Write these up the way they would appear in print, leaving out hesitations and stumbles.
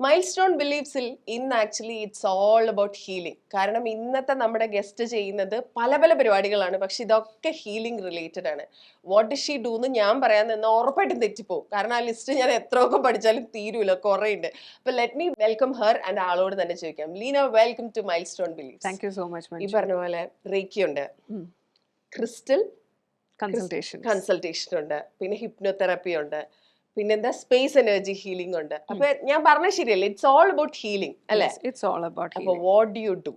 Milestone ബിലീഫ്സിൽ ഇന്ന് actually it's all about healing. കാരണം ഇന്നത്തെ നമ്മുടെ ഗസ്റ്റ് ചെയ്യുന്നത് പല പല പരിപാടികളാണ്, പക്ഷെ ഇതൊക്കെ ഹീലിംഗ് റിലേറ്റഡ് ആണ്. വാട്ട് ഡിഡ് ഷീ ഡൂ എന്ന് ഞാൻ പറയാൻ നിന്നാൽ ഉറപ്പായിട്ടും തെറ്റിപ്പോവും. കാരണം ആ ലിസ്റ്റ് ഞാൻ എത്രയൊക്കെ പഠിച്ചാലും തീരൂല, കുറേ ഉണ്ട്. അപ്പൊ let me welcome her and ആളോട് തന്നെ ചോദിക്കാം. Leena, welcome to milestone beliefs. Thank you so much. ഈ പറഞ്ഞ പോലെ റേക്കി ഉണ്ട്, ക്രിസ്റ്റൽ കൺസൾട്ടേഷൻ ഉണ്ട്, പിന്നെ ഹിപ്നോതെറാപ്പി ഉണ്ട്, പിന്നെന്താ സ്പേസ് എനർജി ഹീലിംഗ് ഉണ്ട്. അപ്പൊ ഞാൻ പറഞ്ഞ ശരിയല്ലേ, ഇറ്റ്സ് ഓൾ അബൌട്ട് ഹീലിംഗ് അല്ലേ? ഇറ്റ്സ് ഓൾ അബൌട്ട് അപ്പൊ വാട്ട് ഡു യു ഡു?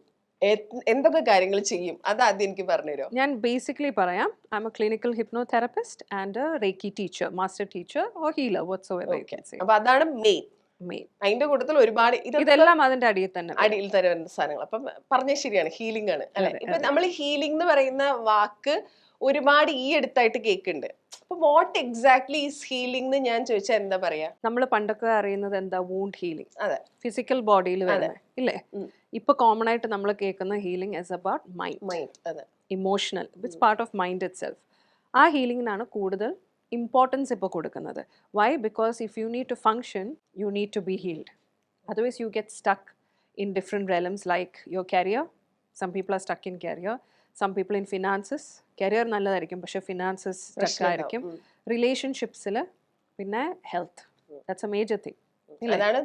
എന്തൊക്കെ കാര്യങ്ങൾ ചെയ്യും അത് ആദ്യം എനിക്ക് പറഞ്ഞുതരോ? ഞാൻ ബേസിക്കലി പറയാം, I am a clinical hypnotherapist and reiki teacher, master teacher or healer, whatsoever you can say. അപ്പൊ അതാണ് മെയിൻ. അതിന്റെ കൂട്ടത്തിൽ ഒരുപാട് ഇതെല്ലാം അതിന്റെ അടിയിൽ തന്നെ അടിയിൽ തരുന്ന സാധനങ്ങൾ. അപ്പൊ പറഞ്ഞ ശരിയാണ്, ഹീലിംഗ് ആണ് അല്ലെ? ഇപ്പൊ നമ്മൾ ഹീലിംഗ് എന്ന് പറയുന്ന വാക്ക് ഒരുപാട് ഈ അടുത്തായിട്ട് കേൾക്കുന്നുണ്ട്. അപ്പൊ വാട്ട് എക്സാക്ട്ലി ഈസ് ഹീലിംഗ് എന്ന് ഞാൻ ചോദിച്ചാൽ എന്താ പറയാ? നമ്മൾ പണ്ടൊക്കെ അറിയുന്നത് എന്താ, വൂണ്ട് ഹീലിംഗ്, അതെ, ഫിസിക്കൽ ബോഡിയിൽ വരുന്നത് ഇല്ലേ? ഇപ്പൊ കോമൺ ആയിട്ട് നമ്മൾ കേൾക്കുന്ന ഹീലിംഗ് ഇസ് അബൌട്ട് മൈൻഡ്, അതെ, emotional, it's part of mind itself. ആ ഹീലിംഗിനാണ് കൂടുതൽ ഇമ്പോർട്ടൻസ് ഇപ്പോൾ കൊടുക്കുന്നത്. Why? Because if you need to function, you need to be healed. Otherwise you get stuck in different realms like your career. Some people are stuck in career, some people in finances. Career നല്ലതായിരിക്കും, പക്ഷെ finances stuck ആയിരിക്കും. റിലേഷൻഷിപ്സിൽ, പിന്നെ health. That's a major thing. അതാണ്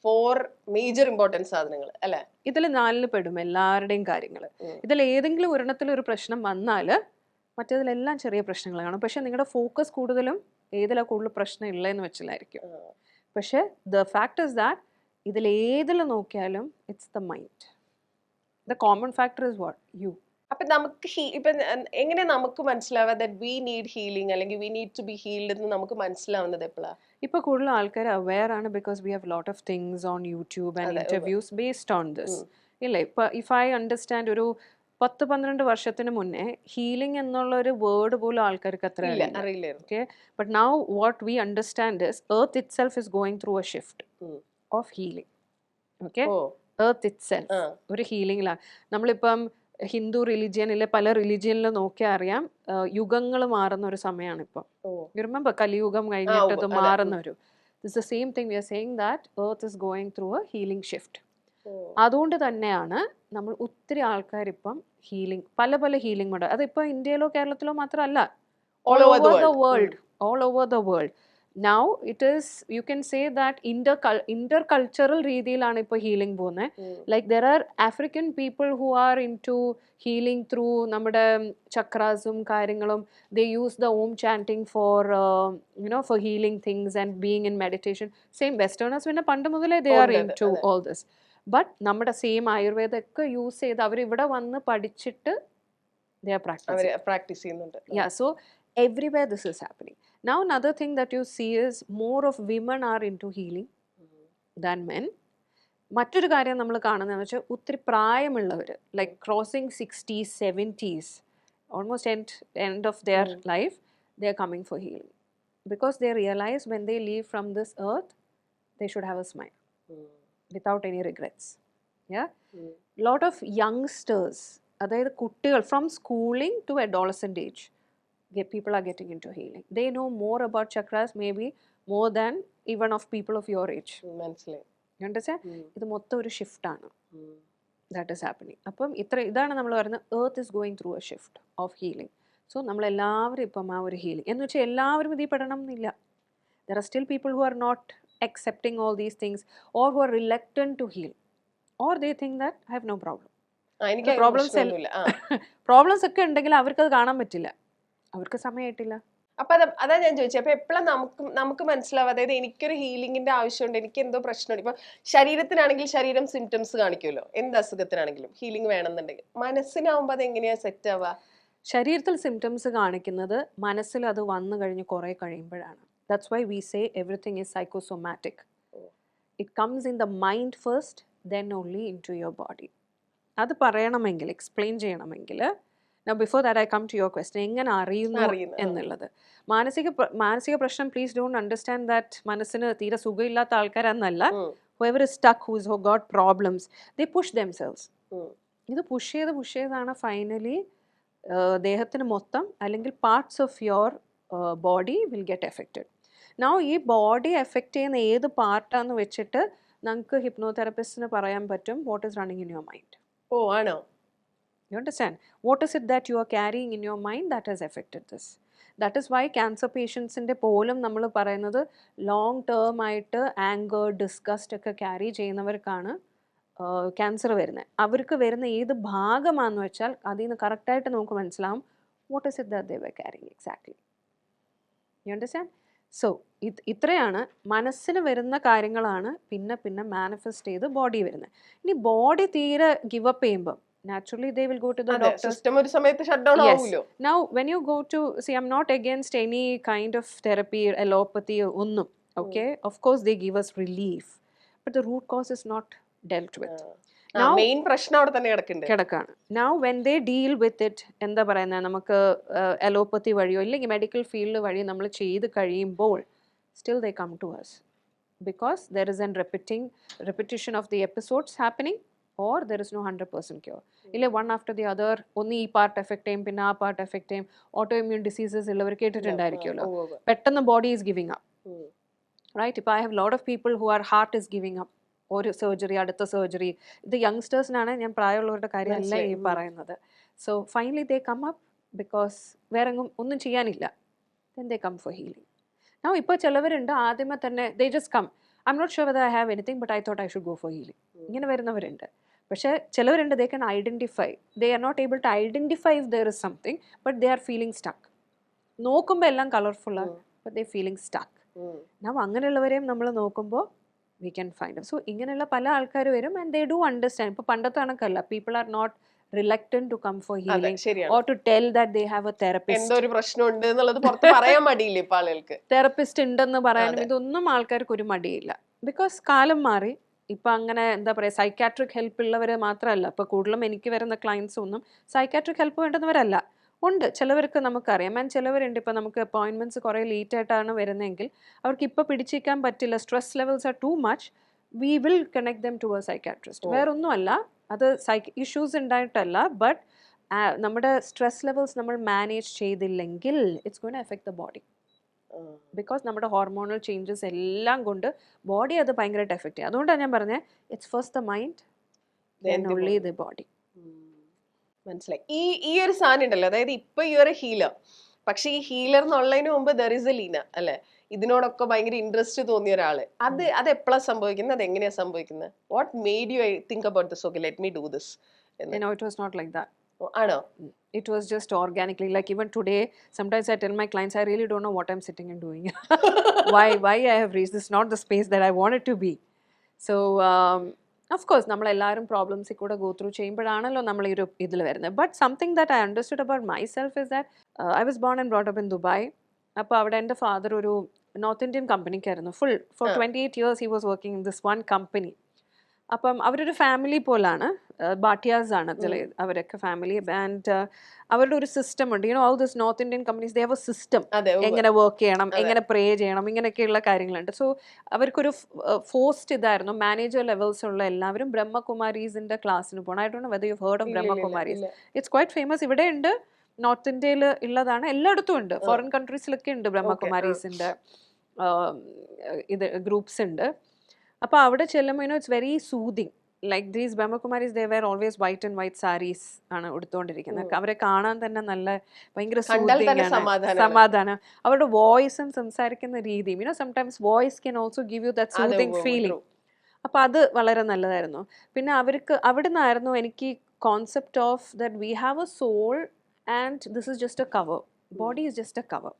4 major importance സാധനങ്ങൾ അല്ലെ? ഇതിൽ 4 പെടും എല്ലാവരുടെയും കാര്യങ്ങൾ. ഇതിൽ ഏതെങ്കിലും ഒരെണ്ണത്തിൽ ഒരു പ്രശ്നം വന്നാൽ മറ്റേതിലെല്ലാം ചെറിയ പ്രശ്നങ്ങൾ കാണും. പക്ഷെ നിങ്ങളുടെ ഫോക്കസ് കൂടുതലും ഏതിലാണ് കൂടുതൽ പ്രശ്നം ഉള്ളതെന്ന് വെച്ചിലായിരിക്കും. പക്ഷെ ദ ഫാക്ട് ഇസ് ദാറ്റ് ഇതിൽ ഏതിൽ നോക്കിയാലും it's the mind. The common factor is what you. അപ്പൊ നമുക്ക് ഇപ്പൊ എങ്ങനെ നമുക്ക് മനസ്സിലാവാ ദാറ്റ് വി നീഡ് ഹീലിംഗ് അല്ലെങ്കിൽ we need to be healed എന്ന് നമുക്ക് മനസ്സിലാവുന്നത് എപ്പോഴാ? ഇപ്പൊ കൂടുതൽ ആൾക്കാർ അവെയർ ആണ്, because we have lot of things on YouTube and interviews based on this ഇല്ലേ? ഇപ്പൊ ഇഫ് ഐ അണ്ടർസ്റ്റാൻഡ്, ഒരു 10-12 വർഷത്തിന് മുന്നേ ഹീലിംഗ് എന്നുള്ള ഒരു വേർഡ് പോലും ആൾക്കാർക്ക് അത്ര അറിയില്ല. Okay, but now what we understand is earth it self is going through A shift of healing. Okay, earth it self ഒരു ഹീലിംഗിലാണ്. നമ്മളിപ്പം ഹിന്ദു റിലിജിയനിലെ പല റിലിജിയനിലും നോക്കിയാൽ അറിയാം, യുഗങ്ങൾ മാറുന്ന ഒരു സമയമാണ് ഇപ്പം. റിമെമ്പർ, കലിയുഗം കഴിഞ്ഞിട്ട് മാറുന്ന ഒരു, this the same thing we are saying that earth is going through A healing shift. അതുകൊണ്ട് തന്നെയാണ് നമ്മൾ ഒത്തിരി ആൾക്കാർ ഇപ്പം ഹീലിംഗ്, പല പല ഹീലിംഗ് മോഡൽ, അതിപ്പോൾ ഇന്ത്യയിലോ കേരളത്തിലോ മാത്രമല്ല, all over the world, all over the world. Now it is, you can say that inter cultural രീതിയിലാണ് ഇപ്പോൾ ഹീലിംഗ് പോകുന്നത്. Like there are African people who are into healing through നമ്മുടെ ചക്രാസും കാര്യങ്ങളും. They use the Om chanting for you know for healing things and being in meditation. Same westerners പിന്നെ പണ്ട് മുതലേ they are into all this. But നമ്മുടെ same ആയുർവേദമൊക്കെ use ചെയ്ത് അവർ ഇവിടെ വന്ന് പഠിച്ചിട്ട് they are practice ചെയ്യുന്നുണ്ട്. Yeah, so everywhere this is happening. Now another thing that you see is more of women are into healing than men. മറ്റൊരു കാര്യം നമ്മൾ കാണുന്നതെന്ന് വെച്ചാൽ ഒത്തിരി പ്രായമുള്ളവർ, like crossing 60s 70s, almost end of their life, they are coming for healing because they realize when they leave from this earth they should have a smile without any regrets. Yeah, lot of youngsters, അതായത് കുട്ടികൾ from schooling to adolescent age, people are getting into healing. They know more about chakras, maybe more than even of people of your age. മനസ്സിലായി. You understand? ഇത് മൊത്തം ഒരു shift ആണ് that is happening. അപ്പം ഇതാണ് നമ്മൾ പറയുന്നത്, earth is going through A shift of healing. So നമ്മളെല്ലാവരും ഇപ്പം ആ ഒരു ഹീലിംഗ് എന്ന് വെച്ചാൽ എല്ലാവരും ഇതിൽ പെടണം എന്നില്ല. There are still people who are not accepting all these things or who are reluctant to heal, or they think that I have no problem. Problems ഒക്കെ ഉണ്ടെങ്കിൽ അവർക്കത് കാണാൻ പറ്റില്ല, അവർക്ക് സമയമായിട്ടില്ല. അപ്പൊ അതാ ഞാൻ ചോദിച്ചത്. അപ്പൊ എപ്പോഴും നമുക്ക് മനസ്സിലാവും, അതായത് എനിക്കൊരു ഹീലിംഗിന്റെ ആവശ്യമുണ്ട്, എനിക്ക് എന്തോ പ്രശ്നമുണ്ട്. ഇപ്പൊ ശരീരത്തിനാണെങ്കിൽ ശരീരം സിംറ്റംസ് കാണിക്കുമല്ലോ, എന്ത് അസുഖത്തിനാണെങ്കിലും ഹീലിംഗ് വേണമെന്നുണ്ടെങ്കിൽ. മനസ്സിനാവുമ്പോ അത് എങ്ങനെയാ സെറ്റ് ആവുക? ശരീരത്തിൽ സിംറ്റംസ് കാണിക്കുന്നത് മനസ്സിൽ അത് വന്നു കഴിഞ്ഞ് കുറെ കഴിയുമ്പോഴാണ്. That's why we say everything is psychosomatic. It comes in the mind first, then only into your body. അത് പറയണമെങ്കിൽ, എക്സ്പ്ലെയിൻ ചെയ്യണമെങ്കിൽ, now before that I come to your question, എങ്ങനെ അറിയുന്നു എന്നുള്ളത്. മാനസിക പ്രശ്നം, പ്ലീസ് ഡോണ്ട് അണ്ടർസ്റ്റാൻഡ് ദാറ്റ് മനസ്സിന് തീരെ സുഖമില്ലാത്ത ആൾക്കാരെന്നല്ല. whoever is stuck, who's got problems, they push themselves. ഇത് പുഷ് ചെയ്താണ് ഫൈനലി ദേഹത്തിന് മൊത്തം അല്ലെങ്കിൽ parts of your body will get affected. Now ഈ ബോഡി എഫക്റ്റ് ചെയ്യുന്ന ഏത് പാർട്ടാന്ന് വെച്ചിട്ട് നമുക്ക് ഹിപ്നോതെറപ്പിസ്റ്റിന് പറയാൻ പറ്റും what is running in your mind. ഓ ആണോ? You understand? What is it that you are carrying in your mind that has affected this? That is why cancer patients ന്റെ പോലും നമ്മൾ പറയുന്നത് ലോങ് ടേം ആയിട്ട് ആങ്കർ, ഡിസ്ഗസ്റ്റ് ഒക്കെ carry ചെയ്യുന്നവർക്കാണ് cancer വരുന്നത്. അവർക്ക് വരുന്ന ഏത് ഭാഗമാണെന്ന് വെച്ചാൽ അതിൽ നിന്ന് കറക്റ്റായിട്ട് നമുക്ക് മനസ്സിലാവും what is it that they were carrying exactly. You understand? So ഇത്രയാണ് മനസ്സിന് വരുന്ന കാര്യങ്ങളാണ് പിന്നെ പിന്നെ മാനിഫെസ്റ്റ് ചെയ്ത് ബോഡി വരുന്നത്. ഇനി ബോഡി തീരെ ഗിവ് അപ്പ് ചെയ്യുമ്പോൾ naturally they will go to the doctor. System ഒരു സമയത്ത് ഷട്ട് ഡൗൺ ആവുമല്ലോ. Now when you go to see, I'm not against any kind of therapy, allopathy ഒന്നും, okay, of course they give us relief, but the root cause is not dealt with. Main പ്രശ്നം അവിടെ തന്നെ കിടക്കാണ്. Now when they deal with it, എന്താ പറയുന്നത്, നമുക്ക് അലോപ്പത്തി വഴിയോ ഇല്ലെങ്കിൽ മെഡിക്കൽ ഫീൽഡ് വഴി നമ്മൾ ചെയ്ത് കഴിയുമ്പോൾ still they come to us because there is a repetition of the episodes happening, or there is no 100% cure. ഇല്ല one after the other ഒന്ന് ഈ പാർട്ട് എഫക്ട് ചെയ്യും, പിന്നെ ആ പാർട്ട് എഫക്ട് ചെയ്യും. ഓട്ടോ ഇമ്മ്യൂൺ ഡിസീസസ് ഉള്ളവർ കേട്ടിട്ടുണ്ടായിരിക്കുമല്ലോ, പെട്ടെന്ന് body is giving up, right? ഇപ്പോൾ I have lot of people who are heart is giving up, ഒരു സർജറി അടുത്ത സർജറി. ഇത് യങ്സ്റ്റേഴ്സിനാണ്, ഞാൻ പ്രായമുള്ളവരുടെ കാര്യമല്ല ഈ പറയുന്നത്. So finally they come up because വേറെ ഒന്നും ചെയ്യാനില്ല, then they come for healing. Now ഇപ്പോൾ ചിലവരുണ്ട് ആദ്യമേ തന്നെ they just come, I'm not sure whether I have anything but I thought I should go for healing. ഇങ്ങനെ വരുന്നവരുണ്ട്. പക്ഷേ ചിലവരുണ്ട് they can identify, they are not able to identify if there is something but they are feeling stuck. നോക്കുമ്പോൾ എല്ലാം കളർഫുള്ളാണ് but they feeling stuck. now അങ്ങനെയുള്ളവരെയും നമ്മൾ നോക്കുമ്പോൾ we can find them. So ഇങ്ങനെയുള്ള പല ആൾക്കാർ വരും and they do understand. ഇപ്പോൾ പണ്ടത്തെ കണക്കല്ല, people are not reluctant to come for healing or to tell that they have a therapist. എന്തോ ഒരു പ്രശ്നമുണ്ട് എന്നുള്ളത് പുറത്ത് പറയാൻ മടിയില്ല ഇപ്പോൾ ആളുകൾക്ക്. തെറപ്പിസ്റ്റ് ഉണ്ടെന്ന് പറയാനും ഇതൊന്നും ആൾക്കാർക്ക് ഒരു മടിയില്ല. ബിക്കോസ് കാലം മാറി. ഇപ്പം അങ്ങനെ എന്താ പറയുക, സൈക്കാട്രിക് ഹെൽപ്പ് ഉള്ളവർ മാത്രമല്ല, ഇപ്പോൾ കൂടുതലും എനിക്ക് വരുന്ന ക്ലയൻസ് ഒന്നും സൈക്കാട്രിക് ഹെൽപ്പ് വേണ്ടുന്നവരല്ല. ഉണ്ട്, ചിലവർക്ക് നമുക്കറിയാം. ആൻഡ് ചിലവരുണ്ട് ഇപ്പോൾ നമുക്ക് അപ്പോയിൻമെൻറ്റ്സ് കുറേ ലേറ്റ് ആയിട്ടാണ് വരുന്നതെങ്കിൽ അവർക്ക് ഇപ്പോൾ പിടിച്ചിരിക്കാൻ പറ്റില്ല, stress levels are too much, we will connect them to a psychiatrist. വേറൊന്നുമല്ല, അത് ഇഷ്യൂസ് ഉണ്ടായിട്ടല്ല, ബട്ട് നമ്മുടെ സ്ട്രെസ് ലെവൽസ് നമ്മൾ മാനേജ് ചെയ്തില്ലെങ്കിൽ it's going to effect the body. Because നമ്മുടെ ഹോർമോണൽ ചേഞ്ചസ് എല്ലാം കൊണ്ട് ബോഡി അത് ഭയങ്കരമായിട്ട് എഫക്ട് ചെയ്യും. അതുകൊണ്ടാണ് ഞാൻ പറഞ്ഞത് it's first the mind then only the body. മനസ്സിലായി. ഈ ഒരു സാധനം ഉണ്ടല്ലോ, അതായത് ഇപ്പൊ ഈ ഒരു ഹീലർ, പക്ഷെ ഈ ഹീലർ എന്നുള്ളതിന് മുമ്പ് ദർ ഇസ് എ ലീന അല്ലെ, ഇതിനോടൊക്കെ ഭയങ്കര ഇൻട്രസ്റ്റ് തോന്നിയ ഒരാള്. അത് എപ്പോഴാണ് സംഭവിക്കുന്നത്, അത് എങ്ങനെയാ സംഭവിക്കുന്നത്? What made you think about this? Okay, let me do this. It was not like that. ആണോ? It was just organically. Like even today, sometimes I tell my clients, I really don't know what I'm sitting and doing. why I have reached this is not the space that I wanted to be. So of course നമ്മൾ എല്ലാവരും പ്രോബ്ലംസിൽ കൂടെ go through ചെയ്യുമ്പോഴാണല്ലോ നമ്മൾ ഈ ഒരു ഇതിൽ വരുന്നത്. But something that I understood about myself is that I was born and brought up in Dubai. അപ്പോൾ അവിടെ എൻ്റെ ഫാദർ ഒരു നോർത്ത് ഇന്ത്യൻ കമ്പനിക്കായിരുന്നു. For 28 years he was working in this one company. അപ്പം അവരൊരു ഫാമിലി പോലാണ്, ബാട്ടിയാസ് ആണ് അവരൊക്കെ ഫാമിലി. ആൻഡ് അവരുടെ ഒരു സിസ്റ്റം ഉണ്ട്. All this north Indian companies they have A system, എങ്ങനെ വർക്ക് ചെയ്യണം, എങ്ങനെ പ്രേ ചെയ്യണം, ഇങ്ങനെയൊക്കെയുള്ള കാര്യങ്ങളുണ്ട്. സോ അവർക്കൊരു ഫോസ്റ്റ് ഇതായിരുന്നു. മാനേജർ ലെവൽസ് ഉള്ള എല്ലാവരും ബ്രഹ്മകുമാരീസിന്റെ ക്ലാസ്സിന് പോകണം. I don't no whether you heard of Brahma Kumaris. It's quite famous. ഇവിടെ ഉണ്ട്, നോർത്ത് ഇന്ത്യയിൽ ഉള്ളതാണ്, എല്ലായിടത്തും ഉണ്ട്, ഫോറിൻ കൺട്രീസിലൊക്കെ ഉണ്ട് ബ്രഹ്മകുമാരീസിന്റെ ഇത് ഗ്രൂപ്പ്സ് ഉണ്ട്. അപ്പോൾ അവിടെ ചെല്ലുമ്പോൾ it's very soothing. Like these Brahma Kumaris they wear always white and white saris ആണ് ഉടുത്തുകൊണ്ടിരിക്കുന്നത്. അവരെ കാണാൻ തന്നെ നല്ല ഭയങ്കര സൂതിങ് ആണ്, സമാധാനം. അവരുടെ വോയിസും സംസാരിക്കുന്ന രീതിയും sometimes voice can also give you that soothing feeling. അപ്പോൾ അത് വളരെ നല്ലതായിരുന്നു. പിന്നെ അവർക്ക് അവിടെ നിന്നായിരുന്നു എനിക്ക് concept of that we have a soul and this is just a cover, body is just a cover.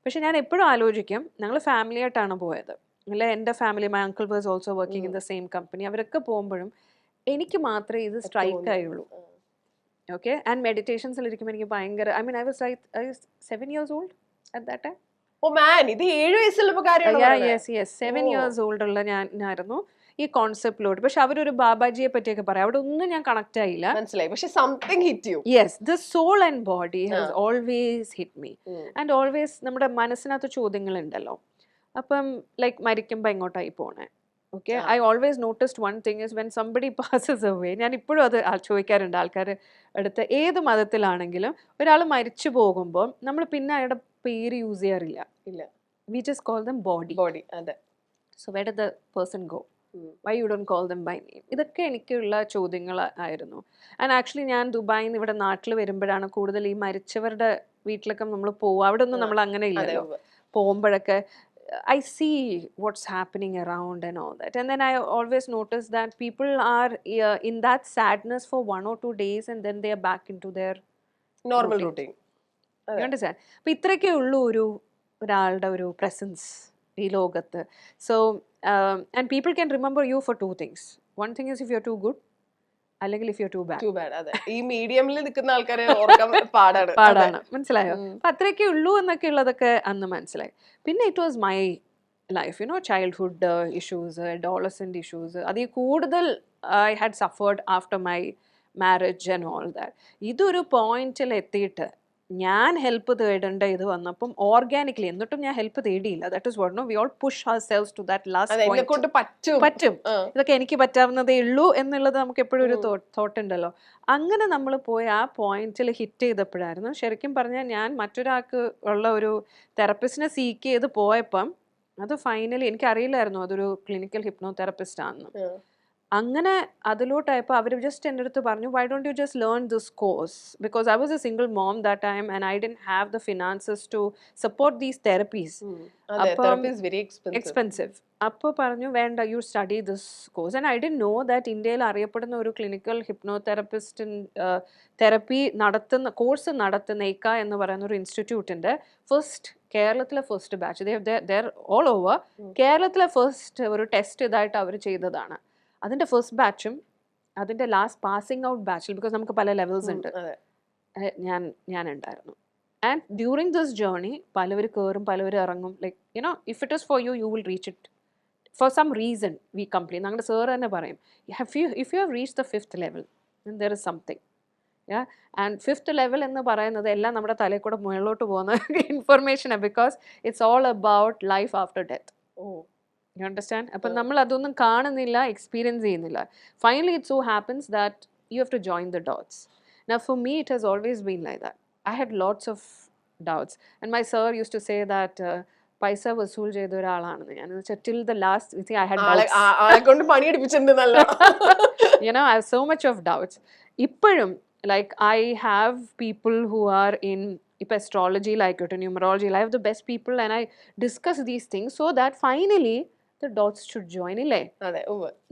പക്ഷെ ഞാൻ എപ്പോഴും ആലോചിക്കും, ഞങ്ങൾ ഫാമിലി ആയിട്ടാണ് പോയത്, അല്ലെ എൻ്റെ family, my uncle was also working in the same company. അവരൊക്കെ പോകുമ്പോഴും എനിക്ക് മാത്രമേ ഇത് സ്ട്രൈക്ക് ആയുള്ളൂ. ഓക്കെ, ആൻഡ് മെഡിറ്റേഷൻസിലിരിക്കുമ്പോൾ എനിക്ക് ഭയങ്കര I was 7 years old at that time. ഓ മാൻ, ഇത് 7 വയസ്സുള്ള കാര്യമാണ്. Yes 7 years old ഉള്ള ഞാനായിരുന്നു ഈ കോൺസെപ്റ്റിലോട്ട്. പക്ഷെ അവരൊരു ബാബാജിയെ പറ്റിയൊക്കെ പറയാം, അവിടെ ഒന്നും ഞാൻ കണക്ട് ആയില്ല. മനസ്സിലായി, പക്ഷെ something hit you. Yes, the soul and body has always hit me. And always നമ്മുടെ മനസ്സിനകത്ത് ചോദ്യങ്ങൾ ഉണ്ടല്ലോ. അപ്പം ലൈക്ക് മരിക്കുമ്പോൾ എങ്ങോട്ടായി പോണേ? Okay, I always noticed one thing is when somebody passes away, ഞാൻ ഇപ്പോഴും അത് ചോദിക്കാറുണ്ട് ആൾക്കാർ അടുത്ത്, ഏത് മതത്തിലാണെങ്കിലും ഒരാൾ മരിച്ചു പോകുമ്പോൾ നമ്മൾ പിന്നെ അയാളുടെ പേര് യൂസ് ചെയ്യാറില്ല. ഇല്ല, we just call them body. Body. അതെ. So where did the person go? Why you don't call them by name? ഇതൊക്കെ എനിക്കുള്ള ചോദ്യങ്ങൾ ആയിരുന്നു. ആൻഡ് ആക്ച്വലി ഞാൻ ദുബായിൽ നിന്ന് ഇവിടെ നാട്ടിൽ വരുമ്പോഴാണ് കൂടുതൽ ഈ മരിച്ചവരുടെ വീട്ടിലൊക്കെ നമ്മൾ പോവുക. അവിടെ ഒന്നും നമ്മൾ അങ്ങനെ ഇല്ലല്ലോ. പോകുമ്പോഴൊക്കെ I see what's happening around and all that. And then I always notice that people are in that sadness for 1 or 2 days and then they are back into their normal routine. You understand? അപ്പോൾ ഇത്രയൊക്കെ ഉള്ളൂ ഒരാളുടെ ഒരു presence ഈ ലോകത്ത്. So and people can remember you for 2 things. One thing is if you're too good, അല്ലെങ്കിൽ if you're too bad. Too bad. അതെ. ഈ മീഡിയമിൽ നിൽക്കുന്ന ആൾക്കാരെ ഓർക്കാൻ പാടാണ്. മനസ്സിലായോ? അപ്പൊ അത്രയൊക്കെ ഉള്ളൂ എന്നൊക്കെ ഉള്ളതൊക്കെ അന്ന് മനസ്സിലായി. പിന്നെ it was my life, you know, childhood issues, adolescent issues, അതിൽ കൂടുതൽ I had suffered after my marriage and all that. ഇതൊരു പോയിന്റിൽ എത്തിയിട്ട് ഞാൻ ഹെൽപ്പ് തേടേണ്ട ഇത് വന്നപ്പം ഓർഗാനിക്കലി, എന്നിട്ടും ഞാൻ ഹെൽപ്പ് തേടിയില്ല. That is what, no, we all push ourselves to that last point. പറ്റും, ഇതൊക്കെ എനിക്ക് പറ്റാവുന്നതേ ഉള്ളൂ എന്നുള്ളത് നമുക്ക് എപ്പോഴും ഒരു തോട്ട് ഉണ്ടല്ലോ. അങ്ങനെ നമ്മൾ പോയി ആ പോയിന്റിൽ ഹിറ്റ് ചെയ്തപ്പോഴായിരുന്നു ശരിക്കും പറഞ്ഞാൽ ഞാൻ മറ്റൊരാൾക്ക് ഉള്ള ഒരു തെറപ്പിസ്റ്റിനെ സീക്ക് ചെയ്ത് പോയപ്പം അത് ഫൈനലി എനിക്കറിയില്ലായിരുന്നു അതൊരു ക്ലിനിക്കൽ ഹിപ്നോ തെറപ്പിസ്റ്റ് ആണെന്ന്. അങ്ങനെ അതിലോട്ടായപ്പോൾ അവർ ജസ്റ്റ് എൻ്റെ അടുത്ത് പറഞ്ഞു, why don't you just learn this course, because I was a single mom that time and I didn't have the finances to support these therapies. Expensive. അപ്പോൾ പറഞ്ഞു വേണ്ട, you study this course. And I didn't know that ഇന്ത്യയിൽ അറിയപ്പെടുന്ന ഒരു clinical hypnotherapist therapy course നടത്തുന്ന ECA എന്ന് പറയുന്ന ഒരു ഇൻസ്റ്റിറ്റ്യൂട്ടിൻ്റെ കേരളത്തിലെ first batch, there all over കേരളത്തിലെ ഫസ്റ്റ് ഒരു ടെസ്റ്റ് ഇതായിട്ട് അവർ ചെയ്തതാണ്. അതിൻ്റെ ഫസ്റ്റ് ബാച്ചും അതിൻ്റെ ലാസ്റ്റ് പാസിംഗ് ഔട്ട് ബാച്ചിൽ, ബിക്കോസ് നമുക്ക് പല ലെവൽസ് ഉണ്ട്, ഞാൻ ഉണ്ടായിരുന്നു. ആൻഡ് ഡ്യൂറിങ് ദിസ് ജേർണി പലവർ കയറും പലവർ ഇറങ്ങും. Like you know, if it is for you, you will reach it for some reason. We complete, ഞങ്ങളുടെ സാർ തന്നെ പറയും, if you have reach the 5th level, then there is something. Yeah, and 5th level എന്ന് പറയുന്നത് എല്ലാം നമ്മുടെ തലയിൽ കൂടെ മുകളിലോട്ട് പോകുന്ന ഇൻഫർമേഷനാണ്, because it's all about life after death. You understand? അപ്പം നമ്മൾ അതൊന്നും കാണുന്നില്ല, എക്സ്പീരിയൻസ് ചെയ്യുന്നില്ല. Finally it so happens that you have to join the dots. Now for me it has always been like that. I had lots of doubts and my sir used to say that പൈസ വസൂൽ ചെയ്ത ഒരാളാണെന്ന്. ഞാൻ till the last I had doubts. ആളെ കൊണ്ട് പണി എടുപ്പിച്ചിട്ടുണ്ട് നല്ല. You know, I have so much of doubts. ഇപ്പോഴും like I have people who are in astrology, like numerology. I have the best people and I discuss these things so that finally the dots should join. ഇല്ലേ,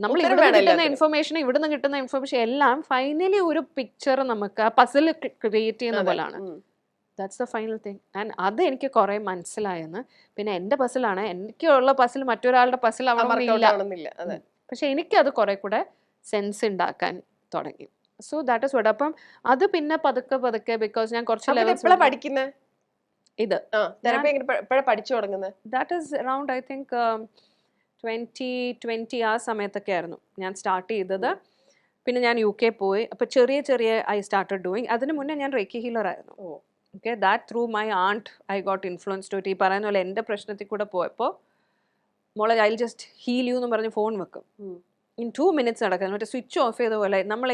നമ്മൾ ഇവിടുന്ന് കിട്ടുന്ന information എല്ലാം finally ഒരു picture നമുക്ക് ആ puzzle create ചെയ്യുന്ന പോലാണ്. That's the final thing. And അത് എനിക്ക് കുറെ മനസ്സിലായെന്ന്. പിന്നെ എൻ്റെ പസിലാണ്, എനിക്കുള്ള പസിൽ മറ്റൊരാളുടെ പസിൽ ആവണമെന്നില്ല, പക്ഷെ എനിക്കത് കുറെ കൂടെ സെൻസ് ഉണ്ടാക്കാൻ തുടങ്ങി. So that is what. അപ്പം അത് പിന്നെ പതുക്കെ ബിക്കോസ് ഞാൻ കുറച്ച് ലെവൽസ് പഠിക്കുന്നത് ഇത് പഠിച്ചു തുടങ്ങുന്നത് that is around I think 2020 ആ സമയത്തൊക്കെ ആയിരുന്നു ഞാൻ സ്റ്റാർട്ട് ചെയ്തത്. പിന്നെ ഞാൻ UK പോയി. അപ്പോൾ ചെറിയ ഐ സ്റ്റാർട്ടഡ് ഡൂയിങ്. അതിന് മുന്നേ ഞാൻ റേക്കി ഹീലർ ആയിരുന്നു. ഓക്കെ, ദാറ്റ് ത്രൂ മൈ ആണ്ട് ഐ ഗോട്ട് ഇൻഫ്ലുവൻസ്ഡ് ടു. ഈ പറയുന്ന പോലെ എൻ്റെ പ്രശ്നത്തിൽ കൂടെ പോയപ്പോൾ മോളെ ഐ ജസ്റ്റ് ഹീൽ യു എന്ന് പറഞ്ഞ് ഫോൺ വെക്കും. ഇൻ 2 minutes നടക്കുന്നത്. മറ്റേ സ്വിച്ച് ഓഫ് ചെയ്ത പോലെ നമ്മൾ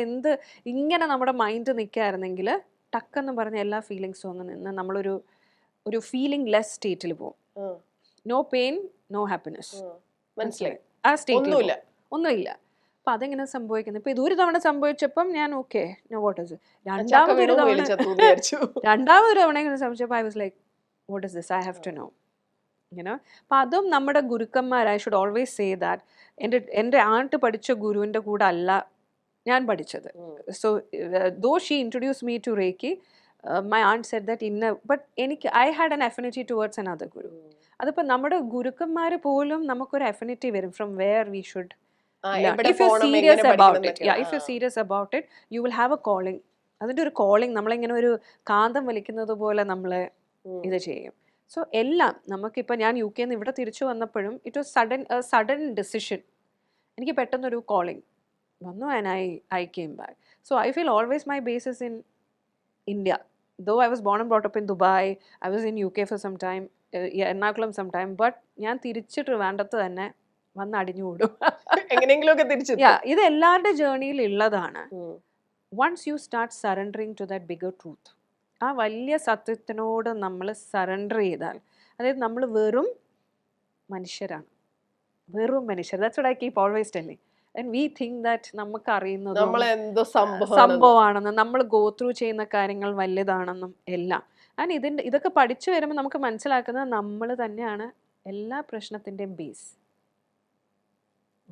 ഇങ്ങനെ നമ്മുടെ മൈൻഡ് നിൽക്കുകയായിരുന്നെങ്കിൽ ടക്കെന്ന് പറഞ്ഞ എല്ലാ ഫീലിങ്സും ഒന്ന് നിന്ന് നമ്മളൊരു ഫീലിംഗ് ലെസ് സ്റ്റേറ്റിൽ പോകും. No pain, no happiness. മനസ്സിലായി? ആ സ്റ്റേറ്റിൽ ഒന്നുമില്ല. അപ്പം അതെങ്ങനെ സംഭവിക്കുന്നത്? ഇപ്പം ഇതൊരു തവണ സംഭവിച്ചപ്പം ഞാൻ ഓക്കെ, വാട്ട് ഇസ് രണ്ടാമതൊരു തവണ ഇങ്ങനെ സംഭവിച്ചപ്പോൾ I was like what is this, I have to know. ഇങ്ങനെ അപ്പം അതും നമ്മുടെ ഗുരുക്കന്മാർ, I should always say that എൻ്റെ ആണ്ട് പഠിച്ച ഗുരുവിൻ്റെ കൂടെ അല്ല ഞാൻ പഠിച്ചത്. So though she introduce me to reiki, my aunt said that but എനിക്ക് I had an affinity towards another ഗുരു. അതിപ്പോൾ നമ്മുടെ ഗുരുക്കന്മാർ പോലും നമുക്കൊരു അഫിനിറ്റി വരും from where we should. If you're serious about it, if you're serious about it, you will have a calling. അതിൻ്റെ ഒരു കോളിംഗ് നമ്മളിങ്ങനെ ഒരു കാന്തം വലിക്കുന്നത് പോലെ നമ്മളെ ഇത് ചെയ്യും. സോ എല്ലാം നമുക്കിപ്പോൾ ഞാൻ UK നിന്ന് ഇവിടെ തിരിച്ചു വന്നപ്പോഴും ഇറ്റ് വാസ് സഡൻ ഡിസിഷൻ. എനിക്ക് പെട്ടെന്നൊരു കോളിംഗ് വന്നു and I came back. So I feel always my base is in India. Though I was born and brought up in Dubai, I was in UK for some time, Ernakulam some time, but ഞാൻ തിരിച്ചിട്ട് വേണ്ടത് തന്നെ വന്ന് അടിഞ്ഞുകൂടും. ഇത് എല്ലാവരുടെ ജേർണിയിൽ ഉള്ളതാണ്. Once you start surrendering to that bigger truth, ആ വലിയ സത്യത്തിനോട് നമ്മൾ സറണ്ടർ ചെയ്താൽ, അതായത് നമ്മൾ വെറും മനുഷ്യരാണ്, വെറും മനുഷ്യർ. That's what I keep always telling. And we think that നമുക്ക് അറിയുന്നതും നമ്മളെന്തോ സംഭവമാണെന്നും നമ്മൾ ഗോ ത്രൂ ചെയ്യുന്ന കാര്യങ്ങൾ വലുതാണെന്നും എല്ലാം. ആൻഡ് ഇതൊക്കെ പഠിച്ചു വരുമ്പോൾ നമുക്ക് മനസ്സിലാക്കുന്നത് നമ്മൾ തന്നെയാണ് എല്ലാ പ്രശ്നത്തിൻ്റെയും base.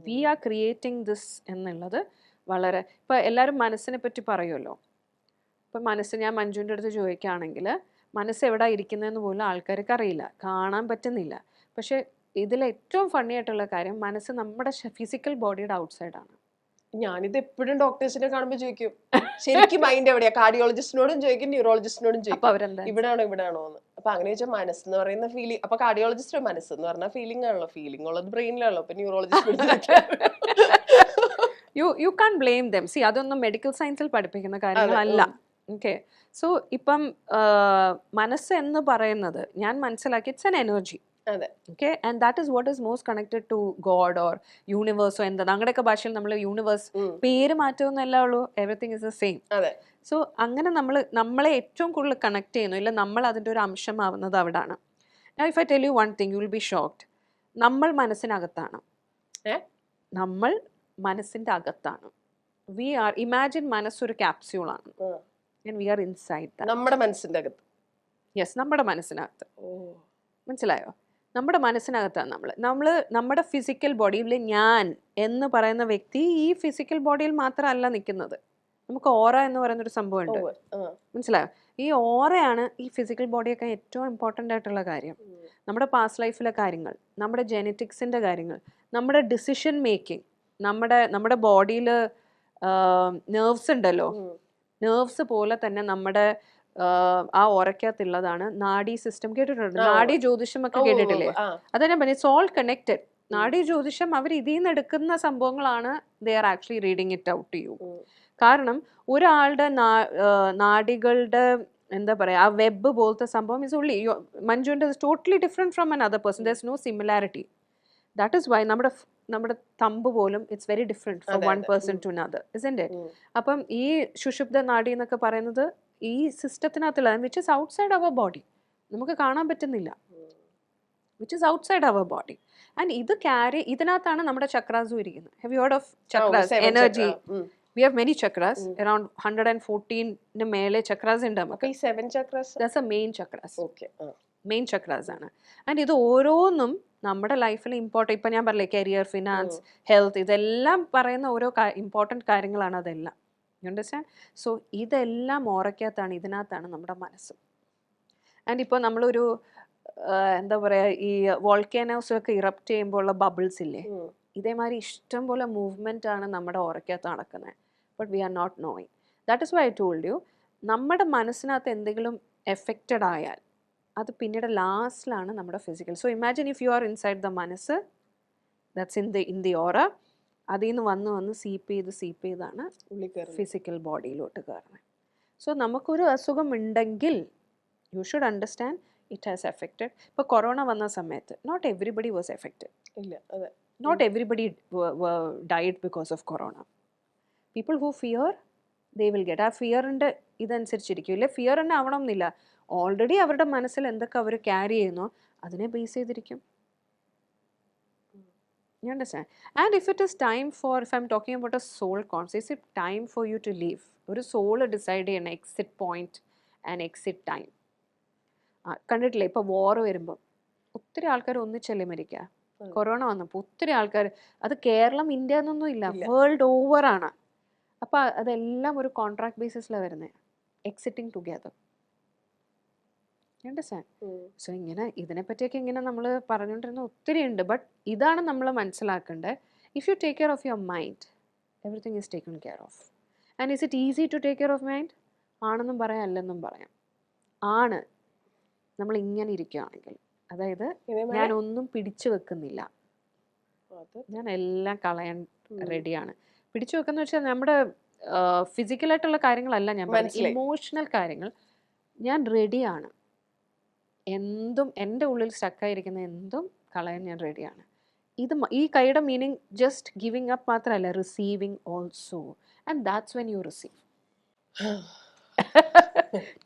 We are creating this എന്നുള്ളത് വളരെ. ഇപ്പം എല്ലാവരും മനസ്സിനെ പറ്റി പറയുമല്ലോ. ഇപ്പം മനസ്സ്, ഞാൻ മഞ്ജുവിൻ്റെ അടുത്ത് ചോദിക്കുകയാണെങ്കിൽ മനസ്സ് എവിടെ ഇരിക്കുന്നതെന്ന് പോലും ആൾക്കാർക്ക് അറിയില്ല, കാണാൻ പറ്റുന്നില്ല. പക്ഷെ ഇതിൽ ഏറ്റവും ഫണ്ണി ആയിട്ടുള്ള കാര്യം, മനസ്സ് നമ്മുടെ ഫിസിക്കൽ ബോഡിയുടെ ഔട്ട്സൈഡാണ്. ഞാനിത് എപ്പോഴും ഡോക്ടേഴ്സിനെ കാണുമ്പോൾ ചോദിക്കും, ശരിക്കും മൈൻഡ് എവിടെയാ? കാർഡിയോളജിസ്റ്റിനോടും ചോദിക്കും, ന്യൂറോളജിസ്റ്റിനോടും ചോദിക്കും, ഇവിടെയാണോ ഇവിടെയാണോ എന്ന്. അപ്പൊ അങ്ങനെ ചോദിച്ചാൽ മനസ്സെന്ന് പറയുന്ന ഫീലിംഗ്. അപ്പൊ കാർഡിയോളജിസ്റ്റ് മനസ്സെന്ന് പറഞ്ഞാൽ ഫീലിംഗ് ആണല്ലോ, ഫീലിംഗ് ഉള്ളത് ബ്രെയിനിലാണല്ലോ. അപ്പൊ neurologist you can blame them. See, അതൊന്നും മെഡിക്കൽ സയൻസിൽ പഠിപ്പിക്കുന്ന കാര്യങ്ങളല്ല. ഓക്കെ, സോ ഇപ്പം മനസ്സ് എന്ന് പറയുന്നത് ഞാൻ മനസ്സിലാക്കി it's an energy. Okay, and that is what is most connected to God or യൂണിവേഴ്സോ എന്താ. ഞങ്ങളുടെയൊക്കെ ഭാഷയിൽ നമ്മൾ യൂണിവേഴ്സ് പേര് മാറ്റുമെന്നല്ലേ ഉള്ളൂ, everything is the same. So അങ്ങനെ നമ്മളെ ഏറ്റവും കൂടുതൽ കണക്ട് ചെയ്യുന്നു, ഇല്ല നമ്മൾ അതിൻ്റെ ഒരു അംശമാവുന്നത് അവിടാണ്. Now if I tell you one thing, you will be shocked. നമ്മൾ മനസ്സിനകത്താണ്. നമ്മൾ മനസ്സിൻ്റെ അകത്താണ്. വി ആർ, ഇമാജിൻ മനസ്സൊരു ക്യാപ്സ്യൂളാണ്, and we are inside that. നമ്മുടെ മനസ്സിൻ്റെ അകത്ത്. യെസ്, നമ്മുടെ മനസ്സിനകത്ത്. മനസ്സിലായോ? നമ്മുടെ മനസ്സിനകത്താണ് നമ്മൾ നമ്മുടെ ഫിസിക്കൽ ബോഡിയിൽ. ഞാൻ എന്ന് പറയുന്ന വ്യക്തി ഈ ഫിസിക്കൽ ബോഡിയിൽ മാത്രമല്ല നിൽക്കുന്നത്. നമുക്ക് ഓറ എന്ന് പറയുന്നൊരു സംഭവമുണ്ട്, മനസ്സിലായോ? ഈ ഓറയാണ് ഈ ഫിസിക്കൽ ബോഡിയൊക്കെ ഏറ്റവും ഇമ്പോർട്ടൻ്റ് ആയിട്ടുള്ള കാര്യം. നമ്മുടെ പാസ്റ്റ് ലൈഫിലെ കാര്യങ്ങൾ, നമ്മുടെ ജെനറ്റിക്സിൻ്റെ കാര്യങ്ങൾ, നമ്മുടെ ഡിസിഷൻ മേക്കിംഗ്, നമ്മുടെ ബോഡിയിൽ നെർവ്സ് ഉണ്ടല്ലോ, നെർവ്സ് പോലെ തന്നെ നമ്മുടെ ആ ഓറയ്ക്കകത്തുള്ളതാണ് നാഡി സിസ്റ്റം. കേട്ടിട്ടുണ്ട്? നാഡി ജ്യോതിഷം ഒക്കെ കേട്ടിട്ടില്ലേ? അതെന്നെ പറഞ്ഞു, ഇറ്റ്സ് ഓൾ കണക്റ്റഡ്. നാഡി ജ്യോതിഷം അവർ ഇതിൽ നിന്ന് എടുക്കുന്ന സംഭവങ്ങളാണ്. They are actually reading it out to you. കാരണം ഒരാളുടെ നാഡികളുടെ എന്താ പറയുക, ആ വെബ് പോലത്തെ സംഭവം ഇസ് ഓൺലി മഞ്ജുവിൻ്റെ totally different from another person. There is no similarity. That is why നമ്മുടെ തമ്പ് പോലും it's very different from one person to another, isn't it? അപ്പം ഈ സുഷുപ്ത നാഡി എന്നൊക്കെ പറയുന്നത് ഈ സിസ്റ്റത്തിനകത്തുള്ള, which is outside our body, നമുക്ക് കാണാൻ പറ്റുന്നില്ല, which is outside our body. And ഇതിനകത്താണ് നമ്മുടെ ചക്രാസും ഇരിക്കുന്നത്. Have you heard of chakras? Energy. We have many chakras, around 114 മേലെ ചക്രാസ് ഉണ്ട് നമുക്ക്. ഈ 7 chakras, that's a main chakras. Okay, main chakras ആണ്. ആൻഡ് ഇത് ഓരോന്നും നമ്മുടെ ലൈഫിൽ ഇമ്പോർട്ടൻ്റ്. ഇപ്പം ഞാൻ പറഞ്ഞില്ലേ, കരിയർ, ഫിനാൻസ്, ഹെൽത്ത്, ഇതെല്ലാം പറയുന്ന ഓരോ ഇമ്പോർട്ടൻറ്റ് കാര്യങ്ങളാണ് അതെല്ലാം. U understand? സോ ഇതെല്ലാം ഓറയ്ക്കകത്താണ്, ഇതിനകത്താണ് നമ്മുടെ മനസ്സ്. ആൻഡ് ഇപ്പോൾ നമ്മളൊരു എന്താ പറയുക, ഈ വോൾക്കാനോസൊക്കെ ഇറപ്റ്റ് ചെയ്യുമ്പോൾ ഉള്ള ബബിൾസ് ഇല്ലേ, ഇതേമാതിരി ഇഷ്ടം പോലെ മൂവ്മെൻ്റ് ആണ് നമ്മുടെ ഓറയ്ക്കകത്ത് നടക്കുന്നത്. But we are not knowing. That is why I told you, നമ്മുടെ മനസ്സിനകത്ത് എന്തെങ്കിലും എഫക്റ്റഡ് ആയാൽ അത് പിന്നീട് ലാസ്റ്റിലാണ് നമ്മുടെ physical. So imagine if you are inside the മനസ്സ്, ദാറ്റ്സ് ഇൻ ദി ഓറ. അതിൽ നിന്ന് വന്ന് സീപ്പ് ചെയ്താണ് ഫിസിക്കൽ ബോഡിയിലോട്ട് കയറുന്നത്. സോ നമുക്കൊരു അസുഖം ഉണ്ടെങ്കിൽ you should understand it has affected. ഇപ്പോൾ കൊറോണ വന്ന സമയത്ത് നോട്ട് എവറിബഡി വാസ് എഫക്റ്റഡ്. ഇല്ല, അതെ, not everybody died because of corona. People who fear, they will get. ആ ഫിയറിൻ്റെ ഇതനുസരിച്ചിരിക്കും. ഇല്ലേ, ഫിയർ തന്നെ ആവണം എന്നില്ല. ഓൾറെഡി അവരുടെ മനസ്സിൽ എന്തൊക്കെ അവർ ക്യാരി ചെയ്യുന്നോ അതിനെ ബേസ് ചെയ്തിരിക്കും. You understand? And if it is time for, if I'm talking about a soul concept, is it time for you to leave? ഒരു സോള് ഡിസൈഡ് ചെയ്യണം exit point and exit time. കണ്ടിട്ടില്ലേ, ഇപ്പോൾ വാർ വരുമ്പോൾ ഒത്തിരി ആൾക്കാർ ഒന്നിച്ചല്ലേ മരിക്കുക. കൊറോണ വന്നപ്പോൾ ഒത്തിരി ആൾക്കാർ, അത് കേരളം, ഇന്ത്യ എന്നൊന്നും ഇല്ല, വേൾഡ് ഓവർ ആണ്. അപ്പോൾ അതെല്ലാം ഒരു കോൺട്രാക്ട് ബേസിസിലാണ് വരുന്നത്, എക്സിറ്റിംഗ് ടുഗെദർ. അണ്ടർസ്റ്റാൻഡ്? സോ ഇങ്ങനെ ഇതിനെപ്പറ്റിയൊക്കെ ഇങ്ങനെ നമ്മൾ പറഞ്ഞുകൊണ്ടിരുന്ന ഒത്തിരി ഉണ്ട്. ബട്ട് ഇതാണ് നമ്മൾ മനസ്സിലാക്കേണ്ടത്. If you take care of your mind, everything is taken care of. And is it easy to take care of mind? ആണെന്നും പറയാം, അല്ലെന്നും പറയാം. ആണ്, നമ്മൾ ഇങ്ങനെ ഇരിക്കുകയാണെങ്കിൽ, അതായത് ഞാൻ ഒന്നും പിടിച്ചു വെക്കുന്നില്ല, ഞാൻ എല്ലാം കളയാൻ റെഡിയാണ്. പിടിച്ചു വെക്കുന്ന വെച്ചാൽ നമ്മുടെ ഫിസിക്കലായിട്ടുള്ള കാര്യങ്ങളല്ല ഞാൻ പറയുന്നത്, ഇമോഷണൽ കാര്യങ്ങൾ. ഞാൻ റെഡിയാണ്, എന്തും എൻ്റെ ഉള്ളിൽ സ്റ്റക്കായിരിക്കുന്ന എന്തും കളയാൻ ഞാൻ റെഡിയാണ്. ഈ കൈയുടെ മീനിങ് ജസ്റ്റ് ഗിവിങ് അപ്പ് മാത്രമല്ല, receiving also. And that's when you receive.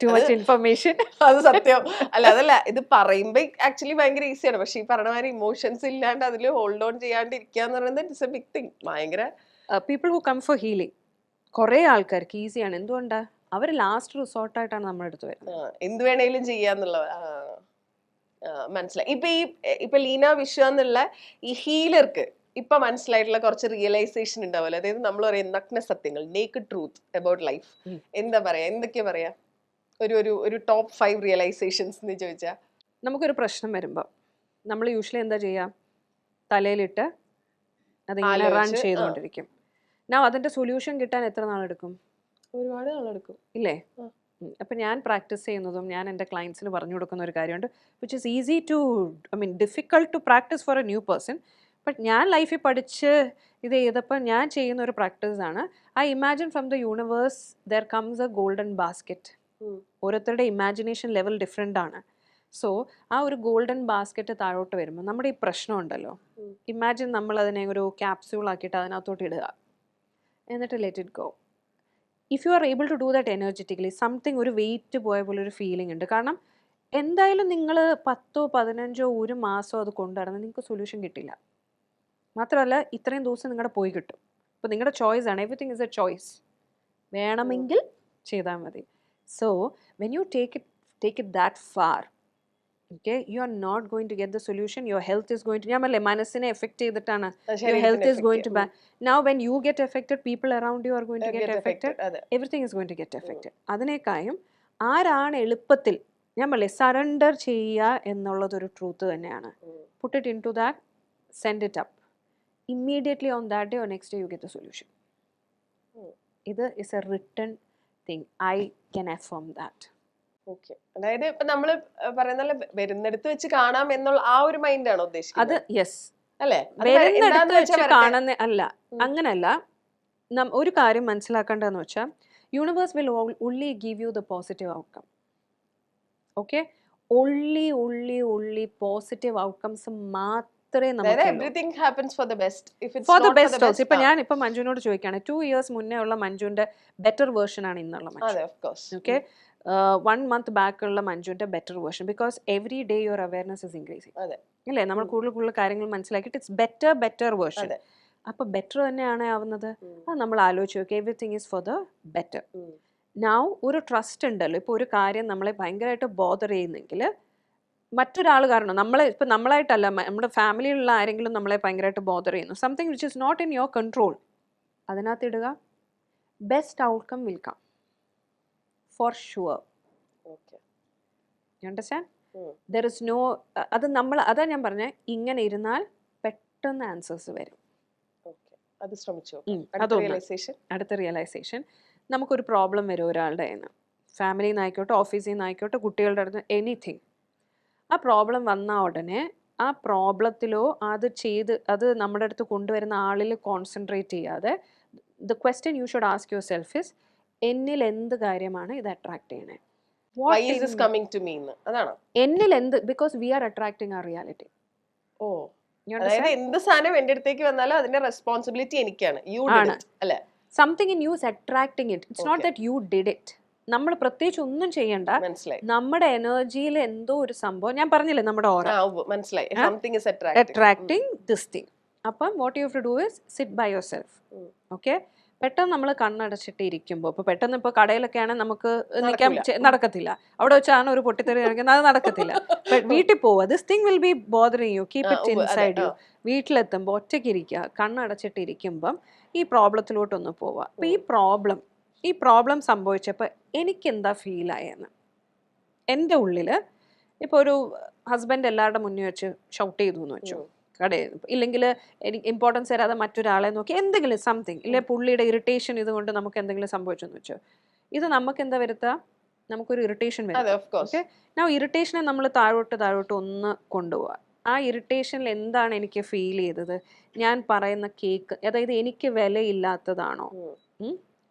Too much information. അത് സത്യം. അതല്ല, ഇത് പറയുമ്പോ ആക്ച്വലി ഭയങ്കര ഈസിയാണ്, പക്ഷെ ഈ പറഞ്ഞ മാതിരി ഇമോഷൻസ് ഇല്ലാണ്ട് അതിൽ ഹോൾഡ് ഓൺ ചെയ്യാണ്ടിരിക്കുക എന്ന് പറയുന്നത് ഇറ്റ്സ് എ ബിഗ് തിങ്. ഭയങ്കര people who come for healing കുറേ ആൾക്കാർക്ക് ഈസിയാണ്. എന്തുകൊണ്ടാ? അവർ ലാസ്റ്റ് റിസോർട്ടായിട്ടാണ് നമ്മുടെ അടുത്ത് വരുന്നത്. എന്ത് വേണേലും ചെയ്യാന്നുള്ള മനസ്സിലായി. ഇപ്പൊ ലീന വിശ്വ എന്നുള്ള ഈ ഹീലർക്ക് ഇപ്പൊ മനസ്സിലായിട്ടുള്ള കുറച്ച് റിയലൈസേഷൻ ഉണ്ടാവുമല്ലോ, അതായത് നമ്മൾ പറയും നഗ്ന സത്യങ്ങൾ, നേക്കഡ് ട്രൂത്ത് അബൌട്ട് ലൈഫ്. എന്താ പറയാ, എന്തൊക്കെയാ പറയാ, ഒരു ടോപ്പ് 5 റിയലൈസേഷൻസ് എന്ന് ചോദിച്ചാൽ? നമുക്കൊരു പ്രശ്നം വരുമ്പോൾ നമ്മൾ യൂഷ്വലി എന്താ ചെയ്യുക? തലയിലിട്ട് അതിങ്ങനെ റൺ ചെയ്തുകൊണ്ടിരിക്കും. ഞാൻ അതിന്റെ സൊല്യൂഷൻ കിട്ടാൻ എത്ര നാളെടുക്കും? ഒരുപാട് നാളെടുക്കും, ഇല്ലേ? അപ്പം ഞാൻ പ്രാക്ടീസ് ചെയ്യുന്നതും ഞാൻ എൻ്റെ ക്ലയൻസിന് പറഞ്ഞു കൊടുക്കുന്ന ഒരു കാര്യമുണ്ട്, which is easy to difficult to practise for a new person. But ഞാൻ ലൈഫിൽ പഠിച്ച് ഇത് ചെയ്തപ്പോൾ ഞാൻ ചെയ്യുന്ന ഒരു പ്രാക്ടീസാണ്. I imagine from the universe there comes a golden basket. ഓരോരുത്തരുടെ ഇമാജിനേഷൻ ലെവൽ ഡിഫറെൻ്റ് ആണ്. സോ ആ ഒരു ഗോൾഡൻ ബാസ്ക്കറ്റ് താഴോട്ട് വരുമ്പോൾ നമ്മുടെ ഈ പ്രശ്നം ഉണ്ടല്ലോ, ഇമാജിൻ നമ്മൾ അതിനെ ഒരു ക്യാപ്സ്യൂൾ ആക്കിയിട്ട് അതിനകത്തോട്ട് ഇടുക, എന്നിട്ട് let it go. If you are able to do that energetically, something ഒരു വെയിറ്റ് പോയ പോലെ ഒരു ഫീലിംഗ് ഉണ്ട്. കാരണം എന്തായാലും നിങ്ങൾ 10, 15 ഒരു മാസം അത് കൊണ്ടുനടന്ന് നിങ്ങൾക്ക് സൊല്യൂഷൻ കിട്ടില്ല. മാത്രമല്ല ഇത്രയും ദിവസം നിങ്ങളുടെ പോയി കിട്ടും. അപ്പോൾ നിങ്ങളുടെ ചോയ്സ് ആണ്, എവറിത്തിങ് ഇസ് എ ചോയ്സ്. വേണമെങ്കിൽ ചെയ്താൽ മതി. So when you take it that far, okay, you are not going to get the solution. Your health is going to, ഞാൻ പറഞ്ഞില്ലേ മനസ്സിനെ എഫക്ട് ചെയ്തിട്ടാണ്, your health is going to bad. Now when you get affected, people around you are going to get affected. Everything is going to get affected. അതിനേക്കാളും ആരാണ് എളുപ്പത്തിൽ, ഞാൻ പറഞ്ഞില്ലേ surrender ചെയ്യുക എന്നുള്ളതൊരു ട്രൂത്ത് തന്നെയാണ്. put it into that, send it up immediately on that day or next day you get the solution. ഇത് is a written thing. I can affirm that. Okay, അതായത് ഇപ്പൊ നമ്മള് പറയുന്ന വരുന്നിടത്ത് വെച്ച് കാണാം എന്നുള്ള ആ ഒരു മൈൻഡാണോ ഉദ്ദേശിക്കുന്നത്? അത് യെസ് അല്ലേ, വരുന്നിടത്ത് വെച്ച് കാണുന്ന അല്ല, അങ്ങനല്ല. ഒരു കാര്യം മനസ്സിലാക്കേണ്ടതെന്ന് വെച്ചാൽ universe will only give you the positive outcome. Okay, only positive outcomes മാത്രമേ നമുക്ക് everything happens for the best. If it's for the not best for the also. ഇപ്പൊ ഞാൻ ഇപ്പൊ മഞ്ജുവിനോട് ചോദിക്കുകയാണ്, 2 years മുന്നേ ഉള്ള മഞ്ജുവിന്റെ ബെറ്റർ വേർഷൻ ആണ് ഇന്നുള്ള മഞ്ജു. അതെ, of course. Okay, 1 month back ഉള്ള മഞ്ജുവിന്റെ better version, because every day your awareness is increasing. അതെ, അല്ലേ, നമ്മൾ കൂടുതൽ കാര്യങ്ങൾ മനസ്സിലാക്കിയിട്ട് ഇറ്റ്സ് ബെറ്റർ വേർഷൻ. അപ്പൊ ബെറ്റർ തന്നെയാണ് ആവുന്നത്. അത് നമ്മൾ ആലോചിച്ച് നോക്കി, everything is for the better. Now ഒരു ട്രസ്റ്റ് ഉണ്ടല്ലോ. ഇപ്പോൾ ഒരു കാര്യം നമ്മളെ ഭയങ്കരമായിട്ട് ബോദർ ചെയ്യുന്നെങ്കിൽ മറ്റൊരാൾ കാരണം, നമ്മളെ ഇപ്പം നമ്മളായിട്ടല്ല, നമ്മുടെ ഫാമിലിയിലുള്ള ആരെങ്കിലും നമ്മളെ ഭയങ്കരമായിട്ട് ബോദർ ചെയ്യുന്നു, something which is not in your control, അതിനകത്ത് ഇടുക, best outcome will come for sure. You understand? There is no, അത് നമ്മൾ, അതാ ഞാൻ പറഞ്ഞത്, ഇങ്ങനെ ഇരുന്നാൽ പെട്ടെന്ന് ആൻസേഴ്സ് വരും. അത് ശ്രമിച്ചു. അടുത്ത റിയലൈസേഷൻ, നമുക്കൊരു പ്രോബ്ലം വരും ഒരാളുടെ കയ്യിൽ, ഫാമിലിയിൽ നിന്നായിക്കോട്ടെ, ഓഫീസിൽ നിന്നായിക്കോട്ടെ, കുട്ടികളുടെ അടുത്ത്, എനിത്തിങ്. ആ പ്രോബ്ലം വന്ന ഉടനെ ആ പ്രോബ്ലത്തിലോ അത് നമ്മുടെ അടുത്ത് കൊണ്ടുവരുന്ന ആളിൽ കോൺസെൻട്രേറ്റ് ചെയ്യാതെ, the question you should ask yourself is, എന്നിൽ എന്ത് കാര്യമാണ് ഇത് അട്രാക്ട് ചെയ്യണേ? എന്നിൽ എന്ത്, ബിക്കോസ് വി ആർ അട്രാക്ടിങ് ആ റിയാലിറ്റി. അതായത് എന്ത് സാധനം എന്റെ അടുത്തേക്ക് വന്നാലും അതിന്റെ റെസ്പോൺസിബിലിറ്റി എനിക്കാണ്. Something in you is attracting it. It's not that you did it. നമ്മൾ പ്രത്യേകിച്ച് ഒന്നും ചെയ്യണ്ട, നമ്മുടെ എനർജിയിൽ എന്തോ ഒരു സംഭവം, ഞാൻ പറഞ്ഞില്ലേ നമ്മുടെ ഓറ അട്രാക്ടിങ് ദിസ് തിങ്. അപ്പം what you have to do is sit by yourself. Okay, പെട്ടെന്ന് നമ്മൾ കണ്ണടച്ചിട്ട് ഇരിക്കുമ്പോൾ, ഇപ്പോൾ പെട്ടെന്ന് ഇപ്പോൾ കടയിലൊക്കെ ആണെങ്കിൽ നമുക്ക് നിൽക്കാൻ നടക്കത്തില്ല, അവിടെ വെച്ചാണ് ഒരു പൊട്ടിത്തെറി കാണിക്കുന്നത്, അത് നടക്കത്തില്ല. വീട്ടിൽ പോവുക, this thing will be bothering you, keep it inside you. വീട്ടിലെത്തുമ്പോൾ ഒറ്റയ്ക്ക് ഇരിക്കുക, കണ്ണടച്ചിട്ട് ഇരിക്കുമ്പം ഈ പ്രോബ്ലത്തിലോട്ടൊന്ന് പോവുക. അപ്പോൾ ഈ പ്രോബ്ലം സംഭവിച്ചപ്പോൾ എനിക്കെന്താ ഫീലായെന്ന്, എൻ്റെ ഉള്ളിൽ ഇപ്പോൾ ഒരു ഹസ്ബൻഡ് എല്ലാവരുടെ മുന്നിൽ വെച്ച് ഷൗട്ട് ചെയ്തു എന്ന് വെച്ചു, കടയിൽ, ഇല്ലെങ്കിൽ എനിക്ക് ഇമ്പോർട്ടൻസ് തരാതെ മറ്റൊരാളെ നോക്കി എന്തെങ്കിലും സംതിങ്, ഇല്ലേ പുള്ളിയുടെ ഇറിറ്റേഷൻ ഇതുകൊണ്ട് നമുക്ക് എന്തെങ്കിലും സംഭവിച്ചെന്ന് വെച്ചോ, ഇത് നമുക്ക് എന്താ വരുത്തുക, നമുക്കൊരു ഇറിറ്റേഷൻ വരും. ഓക്കെ, ഞാൻ ഇറിറ്റേഷനെ നമ്മൾ താഴോട്ട് ഒന്ന് കൊണ്ടുപോവുക. ആ ഇറിറ്റേഷനിൽ എന്താണ് എനിക്ക് ഫീൽ ചെയ്തത്, ഞാൻ പറയുന്ന കേക്ക്, അതായത് എനിക്ക് വിലയില്ലാത്തതാണോ,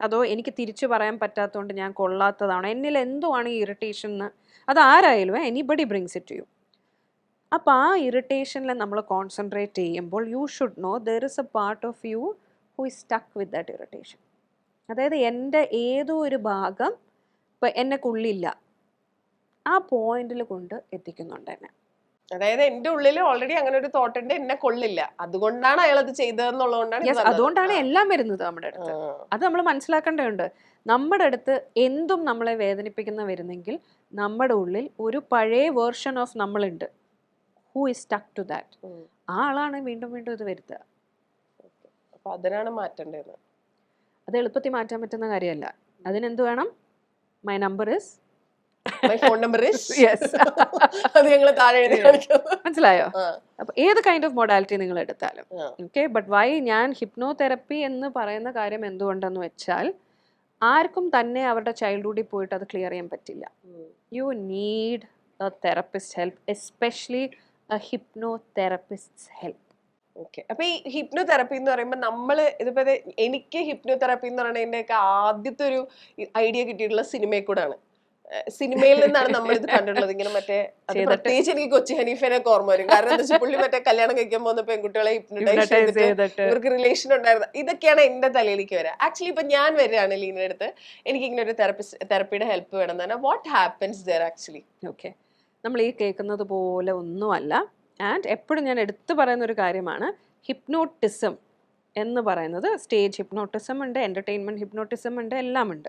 അതോ എനിക്ക് തിരിച്ചു പറയാൻ പറ്റാത്തതുകൊണ്ട് ഞാൻ കൊള്ളാത്തതാണോ, എന്നിൽ എന്തോ ആണ് ഈ ഇറിറ്റേഷൻ എന്ന്, അത് ആരായാലും anybody brings it to you. അപ്പോൾ ആ ഇറിറ്റേഷനിൽ നമ്മൾ കോൺസെൻട്രേറ്റ് ചെയ്യുമ്പോൾ you should know there is a part of you who is stuck with that irritation. അതായത് എൻ്റെ ഏതോ ഒരു ഭാഗം ഇപ്പം എന്നെ കൊള്ളില്ല, ആ പോയിന്റിൽ കൊണ്ട് എത്തിക്കുന്നുണ്ട് എന്നെ. അതായത് എന്റെ ഉള്ളിൽ ഓൾറെഡി അങ്ങനെ ഒരു തോട്ട് ഉണ്ട്, എന്നെ കൊള്ളില്ല, അതുകൊണ്ടാണ് അയാൾ അത് ചെയ്തതെന്നുള്ളതുകൊണ്ടാണ് ഇത് യെസ്, വന്നത്. അതുകൊണ്ടാണ് എല്ലാം വരുന്നത് നമ്മുടെ അടുത്ത്. അത് നമ്മൾ മനസ്സിലാക്കേണ്ടതുണ്ട്. നമ്മുടെ അടുത്ത് എന്തും നമ്മളെ വേദനിപ്പിക്കുന്ന വരുന്നെങ്കിൽ നമ്മുടെ ഉള്ളിൽ ഒരു പഴയ വേർഷൻ ഓഫ് നമ്മളുണ്ട്, who is stuck to that. ആ ആളാണ് വീണ്ടും വീണ്ടും ഇത് വരുത്തുക. അപ്പൊ അതിനാണ് മാറ്റേണ്ടത്. അത് എളുപ്പത്തിൽ മാറ്റാൻ പറ്റുന്ന കാര്യമല്ല. അതിനെന്ത് വേണം? My number is, my phone number is, yes, അത് ഞങ്ങൾ താഴെ എഴുതി കാണിക്കുന്നു. മനസ്സിലായോ? അപ്പൊ ഏത് കൈൻഡ് ഓഫ് മൊഡാലിറ്റി നിങ്ങൾ എടുത്താലും ഓക്കെ. ബട്ട് വൈ ഞാൻ ഹിപ്നോതെറപ്പി എന്ന് പറയുന്ന കാര്യം എന്തുകൊണ്ടെന്ന് വെച്ചാൽ, ആർക്കും തന്നെ അവരുടെ ചൈൽഡ്ഹുഡിൽ പോയിട്ട് അത് ക്ലിയർ ചെയ്യാൻ പറ്റില്ല. You need a therapist help, especially a hypnotherapist's help. Okay. അപ്പൊ ഈ ഹിപ്നോതെറപ്പി എന്ന് പറയുമ്പോൾ നമ്മള് ഇതിപ്പോ എനിക്ക് ഹിപ്നോതെറപ്പി എന്ന് പറയുന്നതിന്റെ ഒക്കെ ആദ്യത്തെ ഒരു ഐഡിയ കിട്ടിയിട്ടുള്ള സിനിമയിൽ കൂടാണ്. സിനിമയിൽ നിന്നാണ് നമ്മൾ ഇത് കണ്ടിട്ടുള്ളത്. ഇങ്ങനെ മറ്റേ പ്രത്യേകിച്ച് എനിക്ക് കൊച്ചി ഹനീഫിനൊക്കെ ഓർമ്മ വരും. കാരണം എന്താ വെച്ചാൽ പുള്ളി മറ്റേ കല്യാണം കഴിക്കാൻ പോകുന്ന പെൺകുട്ടികളെ ഹിപ്നോട്ടൈസ് ചെയ്തിട്ട് ഇവർക്ക് റിലേഷൻ ഉണ്ടായിരുന്നത്. ഇതൊക്കെയാണ് എന്റെ തലയിലേക്ക് വരിക. ആക്ച്വലി ഇപ്പൊ ഞാൻ വരികയാണ് ലീനയുടെ അടുത്ത്, എനിക്ക് ഇങ്ങനെ ഒരു തെറപ്പിയുടെ ഹെൽപ്പ് വേണം എന്ന് പറഞ്ഞാൽ what happens there actually? Okay, നമ്മൾ ഈ കേൾക്കുന്നത് പോലെ ഒന്നുമല്ല. ആൻഡ് എപ്പോഴും ഞാൻ എടുത്തു പറയുന്ന ഒരു കാര്യമാണ്, ഹിപ്നോട്ടിസം എന്ന് പറയുന്നത് സ്റ്റേജ് ഹിപ്നോട്ടിസം ഉണ്ട്, എന്റർടൈൻമെന്റ് ഹിപ്നോട്ടിസം ഉണ്ട്, എല്ലാം ഉണ്ട്.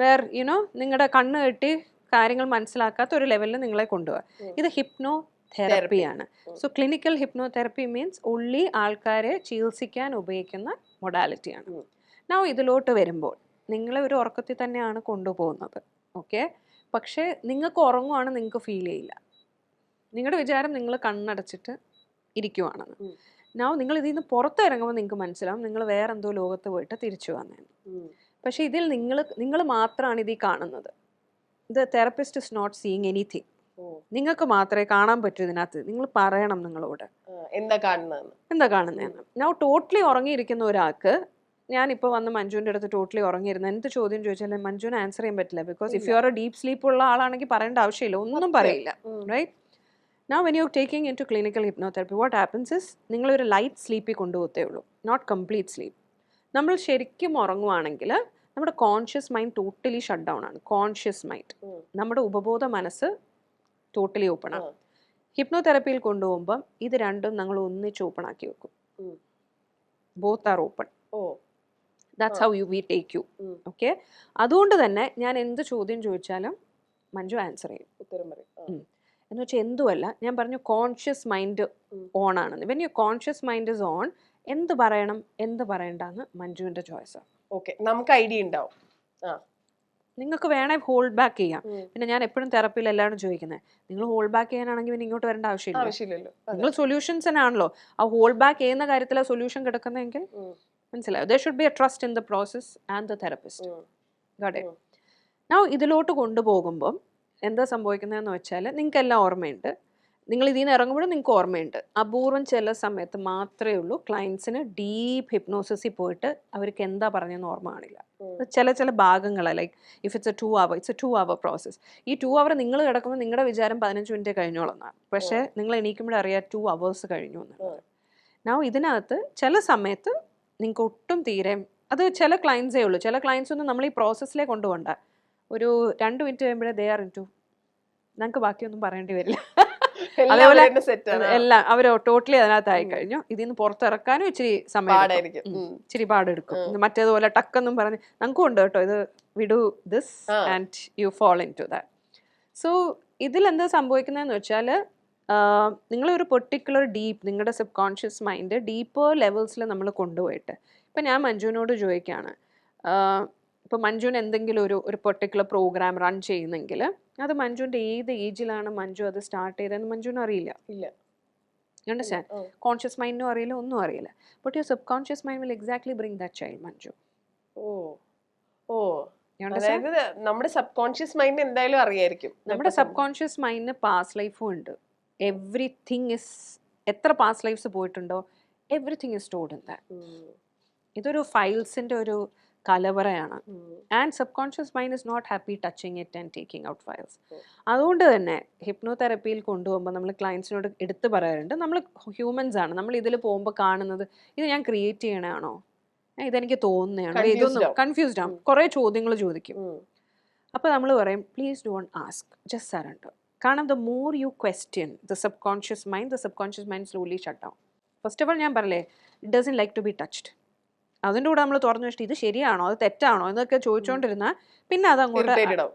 വേർ യുനോ നിങ്ങളുടെ കണ്ണ് കെട്ടി കാര്യങ്ങൾ മനസ്സിലാക്കാത്ത ഒരു ലെവലിൽ നിങ്ങളെ കൊണ്ടുപോകുക. ഇത് ഹിപ്നോ തെറപ്പിയാണ്. സോ ക്ലിനിക്കൽ ഹിപ്നോതെറപ്പി മീൻസ് ഉള്ളി ആൾക്കാരെ ചികിത്സിക്കാൻ ഉപയോഗിക്കുന്ന മൊഡാലിറ്റിയാണ്. നൗ ഇതിലോട്ട് വരുമ്പോൾ നിങ്ങളെ ഒരു ഉറക്കത്തിൽ തന്നെയാണ് കൊണ്ടുപോകുന്നത്. ഓക്കെ, പക്ഷേ നിങ്ങൾക്ക് ഉറങ്ങുവാണ്, നിങ്ങൾക്ക് ഫീൽ ചെയ്യില്ല. നിങ്ങളുടെ വിചാരം നിങ്ങൾ കണ്ണടച്ചിട്ട് ഇരിക്കുവാണെന്ന്. നൗ നിങ്ങൾ ഇതിൽ നിന്ന് പുറത്തിറങ്ങുമ്പോൾ നിങ്ങൾക്ക് മനസ്സിലാവും നിങ്ങൾ വേറെ എന്തോ ലോകത്ത് പോയിട്ട് തിരിച്ചു വന്നേന്ന്. പക്ഷേ ഇതിൽ നിങ്ങൾ മാത്രമാണ് ഇതിൽ കാണുന്നത്. The therapist is not seeing anything. നിങ്ങൾക്ക് മാത്രമേ കാണാൻ പറ്റൂ ഇതിനകത്ത്. നിങ്ങൾ പറയണം നിങ്ങളോട് എന്താ കാണുന്നതെന്ന്. നൗ ടോട്ടലി ഉറങ്ങിയിരിക്കുന്ന ഒരാൾക്ക് ഞാനിപ്പോൾ വന്ന് മഞ്ജുവിൻ്റെ അടുത്ത് ടോട്ടലി ഉറങ്ങിയിരുന്ന എന്ത് ചോദ്യം ചോദിച്ചാലും മഞ്ജുവിന് ആൻസർ ചെയ്യാൻ പറ്റില്ല. Because if you R A deep sleep ഉള്ള ആളാണെങ്കിൽ പറയേണ്ട ആവശ്യമില്ല, ഒന്നും പറയില്ല. Right? Now when you're taking into clinical hypnotherapy, what happens is നിങ്ങളൊരു ലൈറ്റ് സ്ലീപ്പിൽ കൊണ്ടുപോകത്തേ ഉള്ളൂ, നോട്ട് കംപ്ലീറ്റ് സ്ലീപ്പ്. നമ്മൾ ശരിക്കും ഉറങ്ങുവാണെങ്കിൽ നമ്മുടെ conscious mind totally shut down ആണ്. കോൺഷ്യസ് മൈൻഡ്, നമ്മുടെ ഉപബോധ മനസ്സ് ടോട്ടലി ഓപ്പൺ ആണ്. ഹിപ്നോതെറപ്പിയിൽ കൊണ്ടുപോകുമ്പം ഇത് രണ്ടും നമ്മൾ ഒന്നിച്ച് ഓപ്പൺ ആക്കി വെക്കും. Both are open. That's how we take you. Okay, അതുകൊണ്ട് തന്നെ ഞാൻ എന്ത് ചോദ്യം ചോദിച്ചാലും മഞ്ജു ആൻസർ ചെയ്യും, ഉത്തരം പറയും. എന്ന് വെച്ചാൽ എന്തുമല്ല, ഞാൻ പറഞ്ഞു കോൺഷ്യസ് മൈൻഡ് ഓൺ ആണെന്ന്. When you conscious mind is on, എന്ത് പറയണം എന്ത് പറയണ്ടെന്ന് മഞ്ജുവിന്റെ ചോയ്സാണ്. ഓക്കെ, നമുക്ക് ഐഡിയ ഉണ്ടാവും. നിങ്ങൾക്ക് വേണേ ഹോൾഡ് ബാക്ക് ചെയ്യാം. പിന്നെ ഞാൻ എപ്പോഴും തെറപ്പിയിൽ എല്ലാവരും ചോദിക്കുന്നത്, നിങ്ങൾ ഹോൾഡ് ബാക്ക് ചെയ്യാനാണെങ്കിൽ പിന്നെ ഇങ്ങോട്ട് വരേണ്ട ആവശ്യമില്ലല്ലോ. നിങ്ങൾ സൊല്യൂഷൻസ് തന്നെ ആണല്ലോ. ആ ഹോൾഡ് ബാക്ക് ചെയ്യുന്ന കാര്യത്തിൽ ആ സൊല്യൂഷൻ കിടക്കുന്നതെങ്കിൽ മനസ്സിലായോ? There should be A trust in the process and the therapist. Got it? Now ഇതിലോട്ട് കൊണ്ടുപോകുമ്പം എന്താ സംഭവിക്കുന്നതെന്ന് വെച്ചാൽ, നിങ്ങൾക്ക് എല്ലാം ഓർമ്മയുണ്ട്. നിങ്ങൾ ഇതിൽ നിന്ന് ഇറങ്ങുമ്പോഴും നിങ്ങൾക്ക് ഓർമ്മയുണ്ട്. അപൂർവം ചില സമയത്ത് മാത്രമേ ഉള്ളൂ ക്ലയൻസിന് ഡീപ്പ് ഹിപ്നോസിസിൽ പോയിട്ട് അവർക്ക് എന്താ പറഞ്ഞതെന്ന് ഓർമ്മ കാണില്ല. ചില ഭാഗങ്ങൾ, like if it's A 2 hour, it's A 2 hour process. ഈ 2 hour നിങ്ങൾ കിടക്കുമ്പോൾ നിങ്ങളുടെ വിചാരം 15 മിനിറ്റ് കഴിഞ്ഞോളെന്നാണ്. പക്ഷേ നിങ്ങൾ എണീക്കുമ്പോഴേ അറിയാം 2 hours കഴിഞ്ഞു എന്നുള്ളത്. നൗ ഇതിനകത്ത് ചില സമയത്ത് നിങ്ങൾക്ക് ഒട്ടും തീരെ, അത് ചില ക്ലയൻസേ ഉള്ളൂ. ചില ക്ലയൻസ് ഒന്നും നമ്മൾ ഈ പ്രോസസ്സിലേ കൊണ്ടുപോകണ്ട. ഒരു 2 മിനിറ്റ് കഴിയുമ്പോഴേ ദേ ആർ ഇൻ ടു, ഞങ്ങൾക്ക് ബാക്കിയൊന്നും പറയേണ്ടി വരില്ല. അതേപോലെ എല്ലാം അവർ ടോട്ടലി അതിനകത്തായി കഴിഞ്ഞു. ഇതിൽ നിന്ന് പുറത്തിറക്കാനും ഇച്ചിരി സമയം, ഇച്ചിരി പാടെടുക്കും. മറ്റേതുപോലെ ടക്കെന്നും പറഞ്ഞ് ഞങ്ങൾക്കും ഉണ്ട് കേട്ടോ, ഇത് we do this and you fall into that. So ഇതിലെന്താ സംഭവിക്കുന്നതെന്ന് വെച്ചാൽ, നിങ്ങളൊരു പെർട്ടിക്കുലർ നിങ്ങളുടെ സബ് കോൺഷ്യസ് മൈൻഡ് ഡീപ്പർ ലെവൽസിൽ നമ്മൾ കൊണ്ടുപോയിട്ട്, ഇപ്പം ഞാൻ മഞ്ജുവിനോട് ചോദിക്കുകയാണ്, ഇപ്പോൾ മഞ്ജുവിന് എന്തെങ്കിലും ഒരു പെർട്ടിക്കുലർ പ്രോഗ്രാം റൺ ചെയ്യുന്നെങ്കിൽ അത് മഞ്ജുവിൻ്റെ ഏത് ഏജിലാണ് മഞ്ജു അത് സ്റ്റാർട്ട് ചെയ്തതെന്ന് മഞ്ജുവിന് അറിയില്ല. അണ്ടർസ്റ്റാൻഡ്? കോൺഷ്യസ് മൈൻഡിനും അറിയില്ല, ഒന്നും അറിയില്ല. But your sub conscious mind will exactly bring that child Manju. നമ്മുടെ സബ് കോൺഷ്യസ് മൈൻഡ് എന്തായാലും അറിയായിരിക്കും. നമ്മുടെ സബ് കോൺഷ്യസ് മൈൻഡിന് പാസ്റ്റ് ലൈഫും ഉണ്ട്. എവ്രിതിങ് ഇസ്, എത്ര പാസ്റ്റ് ലൈഫ്സ് പോയിട്ടുണ്ടോ everything is stored in that. ഇതൊരു ഫയൽസിൻ്റെ ഒരു കലവറയാണ്. And subconscious mind is not happy touching it and taking out files. അതുകൊണ്ട് തന്നെ ഹിപ്നോതെറപ്പിയിൽ കൊണ്ടുപോകുമ്പോൾ നമ്മൾ ക്ലയൻസിനോട് എടുത്തു പറയാറുണ്ട്, നമ്മൾ ഹ്യൂമൻസ് ആണ്, നമ്മൾ ഇതിൽ പോകുമ്പോൾ കാണുന്നത് ഇത് ഞാൻ ക്രിയേറ്റ് ചെയ്യണതാണോ, ഇതെനിക്ക് തോന്നുന്നതാണോ, ഇതൊന്നും കൺഫ്യൂസ്ഡ് ആവും, കുറേ ചോദ്യങ്ങൾ ചോദിക്കും. അപ്പോൾ നമ്മൾ പറയും please don't ask, just surrender. കാരണം the more you question the subconscious mind slowly shut down. First of all ഞാൻ പറഞ്ഞേ, it doesn't like to be touched. അതിൻ്റെ കൂടെ നമ്മൾ തുറന്നു വെച്ചിട്ട് ഇത് ശരിയാണോ അത് തെറ്റാണോ എന്നൊക്കെ ചോദിച്ചുകൊണ്ടിരുന്നാൽ പിന്നെ അതങ്ങോട്ട്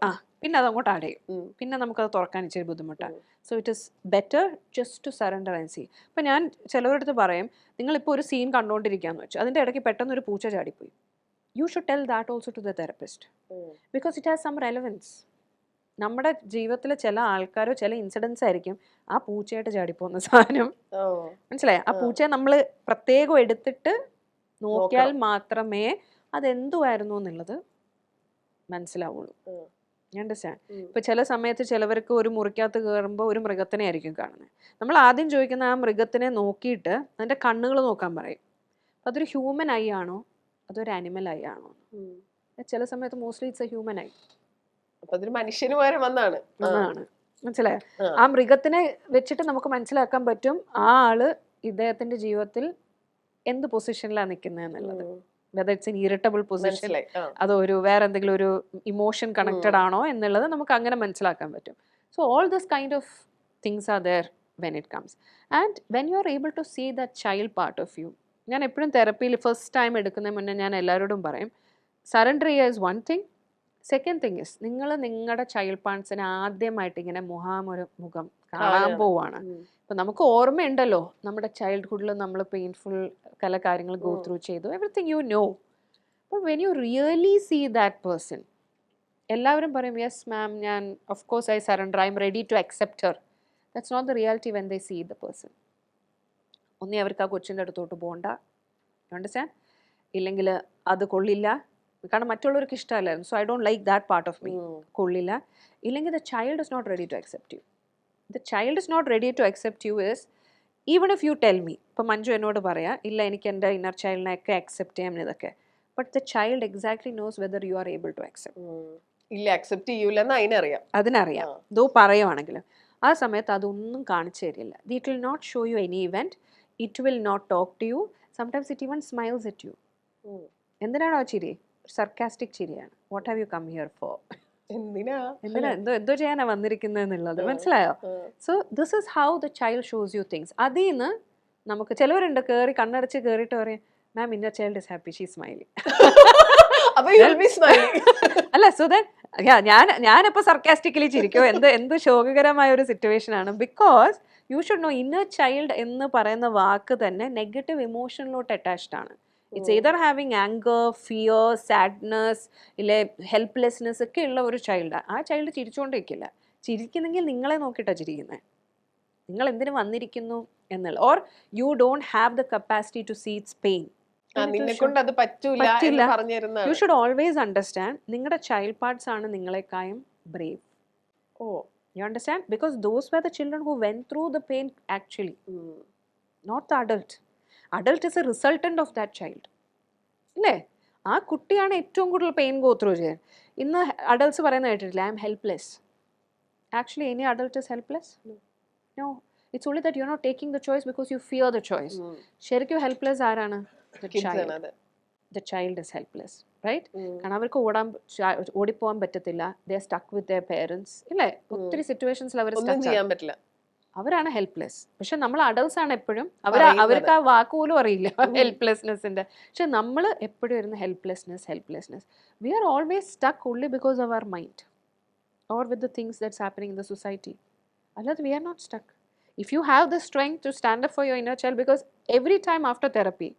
പിന്നെ അതങ്ങോട്ട് അടയും. പിന്നെ നമുക്കത് തുറക്കാൻ ഇച്ചിരി ബുദ്ധിമുട്ടാണ്. So it is better just to surrender and see. ഇപ്പം ഞാൻ ചിലവരുടെ അടുത്ത് പറയും, നിങ്ങളിപ്പോൾ ഒരു സീൻ കണ്ടുകൊണ്ടിരിക്കുകയെന്ന് വെച്ചു, അതിൻ്റെ ഇടയ്ക്ക് പെട്ടെന്ന് ഒരു പൂച്ച ചാടിപ്പോയി. You should tell that also to the therapist because it has some relevance. നമ്മുടെ ജീവിതത്തിലെ ചില ആൾക്കാരോ ചില ഇൻസിഡൻസ് ആയിരിക്കും ആ പൂച്ചയായിട്ട് ചാടിപ്പോകുന്ന സാധനം. മനസ്സിലായി? ആ പൂച്ചയെ നമ്മൾ പ്രത്യേകം എടുത്തിട്ട് നോക്കിയാൽ മാത്രമേ അതെന്തുമായിരുന്നു എന്നുള്ളത് മനസ്സിലാവുള്ളൂ. അണ്ടർസ്റ്റാൻഡ്? ഇപ്പൊ ചില സമയത്ത് ചിലവർക്ക് ഒരു മുറിക്കകത്ത് കയറുമ്പോൾ ഒരു മൃഗത്തിനെ ആയിരിക്കും കാണുന്നത്. നമ്മൾ ആദ്യം ചോദിക്കുന്ന ആ മൃഗത്തിനെ നോക്കിയിട്ട് അതിന്റെ കണ്ണുകൾ നോക്കാൻ പറയും. അതൊരു ഹ്യൂമൻ ഐ ആണോ അതൊരു ആനിമൽ ഐ ആണോ? ചില സമയത്ത് mostly it's A human I. മനുഷ്യന് പകരം വന്നാണ്. മനസ്സിലായോ? ആ മൃഗത്തിനെ വെച്ചിട്ട് നമുക്ക് മനസ്സിലാക്കാൻ പറ്റും ആ ആള് ഇദ്ദേഹത്തിന്റെ ജീവിതത്തിൽ എന്ത് പൊസിഷനിലാണ് നിൽക്കുന്നത് എന്നുള്ളത്. Whether it's in irritable position, അതോ ഒരു വേറെ എന്തെങ്കിലും ഒരു ഇമോഷൻ കണക്റ്റഡ് ആണോ എന്നുള്ളത് നമുക്ക് അങ്ങനെ മനസ്സിലാക്കാൻ പറ്റും. So all this kind of things are there when it comes. And when you are able to see the child part of you. ഞാൻ എപ്പോഴും തെറപ്പിയിൽ ഫസ്റ്റ് ടൈം എടുക്കുന്നതിന് മുന്നേ ഞാൻ എല്ലാവരോടും പറയും, സറണ്ടർ ചെയ്യുക is one thing. Second thing is നിങ്ങൾ നിങ്ങളുടെ ചൈൽഡ് പാർട്സിനെ ആദ്യമായിട്ട് ഇങ്ങനെ മുഖം കാണാൻ പോവാണ്. ഇപ്പം നമുക്ക് ഓർമ്മയുണ്ടല്ലോ നമ്മുടെ ചൈൽഡ്ഹുഡിൽ നമ്മൾ പെയിൻഫുൾ പല കാര്യങ്ങൾ ഗോ ത്രൂ ചെയ്തു, എവറിത്തിങ് യു നോ. അപ്പോൾ when you really see that person, എല്ലാവരും പറയും യെസ് മാം ഞാൻ of course I surrender, I am ready to accept her. That's not the reality when they see the person. ഒന്നേ അവർക്ക് ആ കൊച്ചിൻ്റെ അടുത്തോട്ട് പോകണ്ട, അണ്ടർസ്റ്റാൻഡ്? ഇല്ലെങ്കിൽ അത് കൊള്ളില്ല, കാരണം മറ്റുള്ളവർക്ക് ഇഷ്ടമല്ലായിരുന്നു, so I don't like that part of me, കൊള്ളില്ല. ഇല്ലെങ്കിൽ the child is not ready to accept you. The child is not ready to accept you is even if you tell me. ഇപ്പം മഞ്ജു എന്നോട് പറയാം ഇല്ല എനിക്ക് എൻ്റെ ഇന്നർ ചൈൽഡിനെയൊക്കെ അക്സെപ്റ്റ് ചെയ്യാം ഇതൊക്കെ, but the child exactly knows whether you are able to accept. ഇല്ല accept ചെയ്യൂലെന്ന് അതിനറിയാം. ദോ പറയുവാണെങ്കിലും ആ സമയത്ത് അതൊന്നും കാണിച്ചു തരില്ല. It will not show you any event, it will not talk to you, sometimes it even smiles at you. എന്തിനാണോ ചിരി? സർക്കാസ്റ്റിക് ചിരിയാണ്. What have you come here for? എന്തിനാ എന്തോ ചെയ്യാനാ വന്നിരിക്കുന്നത് എന്നുള്ളത് മനസ്സിലായോ? So this is how the child shows you things. അതിൽ നിന്ന് നമുക്ക് ചിലവരുണ്ട് കയറി കണ്ണടച്ച് കയറിയിട്ട് പറയും ma'am inner child is happy, she smiling. അല്ല സോ ദെൻ ഞാനിപ്പോൾ സർക്കാസ്റ്റിക്കലി ചിരിക്കും. എന്ത് ശോകകരമായ ഒരു സിറ്റുവേഷൻ ആണ്. Because you should know inner child എന്ന് പറയുന്ന വാക്ക് തന്നെ നെഗറ്റീവ് ഇമോഷനിലോട്ട് അറ്റാച്ച്ഡ് ആണ്. It's either having anger, fear, sadness, ഇല്ലെ ഹെൽപ്ലെസ്നെസ് ഒക്കെ ഉള്ള ഒരു ചൈൽഡാണ്. ആ ചൈൽഡ് ചിരിച്ചുകൊണ്ടിരിക്കില്ല. ചിരിക്കുന്നെങ്കിൽ നിങ്ങളെ നോക്കിയിട്ടാണ് ചിരിക്കുന്നത്, നിങ്ങൾ എന്തിനു വന്നിരിക്കുന്നു എന്നുള്ള. Or you don't have the capacity to see it's pain. You should always understand നിങ്ങളുടെ ചൈൽഡ് പാർട്സ് ആണ് നിങ്ങളെക്കായും brave. You understand? Because those were the children who went through the pain actually, not the adult. Adult is a resultant of that child. അല്ലേ? ആ കുട്ടിയാണ് ഏറ്റവും കൂടുതൽ pain go through ചെയ്യാൻ. ഇന്ന് അഡൾട്ട്സ് പറയുന്നത് കേട്ടിട്ടില്ല I am helpless. Actually any adult is helpless? No. It's only that you are not taking the choice because you fear the choice. ശരിക്കും ഹെൽപ്ലെസ് ആരാണ്? The child is helpless, right? കാരണം അവർക്ക് ഓടിപ്പോകാൻ പറ്റത്തില്ല. they are stuck with their parents. ഇല്ലേ? ഒത്തിരി സിറ്റുവേഷൻസിൽ അവർ ചെയ്യാൻ പറ്റില്ല, അവരാണ് ഹെൽപ്ലെസ്. പക്ഷെ നമ്മൾ അഡൾട്ട്സ് ആണ് എപ്പോഴും അവർക്ക് ആ വാക്ക് പോലും അറിയില്ല ഹെൽപ്ലെസ്നെസ്സിന്റെ. പക്ഷെ നമ്മൾ എപ്പോഴും വരുന്ന helplessness. We are always stuck only because of our mind or with the things that's happening in the society. അല്ലാതെ we are not stuck. If you have the strength to stand up for your inner child, because every time after therapy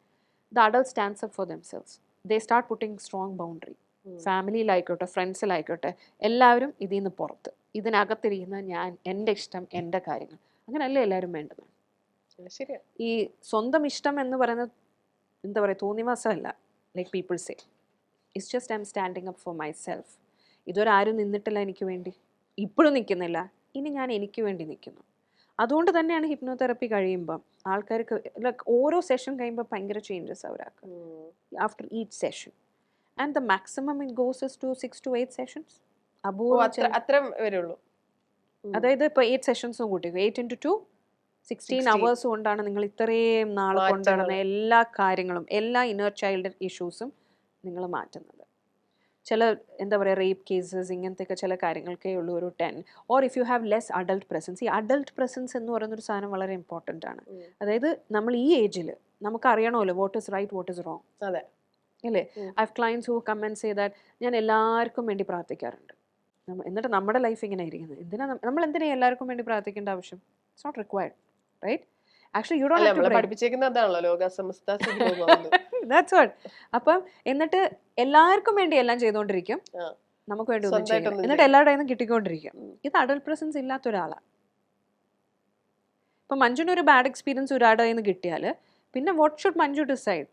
the adult stands up for themselves. They start putting strong boundary. ഫാമിലിയിലായിക്കോട്ടെ ഫ്രണ്ട്സിലായിക്കോട്ടെ എല്ലാവരും ഇതിൽ നിന്ന് പുറത്ത്, ഇതിനകത്തിരിക്കുന്ന ഞാൻ, എൻ്റെ ഇഷ്ടം, എൻ്റെ കാര്യങ്ങൾ, അങ്ങനെയല്ലേ എല്ലാവരും വേണ്ടത്. ശരിയാ. ഈ സ്വന്തം ഇഷ്ടം എന്ന് പറയുന്നത് എന്താ പറയുക തോന്നിവാസമല്ല. Like people say it's just I am standing up for myself. ഇതുവരെ ആരും നിന്നിട്ടില്ല എനിക്ക് വേണ്ടി, ഇപ്പോഴും നിൽക്കുന്നില്ല, ഇനി ഞാൻ എനിക്ക് വേണ്ടി നിൽക്കുന്നു. അതുകൊണ്ട് തന്നെയാണ് ഹിപ്നോതെറപ്പി കഴിയുമ്പം ആൾക്കാർക്ക് ലൈക്ക് ഓരോ സെഷൻ കഴിയുമ്പോൾ ഭയങ്കര ചേഞ്ചസ് അവരാക്ക് after each session. And the maximum it goes is to 6 to 8 sessions. അതായത് ഇപ്പോൾ 8 സെഷൻസും കൂട്ടി 8 into 2 16 hours കൊണ്ടാണ് നിങ്ങൾ ഇത്രയും നാൾ കൊണ്ടുവരുന്ന എല്ലാ കാര്യങ്ങളും, എല്ലാ ഇന്നർ ചൈൽഡ് ഇഷ്യൂസും നിങ്ങൾ മാറ്റുന്നത്. ചില എന്താ പറയുക റേപ്പ് കേസസ് ഇങ്ങനത്തെയൊക്കെ ചില കാര്യങ്ങൾക്കേ ഉള്ളൂ ഒരു 10. Or if you have less adult presence. ഈ അഡൾട്ട് പ്രസൻസ് എന്ന് പറയുന്നൊരു സാധനം വളരെ ഇമ്പോർട്ടൻ്റ് ആണ്. അതായത് നമ്മൾ ഈ ഏജിൽ നമുക്ക് അറിയണമല്ലോ what is right what is wrong. അതെ ഇല്ലേ? I have clients who come and say that ഞാൻ എല്ലാവർക്കും വേണ്ടി പ്രാർത്ഥിക്കാറുണ്ട്. എന്നിട്ട് നമ്മുടെ ലൈഫ് ഇങ്ങനെ ഇരിക്കുന്നത് നമ്മൾ എന്തിനാ എല്ലാവർക്കും വേണ്ടി പ്രാർത്ഥിക്കേണ്ട ആവശ്യം? It's not required, right? Actually you don't have to pray. പഠിപ്പിച്ചേക്കുന്നതാണല്ലോ ലോക സമസ്ത. That's what. അപ്പം എന്നിട്ട് എല്ലാവർക്കും വേണ്ടി എല്ലാം ചെയ്തുകൊണ്ടിരിക്കും, നമുക്ക് വേണ്ടി ഒന്നും ചെയ്യില്ല. എന്നിട്ട് എല്ലാവരുടെ കയ്യിൽ നിന്ന് കിട്ടിക്കൊണ്ടിരിക്കും. ഇത് അഡൽട്ട് പ്രസൻസ് ഇല്ലാത്ത ഒരാളാണ്. ഇപ്പൊ മഞ്ജുവിന് ഒരു ബാഡ് എക്സ്പീരിയൻസ് ഒരാളുടെ കയ്യിൽ നിന്ന് കിട്ടിയാൽ പിന്നെ വാട്ട് ഷുഡ് മഞ്ജു ഡിസൈഡ്?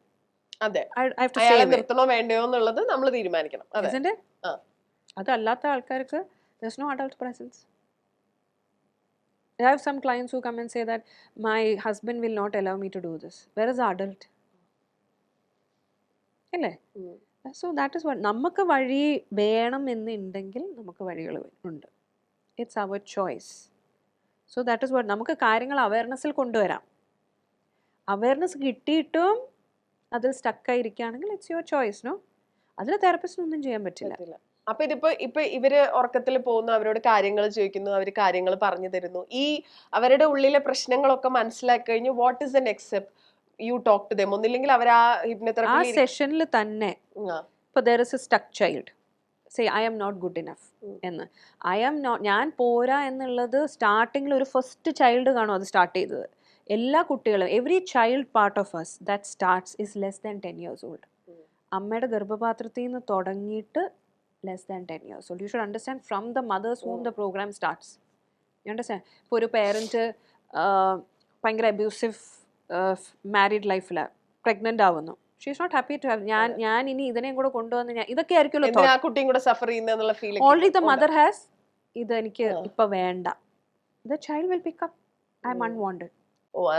അതെ, അയാളെ നിർത്തണോ വേണ്ടയോ എന്നുള്ളത് നമ്മൾ തീരുമാനിക്കണം. അതല്ലാത്ത ആൾക്കാർക്ക് there's no adult presence. I have some clients who come and say that my husband will not allow me to do this. Where is the adult? അല്ലേ? So that is what നമുക്ക് വഴി വേണം എന്നുണ്ടെങ്കിൽ നമുക്ക് വഴികൾ ഉണ്ട്. It's our choice. So that is what നമുക്ക് കാര്യങ്ങൾ അവയർനെസ്സിൽ കൊണ്ടുവരാം. അവയർനെസ് കിട്ടിയിട്ടും അതിൽ സ്റ്റക്കായിരിക്കുകയാണെങ്കിൽ ഇറ്റ്സ് യുവർ ചോയ്സ്. നോ, അതിൽ തെറപ്പിസ്റ്റിനൊന്നും ചെയ്യാൻ പറ്റില്ല. അപ്പൊ ഇപ്പൊ ഇവര് ഉറക്കത്തിൽ പോകുന്നു, അവരോട് കാര്യങ്ങൾ ചോദിക്കുന്നു, അവർ കാര്യങ്ങൾ പറഞ്ഞു തരുന്നു. ഈ അവരുടെ ഉള്ളിലെ പ്രശ്നങ്ങളൊക്കെ മനസ്സിലാക്കി കഴിഞ്ഞു. What is the next step? You talk to them. ഒന്നില്ലെങ്കിൽ അവർ ആ ഹിപ്നോതെറാപ്പി സെഷനിൽ തന്നെ ഇപ്പൊ there is a stuck child, say I am not good enough എന്ന്, I am not, ഞാൻ പോരാ എന്നുള്ളത് സ്റ്റാർട്ടിങ്ങിൽ ഒരു ഫസ്റ്റ് ചൈൽഡ് കാണും അത് സ്റ്റാർട്ട് ചെയ്തത്. എല്ലാ കുട്ടികളും every child part of us that starts is less than 10 years old. അമ്മയുടെ ഗർഭപാത്രത്തിൽ നിന്ന് തുടങ്ങിയിട്ട് less than 10 years old. You should understand from the mother's womb the program starts. You understand? ഇപ്പോൾ ഒരു പേരൻറ്റ് ഭയങ്കര അബ്യൂസീവ് മാരീഡ് ലൈഫിൽ pregnant ആവുന്നു. She is not happy to have, ഞാൻ ഇനി ഇതിനെയും കൂടെ കൊണ്ടുവന്ന് ഇതൊക്കെ ആയിരിക്കുമല്ലോ കുട്ടിയും കൂടെ സഫർ ചെയ്യുന്നുള്ള feel. Already the mother has ഇത് എനിക്ക് ഇപ്പൊ വേണ്ട. The child will pick up I am unwanted.